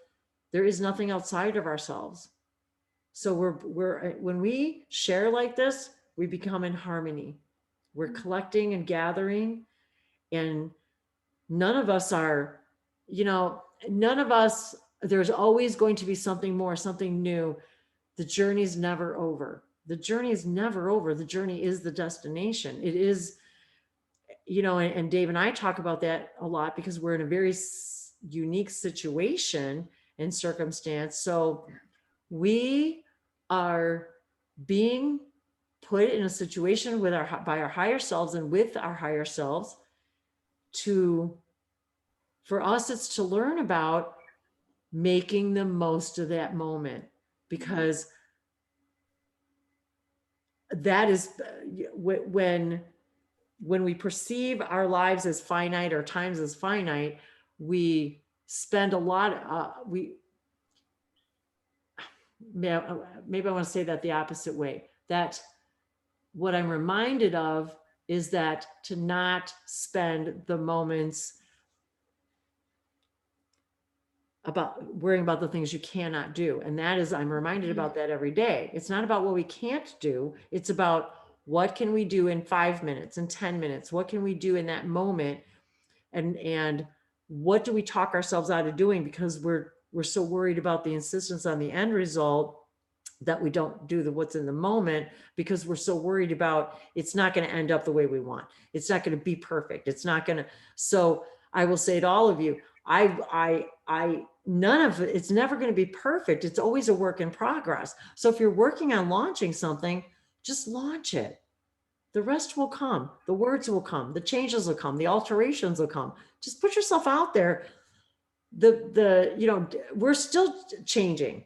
there is nothing outside of ourselves. So we're when we share like this, we become in harmony. We're collecting and gathering, and none of us are, none of us there's always going to be something more, something new. The journey is never over. The journey is never over. The journey is the destination. It is, you know, and Dave and I talk about that a lot because we're in a very unique situation and circumstance. So we are being put in a situation with by our higher selves and with our higher selves for us, it's to learn about making the most of that moment, because that is when we perceive our lives as finite or times as finite, we spend a lot, maybe I want to say that the opposite way, that what I'm reminded of is that to not spend the moments about worrying about the things you cannot do. And that is, I'm reminded about that every day. It's not about what we can't do. It's about what can we do in 5 minutes, in 10 minutes? What can we do in that moment? And what do we talk ourselves out of doing because we're so worried about the insistence on the end result that we don't do what's in the moment, because we're so worried about it's not going to end up the way we want. It's not going to be perfect. It's not going to. So I will say to all of you, none of it, it's never going to be perfect. It's always a work in progress. So if you're working on launching something, just launch it. The rest will come. The words will come. The changes will come. The alterations will come. Just put yourself out there. You know, we're still changing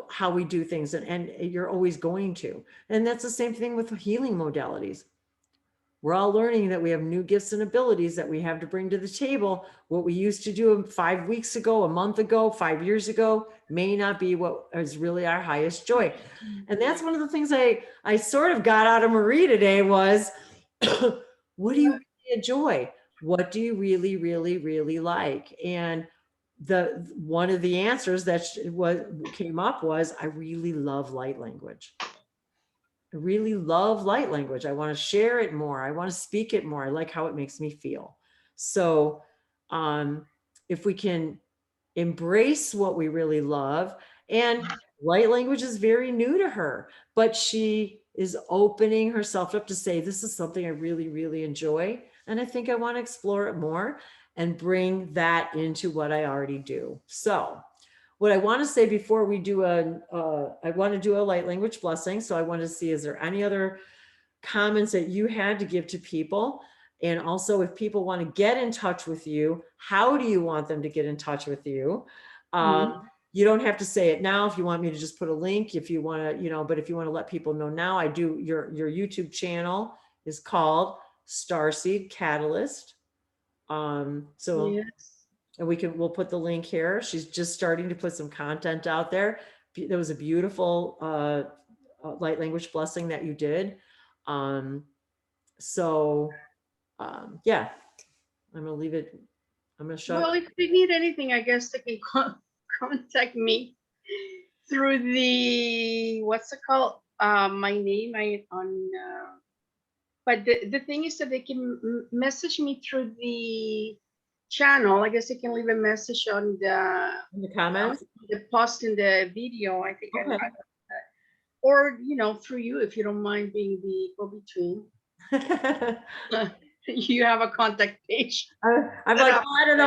how we do things, and you're always going to. And that's the same thing with healing modalities. We're all learning that we have new gifts and abilities that we have to bring to the table. What we used to do 5 weeks ago, a month ago, 5 years ago, may not be what is really our highest joy. And that's one of the things I sort of got out of Marie today was, what do you really enjoy? What do you really, really, really like? And one of the answers that came up was, I really love light language. I really love light language. I want to share it more. I want to speak it more. I like how it makes me feel. So if we can embrace what we really love, and light language is very new to her, but she is opening herself up to say, this is something I really, really enjoy. And I think I want to explore it more and bring that into what I already do. So what I want to say before we do I want to do a light language blessing. So I want to see, is there any other comments that you had to give to people? And also, if people want to get in touch with you, how do you want them to get in touch with you? You don't have to say it now. If you want me to just put a link, if you want to, you know, but if you want to let people know now, I do. Your YouTube channel is called StarSeed Catalyst. Yes. And we'll put the link here. She's just starting to put some content out there. There was a beautiful light language blessing that you did. Yeah, I'm gonna leave it. I'm gonna shut. Well, if they need anything, I guess they can contact me through the, what's it called? My name but the thing is that they can message me through the channel. I guess they can leave a message on in the comments, the post in the video. I think, okay. Or, you know, through you, if you don't mind being the go-between. You have a contact page. I'm like, I don't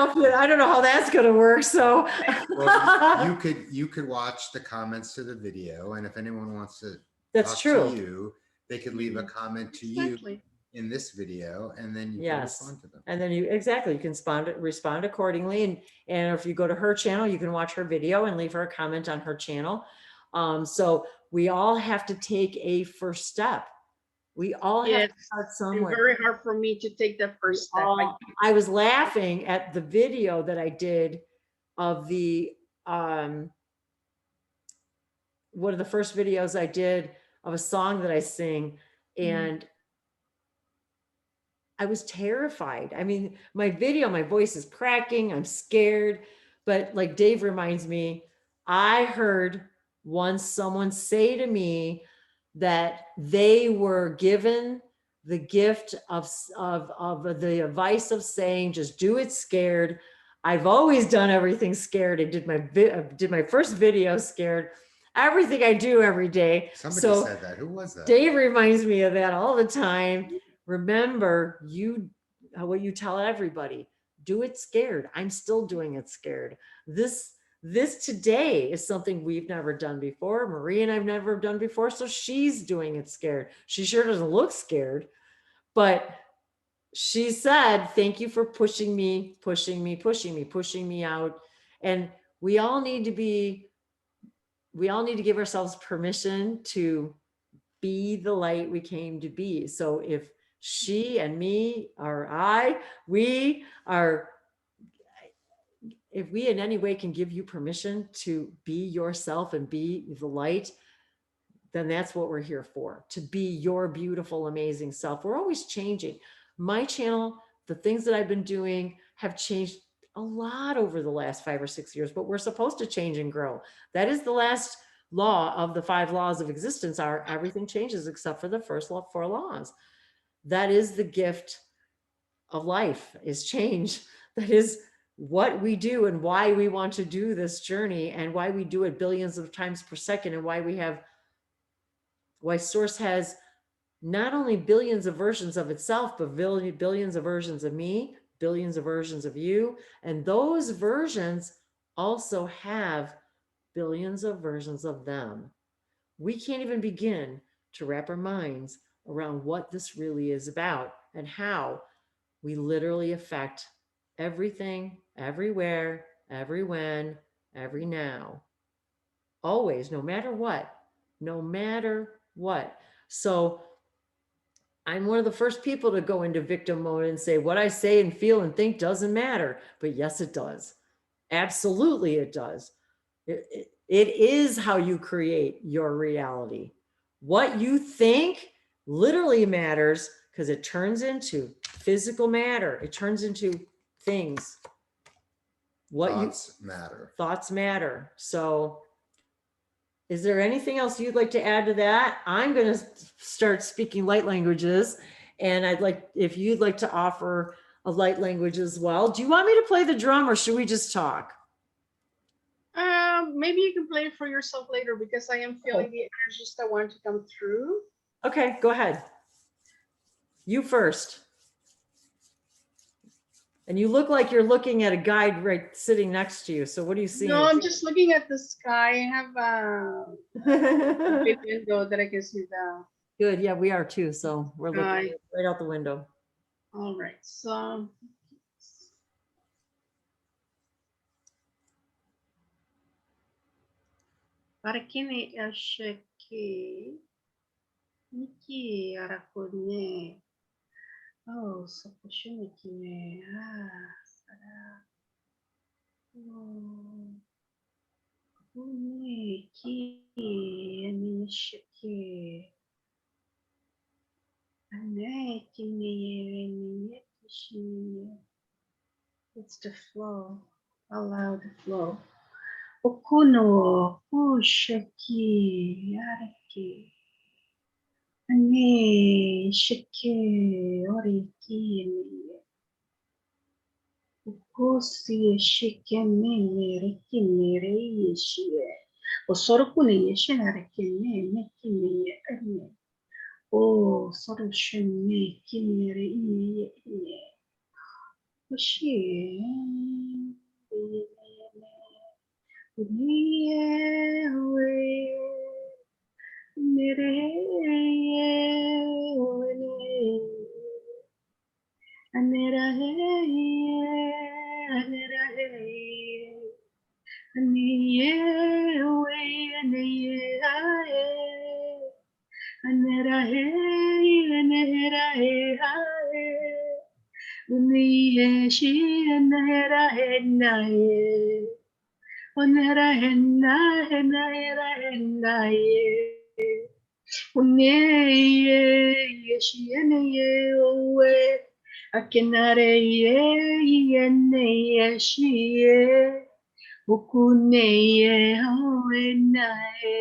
know how that's gonna work. So well, you could watch the comments to the video, and if anyone wants to that's true to you, they could leave a comment to you in this video, and then you can respond to them. And then you can respond accordingly. And if you go to her channel, you can watch her video and leave her a comment on her channel. So we all have to take a first step. We all have to start somewhere. It's very hard for me to take the first step. I was laughing at the video that I did of the one of the first videos I did of a song that I sing, and I was terrified. I mean, my voice is cracking. I'm scared. But like Dave reminds me, I heard once someone say to me that they were given the gift of the advice of saying, just do it scared. I've always done everything scared. I did my first video scared. Everything I do every day. Somebody said that. Who was that? Dave reminds me of that all the time. Remember, what you tell everybody, do it scared. I'm still doing it scared. This today is something we've never done before. Marie and I've never done before. So she's doing it scared. She sure doesn't look scared, but she said, thank you for pushing me out. And we all need to give ourselves permission to be the light we came to be. So if she and me or if we in any way can give you permission to be yourself and be the light, then that's what we're here for, to be your beautiful, amazing self. We're always changing. My channel, the things that I've been doing have changed a lot over the last 5 or 6 years, but we're supposed to change and grow. That is the last law of the 5 laws of existence, are everything changes except for the first 4 laws. That is the gift of life, is change. That is what we do and why we want to do this journey and why we do it billions of times per second, and why Source has not only billions of versions of itself, but billions of versions of me, billions of versions of you. And those versions also have billions of versions of them. We can't even begin to wrap our minds around what this really is about and how we literally affect everything, everywhere, every when, every now. Always, no matter what. So I'm one of the first people to go into victim mode and say what I say and feel and think doesn't matter. But yes, it does. Absolutely, it does. It is how you create your reality. What you think literally matters, because it turns into physical matter. It turns into things. Thoughts matter. So is there anything else you'd like to add to that? I'm going to start speaking light languages, and if you'd like to offer a light language as well. Do you want me to play the drum, or should we just talk? Maybe you can play it for yourself later, because I am feeling the energies that want to come through. Okay, go ahead. You first. And you look like you're looking at a guide right sitting next to you. So what do you see? No, I'm just looking at the sky. I have a big window that I can see the. Good. Yeah, we are too. So we're looking right out the window. All right. So. Para kini asheki niki arakone. Oh, so kushuniki ne. Sara. Oh. Niki anisheki. Aneki ne nishi. It's the flow. Allow the flow. Okuno usheki yareki. Ane sheke oriki ne. Ukusi sheke ne reki ne reishi. Osorokune yeshe nareki ne neki ne ane. O soroshene kinere ne. Oshi. Onera henna henna era henna ye unye yeshiene ye owe akenare ye yene yeshie ukune ye hoena ye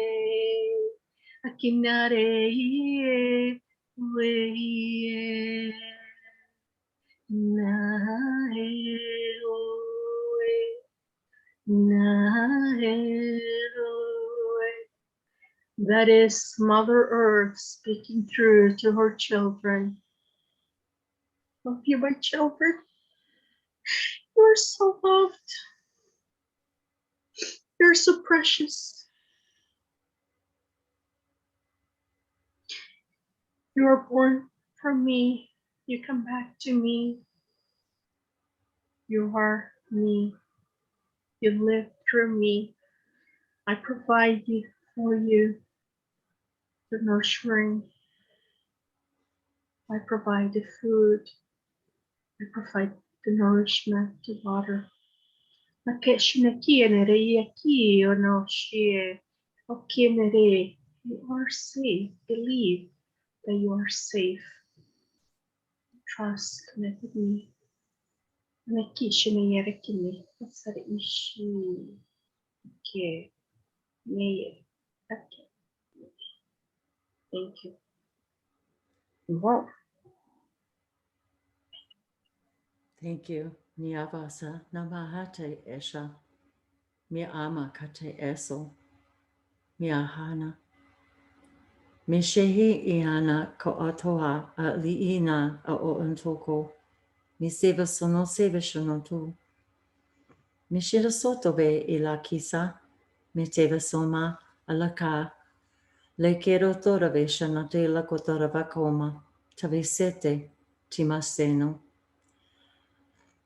akenare ye we ye na ye owe Nahe. That is Mother Earth speaking through to her children. Love you, my children. You are so loved. You're so precious. You are born from me. You come back to me. You are me. You live through me. I provide you for you the nurturing. I provide the food. I provide the nourishment, the water. You are safe. Believe that you are safe. Trust, connect with me. Thank you. Wow. Thank you. Niyavasa namahate esha. Mi ama kate eso. Mi ahana. Mi shehi iana ko atoa a liina a o untoko. Mi seva sono seva shonotu. Mi shira sotobe ila kisa. Mi teva soma alaka. Le quiero torave shanate la kotorava koma. Tavisete timaseno.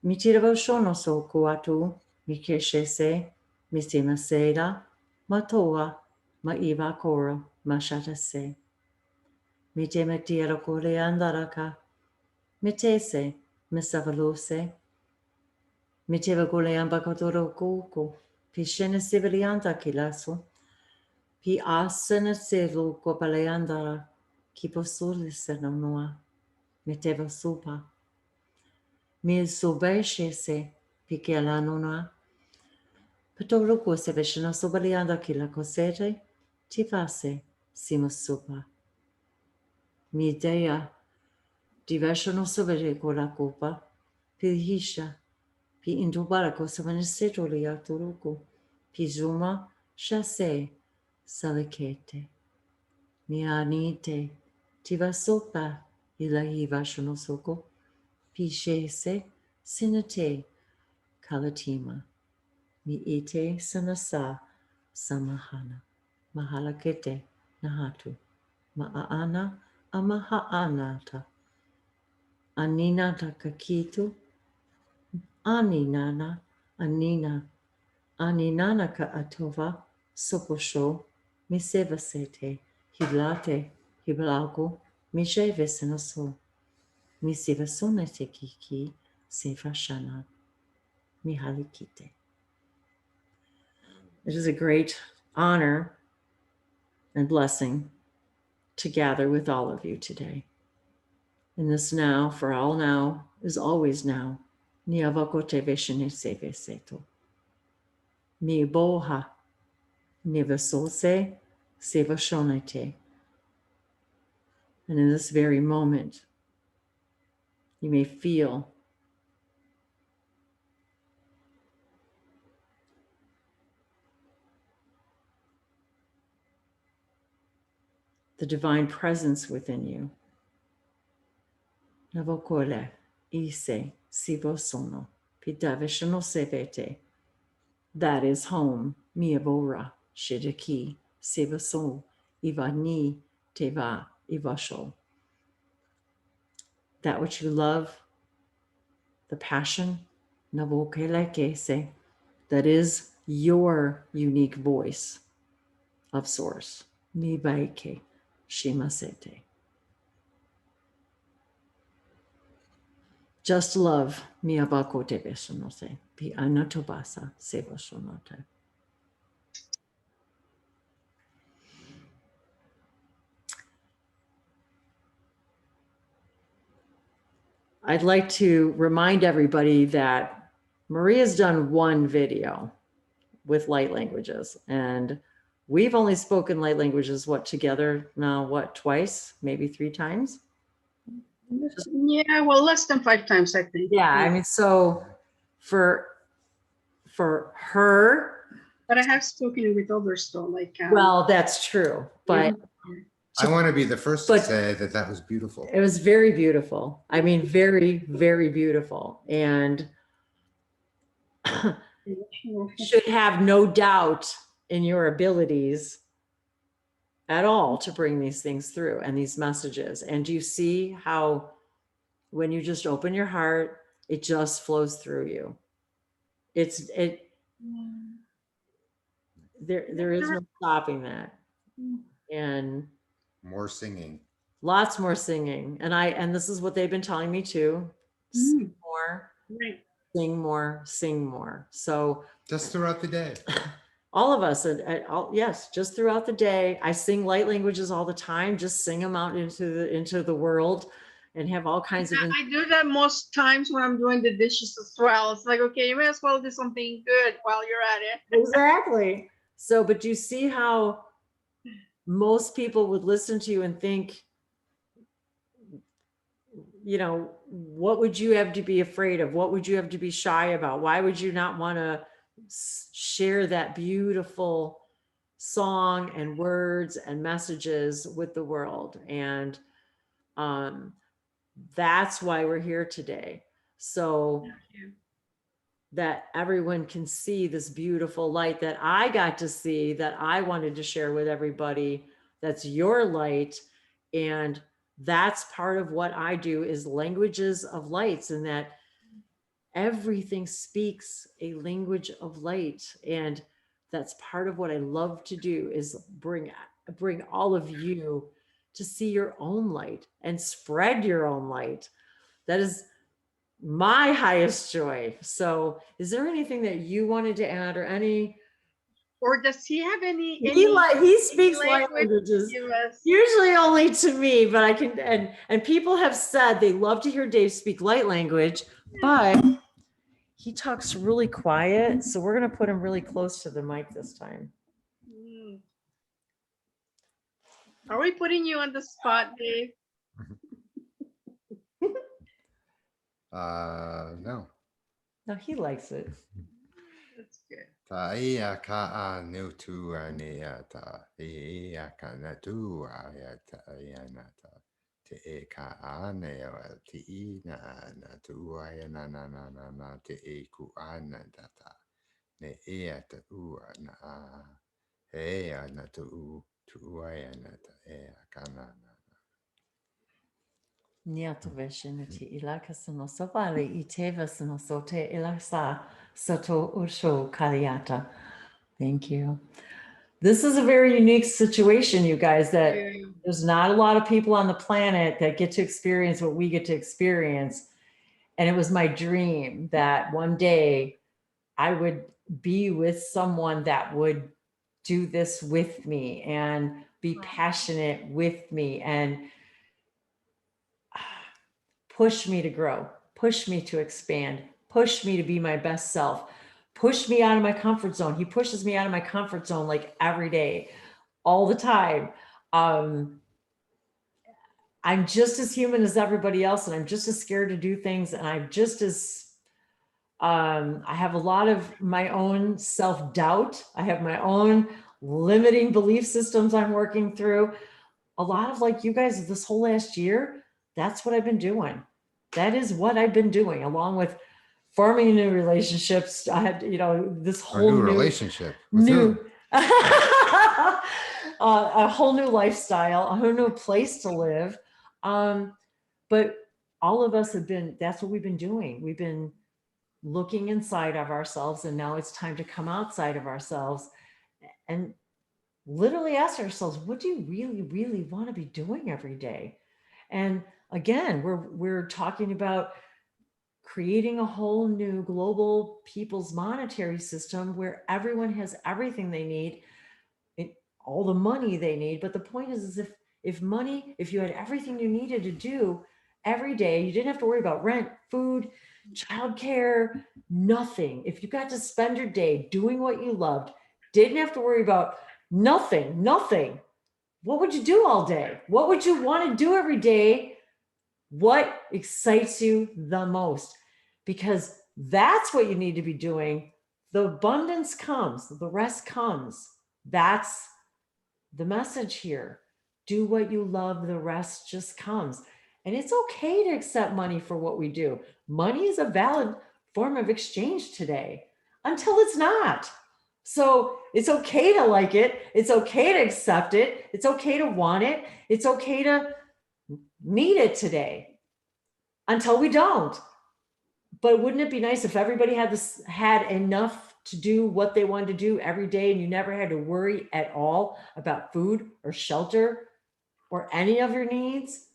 Mi tiravo shono so kuatu. Mi keshese. Mi timaseda. Matoa. Ma iva koro. Ma shatase. Mi te tiro kore andaraka. Mi tese. Mi savalose. Mi te gole ambakotoro kuku. Pi shene sivilianta kilaso. Pi asana selu kopaleandara. Ki posuli noa. Mi te supa. Mi subeshese. Pi ke la nona. Patolo ko se veshina sobalianda ki la cosete. Ti fase. Simo supa. Mi idea. Diversono sovere con la copa. Pi hisha. Pi indubara cosa vaneseto li aturuko. Pi zuma. Shase. Salikete. Mi anite. Ti va sopa. Ila hiva shono soko. Pi shese. Sinate. Kalatima. Mi ite sanasa. Samahana. Mahalakete. Nahatu. Ma'ana. Amahaanata. Anina takakitu, aninana, anina, aninana ka atova, soposho, misevasete, hiblate, hiblago, misevesenoso, misevasonete kiki, sevashana, mihalikite. It is a great honor and blessing to gather with all of you today. In this now, for all now, is always now. Ni avakote veshene seve seto. Mi boha, ni vesose, seva shonete. And in this very moment, you may feel the divine presence within you. Navokole, ise, sivo sono, pitaveshono sevete. That is home, miavora, shidaki, sevaso, ivani, teva, ivasho. That which you love, the passion, navokelekese, that is your unique voice of source. Nibaike, shimasete. Just love, miabakote besonose, pi anatobasa, sevasonote. I'd like to remind everybody that Maria's done one video with light languages, and we've only spoken light languages, together now, twice, maybe 3 times? Yeah, well, less than 5 times, I think. Yeah, I mean, so for for her. But I have spoken with others though, like Well, that's true, but I want to be the first to But- say that that was beautiful. it was very beautiful. I mean, very, very beautiful. And should have no doubt in your abilities at all to bring these things through and these messages. And do you see how when you just open your heart, it just flows through you? There is no stopping that. And More singing. lots more singing. And this is what they've been telling me too. Sing more, Right. sing more, sing more. So Just throughout the day. all of us, yes, just throughout the day. I sing light languages all the time. Just sing them out into the world, and have all kinds of. I do that most times when I'm doing the dishes as well. It's like, okay, you may as well do something good while you're at it. Exactly. So, but you see how most people would listen to you and think, you know, what would you have to be afraid of? What would you have to be shy about? Why would you not want to share that beautiful song and words and messages with the world? And that's why we're here today. So that everyone can see this beautiful light that I got to see, that I wanted to share with everybody. That's your light. And that's part of what I do, is languages of lights, and that everything speaks a language of light. And that's part of what I love to do, is bring all of you to see your own light and spread your own light. That is my highest joy. So is there anything that you wanted to add, or any? Or does he have any he speaks light languages, US? Usually only to me, but I can, and people have said they love to hear Dave speak light language, but he talks really quiet. So we're going to put him really close to the mic this time. Are we putting you on the spot, Dave? No. No, he likes it. That's good. Ta ia ka a nu tu a ni a ta ia ka na tu a ia ta ia na ta te e ka a ne o te I na tu a ia na te e ku a na ta ta ne ia ta u a na a he a na tu a ia na ta e a ka na. Niato veshinati ilaka sano sopale iteva sano sote ilasa sato usho kaliata. Thank you. This is a very unique situation, you guys, that there's not a lot of people on the planet that get to experience what we get to experience. And it was my dream that one day I would be with someone that would do this with me and be passionate with me and push me to grow, push me to expand, push me to be my best self, push me out of my comfort zone. He pushes me out of my comfort zone like every day, all the time. I'm just as human as everybody else, and I'm just as scared to do things. And I'm just as, I have a lot of my own self-doubt. I have my own limiting belief systems I'm working through. A lot of, like you guys, this whole last year, that's what I've been doing. That is what I've been doing, along with forming new relationships. I had, this whole new relationship. With new, a whole new lifestyle, a whole new place to live. But all of us have been, that's what we've been doing. We've been looking inside of ourselves, and now it's time to come outside of ourselves and literally ask ourselves, what do you really, really want to be doing every day? And again, we're talking about creating a whole new global people's monetary system where everyone has everything they need, all the money they need. But the point is if you had everything you needed to do every day, you didn't have to worry about rent, food, childcare, nothing. If you got to spend your day doing what you loved, didn't have to worry about nothing. What would you do all day? What would you want to do every day? What excites you the most? Because that's what you need to be doing The abundance comes, the rest comes. That's the message here. Do what you love, the rest just comes. And it's okay to accept money for what we do. Money is a valid form of exchange today until it's not. So it's okay to like it. It's okay to accept it. It's okay to want it. It's okay to need it today until we don't. But wouldn't it be nice if everybody had enough to do what they wanted to do every day, and you never had to worry at all about food or shelter or any of your needs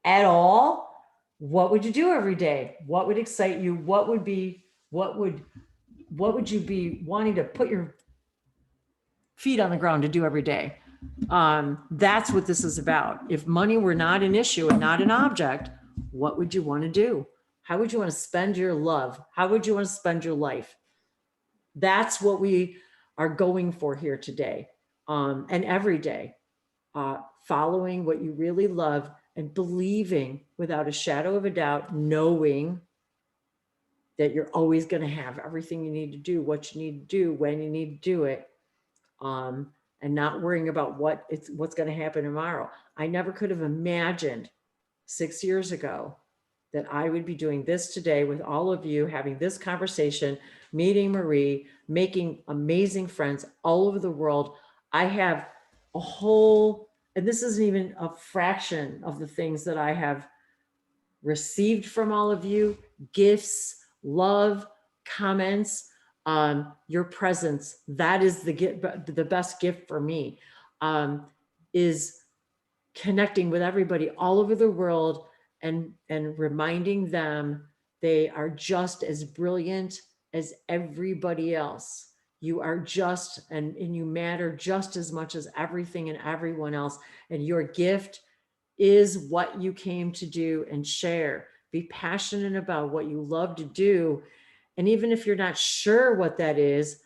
at all? What would you do every day? What would excite you? What would you be wanting to put your feet on the ground to do every day? That's what this is about. If money were not an issue and not an object, what would you want to do? How would you want to spend your love? How would you want to spend your life? That's what we are going for here today, and every day, following what you really love and believing without a shadow of a doubt, knowing that you're always going to have everything you need to do, what you need to do, when you need to do it, and not worrying about what's going to happen tomorrow. I never could have imagined 6 years ago that I would be doing this today with all of you, having this conversation, meeting Marie, making amazing friends all over the world. I have a whole, and this isn't even a fraction of the things that I have received from all of you, gifts, love, comments, your presence. That is the best gift for me, is connecting with everybody all over the world and reminding them they are just as brilliant as everybody else. You are just, and you matter just as much as everything and everyone else. And your gift is what you came to do and share. Be passionate about what you love to do. And even if you're not sure what that is,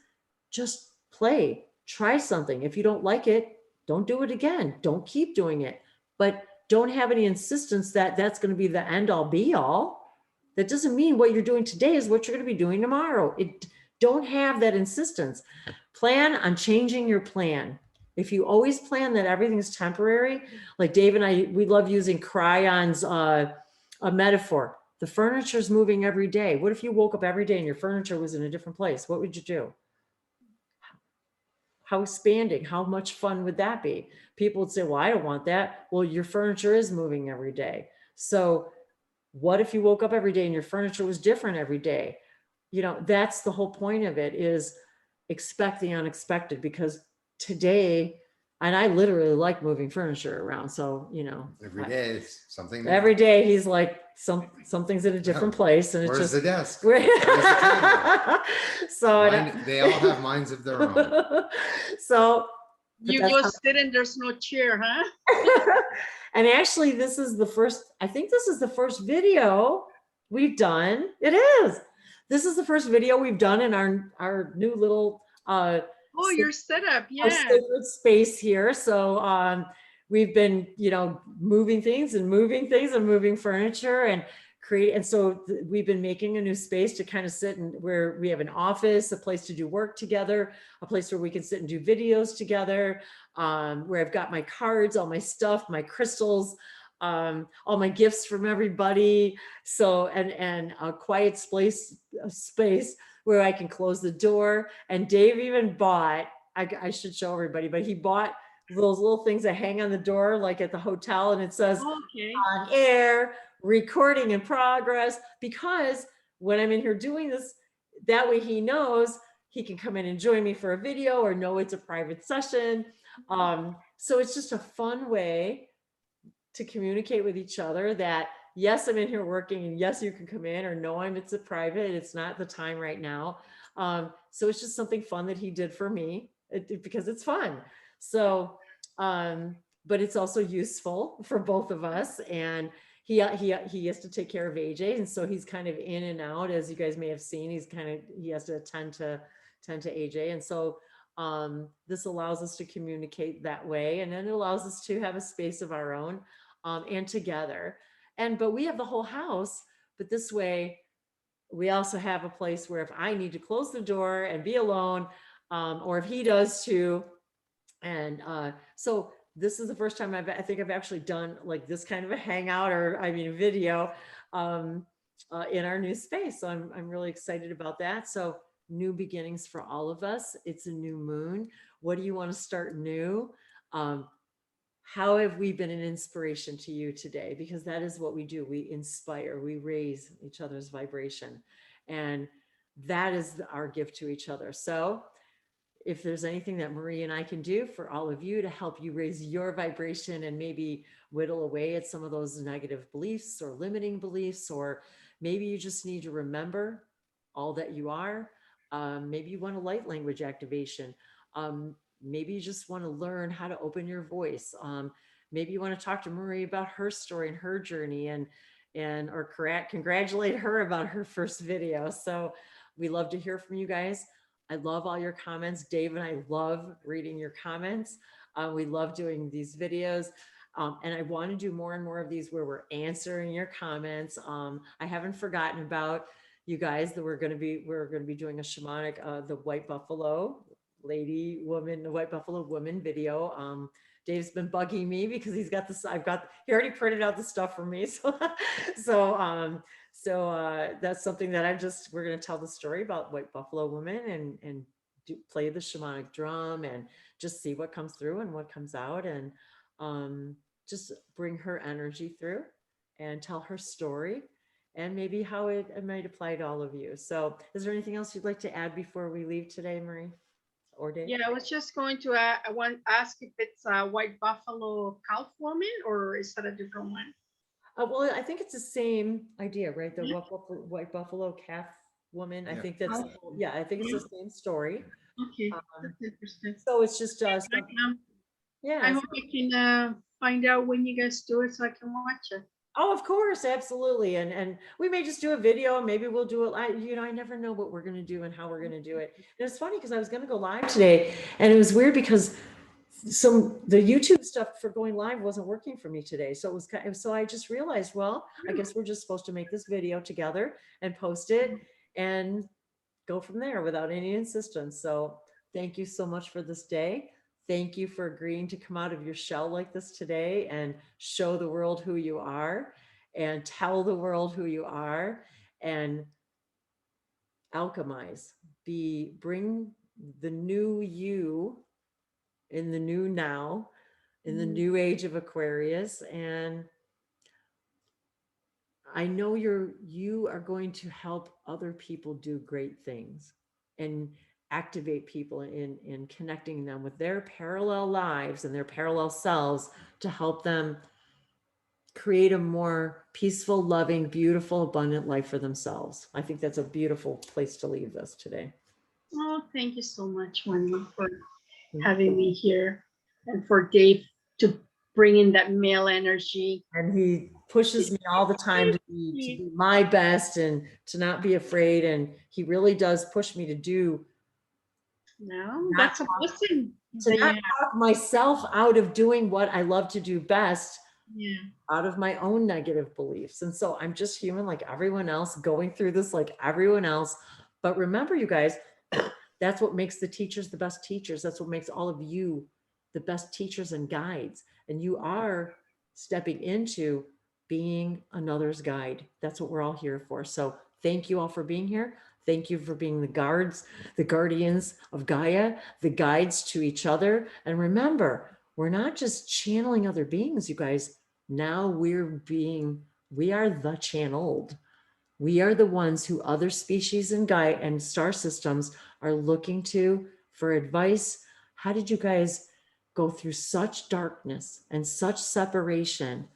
just play, try something. If you don't like it, don't do it again. Don't keep doing it. But don't have any insistence that that's going to be the end all be all. That doesn't mean what you're doing today is what you're going to be doing tomorrow. Don't have that insistence. Plan on changing your plan. If you always plan that everything's temporary, like Dave and I, we love using crayons, a metaphor. The furniture is moving every day. What if you woke up every day and your furniture was in a different place? What would you do? How expanding, how much fun would that be? People would say, well, I don't want that. Well, your furniture is moving every day. So what if you woke up every day and your furniture was different every day? You know, that's the whole point of it, is expect the unexpected, because today, and I literally like moving furniture around. So, you know, Every day is something new. every day he's like, something's in a different place. And it's Where's just the desk? Where's the so they all have minds of their own. So You go sit and there's no chair, huh? and actually this is the first, I think this is the first video we've done. It is. This is the first video we've done in our new little Oh, your setup, our yeah. sacred space here. So we've been, you know, moving things and moving furniture and create. And so we've been making a new space to kind of sit and where we have an office, a place to do work together, a place where we can sit and do videos together, where I've got my cards, all my stuff, my crystals, all my gifts from everybody. So, and a quiet space where I can close the door. And Dave even bought, I should show everybody, but he bought those little things that hang on the door, like at the hotel, and it says Okay. on air, recording in progress, because when I'm in here doing this, that way he knows he can come in and join me for a video or know it's a private session. So it's just a fun way to communicate with each other that, yes, I'm in here working, and yes, you can come in, or no, it's a private, it's not the time right now. So it's just something fun that he did for me because it's fun. So, but it's also useful for both of us. And he has to take care of AJ. And so he's kind of in and out, as you guys may have seen, he has to tend to AJ. And so, this allows us to communicate that way. And then it allows us to have a space of our own, and together. But we have the whole house, but this way we also have a place where if I need to close the door and be alone, or if he does too. And so this is the first time I think I've actually done like this kind of a hangout, or I mean, video in our new space. So I'm really excited about that. So new beginnings for all of us. It's a new moon. What do you want to start new? How have we been an inspiration to you today? Because that is what we do. We inspire, we raise each other's vibration. And that is our gift to each other. So if there's anything that Marie and I can do for all of you to help you raise your vibration and maybe whittle away at some of those negative beliefs or limiting beliefs, or maybe you just need to remember all that you are. Maybe you want a light language activation. Maybe you just want to learn how to open your voice. Maybe you want to talk to Marie about her story and her journey, or congratulate her about her first video. So we love to hear from you guys. I love all your comments. Dave and I love reading your comments. We love doing these videos. And I want to do more and more of these where we're answering your comments. I haven't forgotten about you guys that we're going to be doing a shamanic, the white buffalo lady woman, the white buffalo woman video. Dave's been bugging me because he's got this, he already printed out the stuff for me. So that's something that we're going to tell the story about white buffalo woman and play the shamanic drum and just see what comes through and what comes out, and just bring her energy through and tell her story and maybe how it might apply to all of you. So is there anything else you'd like to add before we leave today, Marie or Dave? Yeah, I was just going to ask if it's a white buffalo calf woman or is that a different one? Well, I think it's the same idea, right? The white buffalo calf woman. I think that's, I think it's the same story. Okay, that's interesting. So it's just, I hope I can find out when you guys do it so I can watch it. Oh, of course, absolutely. And we may just do a video, maybe we'll do it. I never know what we're going to do and how we're going to do it. And it's funny because I was going to go live today, and it was weird because the YouTube stuff for going live wasn't working for me today. So so I just realized, well, I guess we're just supposed to make this video together and post it and go from there without any insistence. So thank you so much for this day. Thank you for agreeing to come out of your shell like this today and show the world who you are and tell the world who you are and alchemize, bring the new you in the new now, in the new age of Aquarius. And I know you are going to help other people do great things and activate people in connecting them with their parallel lives and their parallel selves to help them create a more peaceful, loving, beautiful, abundant life for themselves. I think that's a beautiful place to leave this today. Oh, thank you so much, Wendy, for having me here, and for Dave to bring in that male energy. And he pushes me all the time to be my best and to not be afraid. And he really does push me to do. No, that's a blessing. To not talk myself out of doing what I love to do best, out of my own negative beliefs. And so I'm just human like everyone else, going through this like everyone else. But remember, you guys, that's what makes the teachers the best teachers. That's what makes all of you the best teachers and guides. And you are stepping into being another's guide. That's what we're all here for. So thank you all for being here. Thank you for being the guardians of Gaia, the guides to each other. And remember, we're not just channeling other beings, you guys. Now we are the channeled. We are the ones who other species and Gaia and star systems are looking to for advice. How did you guys go through such darkness and such separation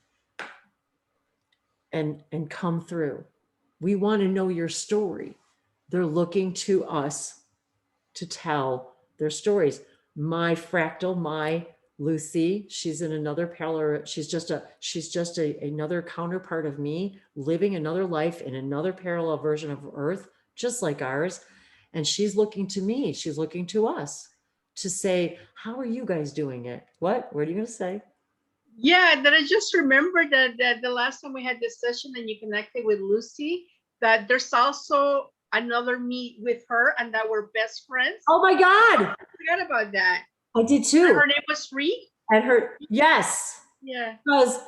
and come through? We want to know your story. They're looking to us to tell their stories. My fractal, my Lucy, she's in another parallel. She's just another counterpart of me, living another life in another parallel version of Earth, just like ours. And she's looking to me. She's looking to us to say, how are you guys doing it? What are you going to say? Yeah, that I just remembered that the last time we had this session and you connected with Lucy, that there's also another me with her and that we're best friends. Oh my God. I forgot about that. I did too. And her name was Ree? And her, yes. Yeah. Because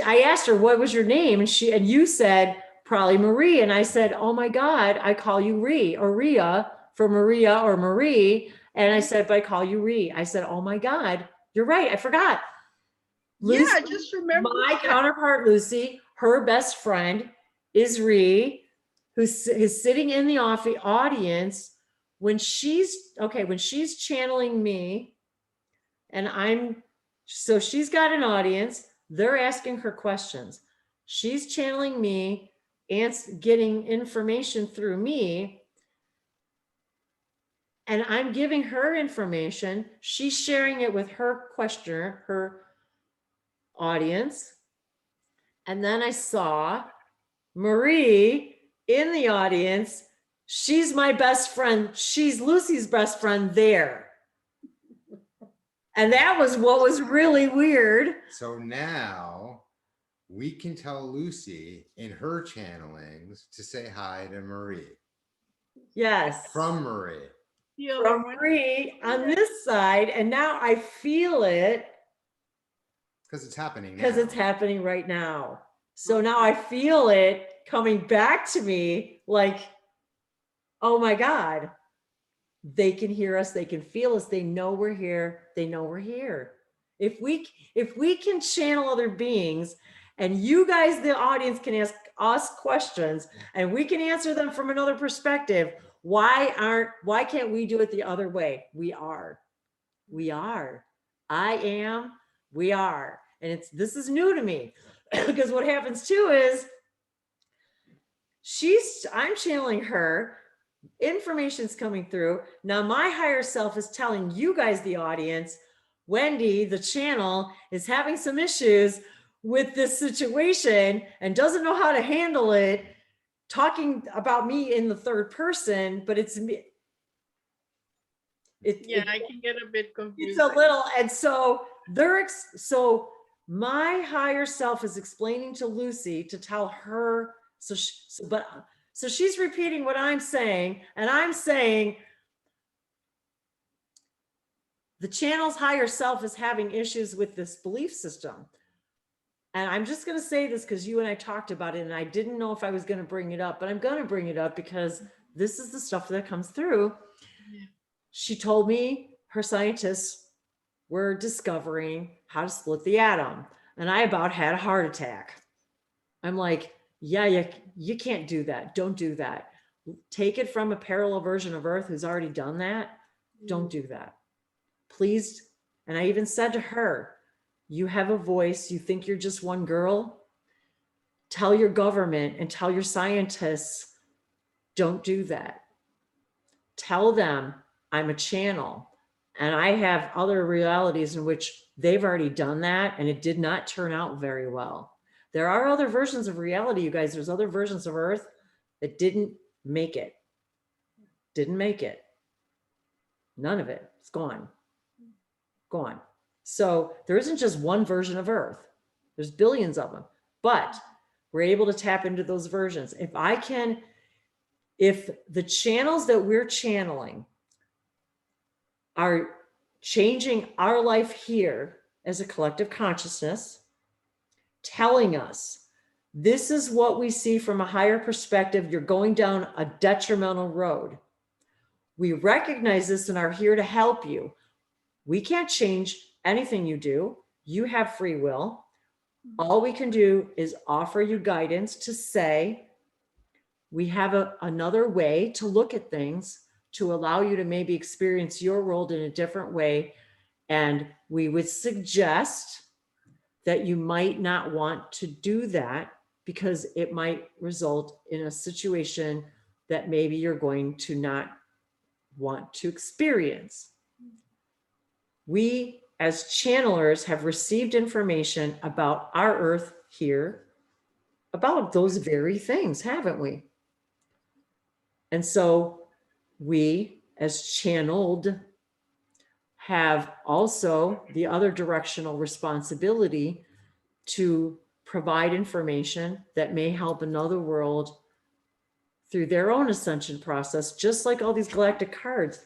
I asked her, what was your name? And you said, probably Marie. And I said, oh my God, I call you Ree or Ria for Maria or Marie. And I said, but I call you Ree. I said, oh my God, you're right. I forgot. Lucy, yeah, I just remember my counterpart, Lucy, her best friend is Ree, who's sitting in the audience when she's channeling me, and so she's got an audience, they're asking her questions. She's channeling me and getting information through me, and I'm giving her information. She's sharing it with her questioner, her audience. And then I saw Marie in the audience. She's my best friend. She's Lucy's best friend there. And that was what was really weird. So now we can tell Lucy in her channelings to say hi to Marie. Yes. From Marie. From Marie on this side. And now I feel it. Because it's happening now. Because it's happening right now. So now I feel it coming back to me like, oh my God, they can hear us, they can feel us, they know we're here, they know we're here. If we can channel other beings, and you guys, the audience, can ask us questions and we can answer them from another perspective, why can't we do it the other way? We are. I am, we are. And this is new to me. Because what happens too is I'm channeling her, information's coming through. Now my higher self is telling you guys, the audience, Wendy, the channel, is having some issues with this situation and doesn't know how to handle it, talking about me in the third person, but it's me. I can get a bit confused. It's a little, and so so my higher self is explaining to Lucy to tell her, so she's repeating what I'm saying, and I'm saying the channel's higher self is having issues with this belief system. And I'm just going to say this because you and I talked about it, and I didn't know if I was going to bring it up, but I'm going to bring it up because this is the stuff that comes through. Yeah. She told me her scientists were discovering how to split the atom, and I about had a heart attack. I'm like, yeah, you can't do that. Don't do that. Take it from a parallel version of Earth who's already done that. Don't do that, please. And I even said to her, you have a voice. You think you're just one girl. Tell your government and tell your scientists, don't do that. Tell them I'm a channel. And I have other realities in which they've already done that, and it did not turn out very well. There are other versions of reality, you guys. There's other versions of Earth that didn't make it. Didn't make it. None of it. It's gone. Gone. So there isn't just one version of Earth. There's billions of them. But we're able to tap into those versions. If the channels that we're channeling are changing our life here as a collective consciousness, telling us this is what we see from a higher perspective, you're going down a detrimental road. We recognize this and are here to help you. We can't change anything you do. You have free will. All we can do is offer you guidance to say, we have another way to look at things to allow you to maybe experience your world in a different way. And we would suggest that you might not want to do that because it might result in a situation that maybe you're going to not want to experience. We, as channelers, have received information about our Earth here, about those very things, haven't we? And so we, as channeled, have also the other directional responsibility to provide information that may help another world through their own ascension process, just like all these galactic cards.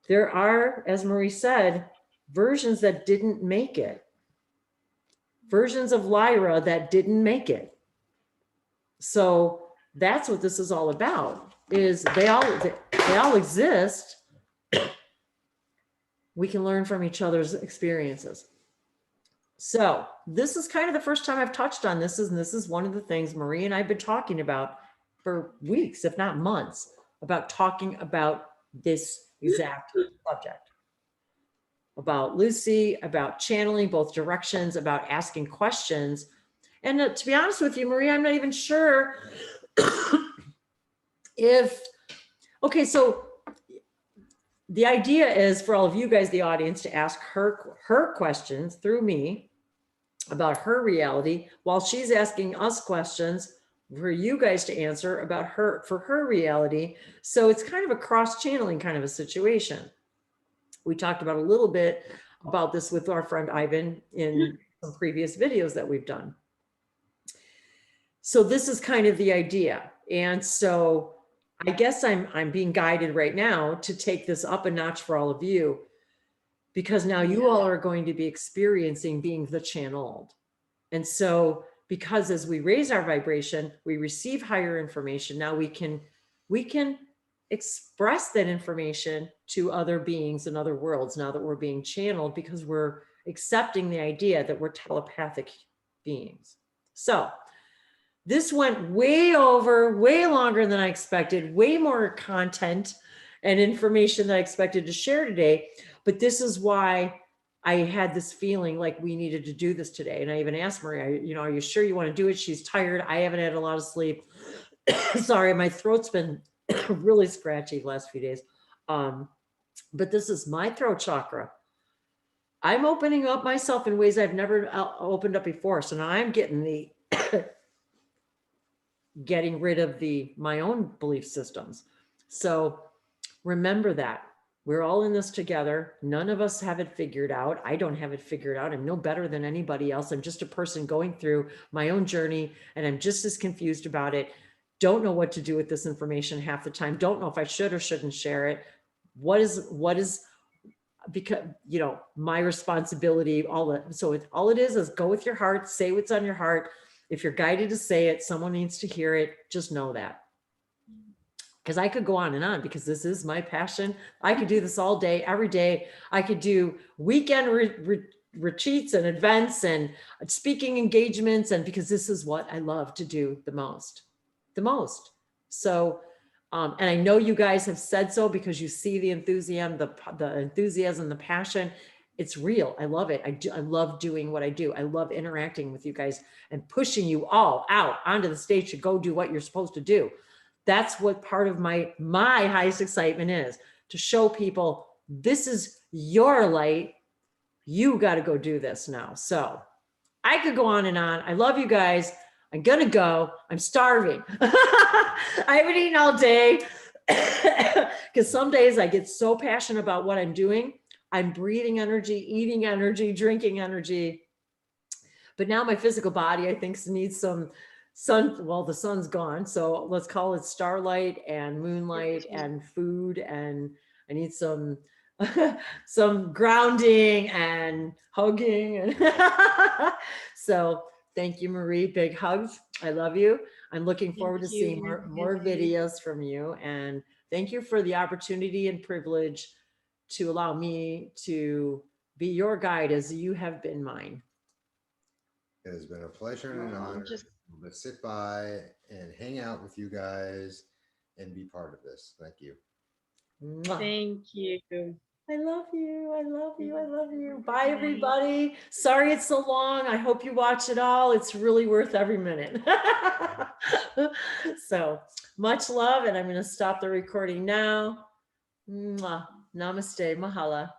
There are, as Marie said, versions that didn't make it. Versions of Lyra that didn't make it. So that's what this is all about, is they all exist. We can learn from each other's experiences. So this is kind of the first time I've touched on this, and this is one of the things Marie and I have been talking about for weeks, if not months, about talking about this exact subject. About Lucy, about channeling both directions, about asking questions. And to be honest with you, Marie, I'm not even sure if, okay, so the idea is for all of you guys, the audience, to ask her questions through me about her reality, while she's asking us questions for you guys to answer about her reality. So it's kind of a cross-channeling kind of a situation. We talked about a little bit about this with our friend Ivan in some previous videos that we've done. So this is kind of the idea. And so I guess I'm being guided right now to take this up a notch for all of you, because now you all are going to be experiencing being the channeled. And so, because as we raise our vibration, we receive higher information. Now we can express that information to other beings in other worlds now that we're being channeled, because we're accepting the idea that we're telepathic beings. So this went way longer than I expected, way more content and information that I expected to share today. But this is why I had this feeling like we needed to do this today. And I even asked Maria, are you sure you want to do it? She's tired. I haven't had a lot of sleep. Sorry, my throat's been really scratchy the last few days. But this is my throat chakra. I'm opening up myself in ways I've never opened up before. So now I'm getting getting rid of my own belief systems. So remember that. We're all in this together. None of us have it figured out. I don't have it figured out. I'm no better than anybody else. I'm just a person going through my own journey, and I'm just as confused about it. Don't know what to do with this information half the time. Don't know if I should or shouldn't share it. What is because, my responsibility, all it is go with your heart, say what's on your heart. If you're guided to say it, someone needs to hear it. Just know that. Because I could go on and on, because this is my passion. I could do this all day, every day. I could do weekend retreats and events and speaking engagements, and because this is what I love to do the most. So, and I know you guys have said so, because you see the enthusiasm, the passion. It's real. I love it. I love doing what I do. I love interacting with you guys and pushing you all out onto the stage to go do what you're supposed to do. That's what part of my highest excitement is, to show people this is your light. You got to go do this now. So I could go on and on. I love you guys. I'm going to go. I'm starving. I haven't eaten all day because some days I get so passionate about what I'm doing. I'm breathing energy, eating energy, drinking energy. But now my physical body, I think, needs some sun. Well, the sun's gone, so let's call it starlight and moonlight and food, and I need some some grounding and hugging. And so thank you, Marie. Big hugs. I love you. I'm looking forward to seeing more videos from you, and thank you for the opportunity and privilege to allow me to be your guide as you have been mine. It has been a pleasure and an honor to sit by and hang out with you guys and be part of this. Thank you. Thank you. I love you. I love you. I love you. Bye, everybody. Sorry it's so long. I hope you watch it all. It's really worth every minute. So much love, and I'm going to stop the recording now. Namaste. Mahala.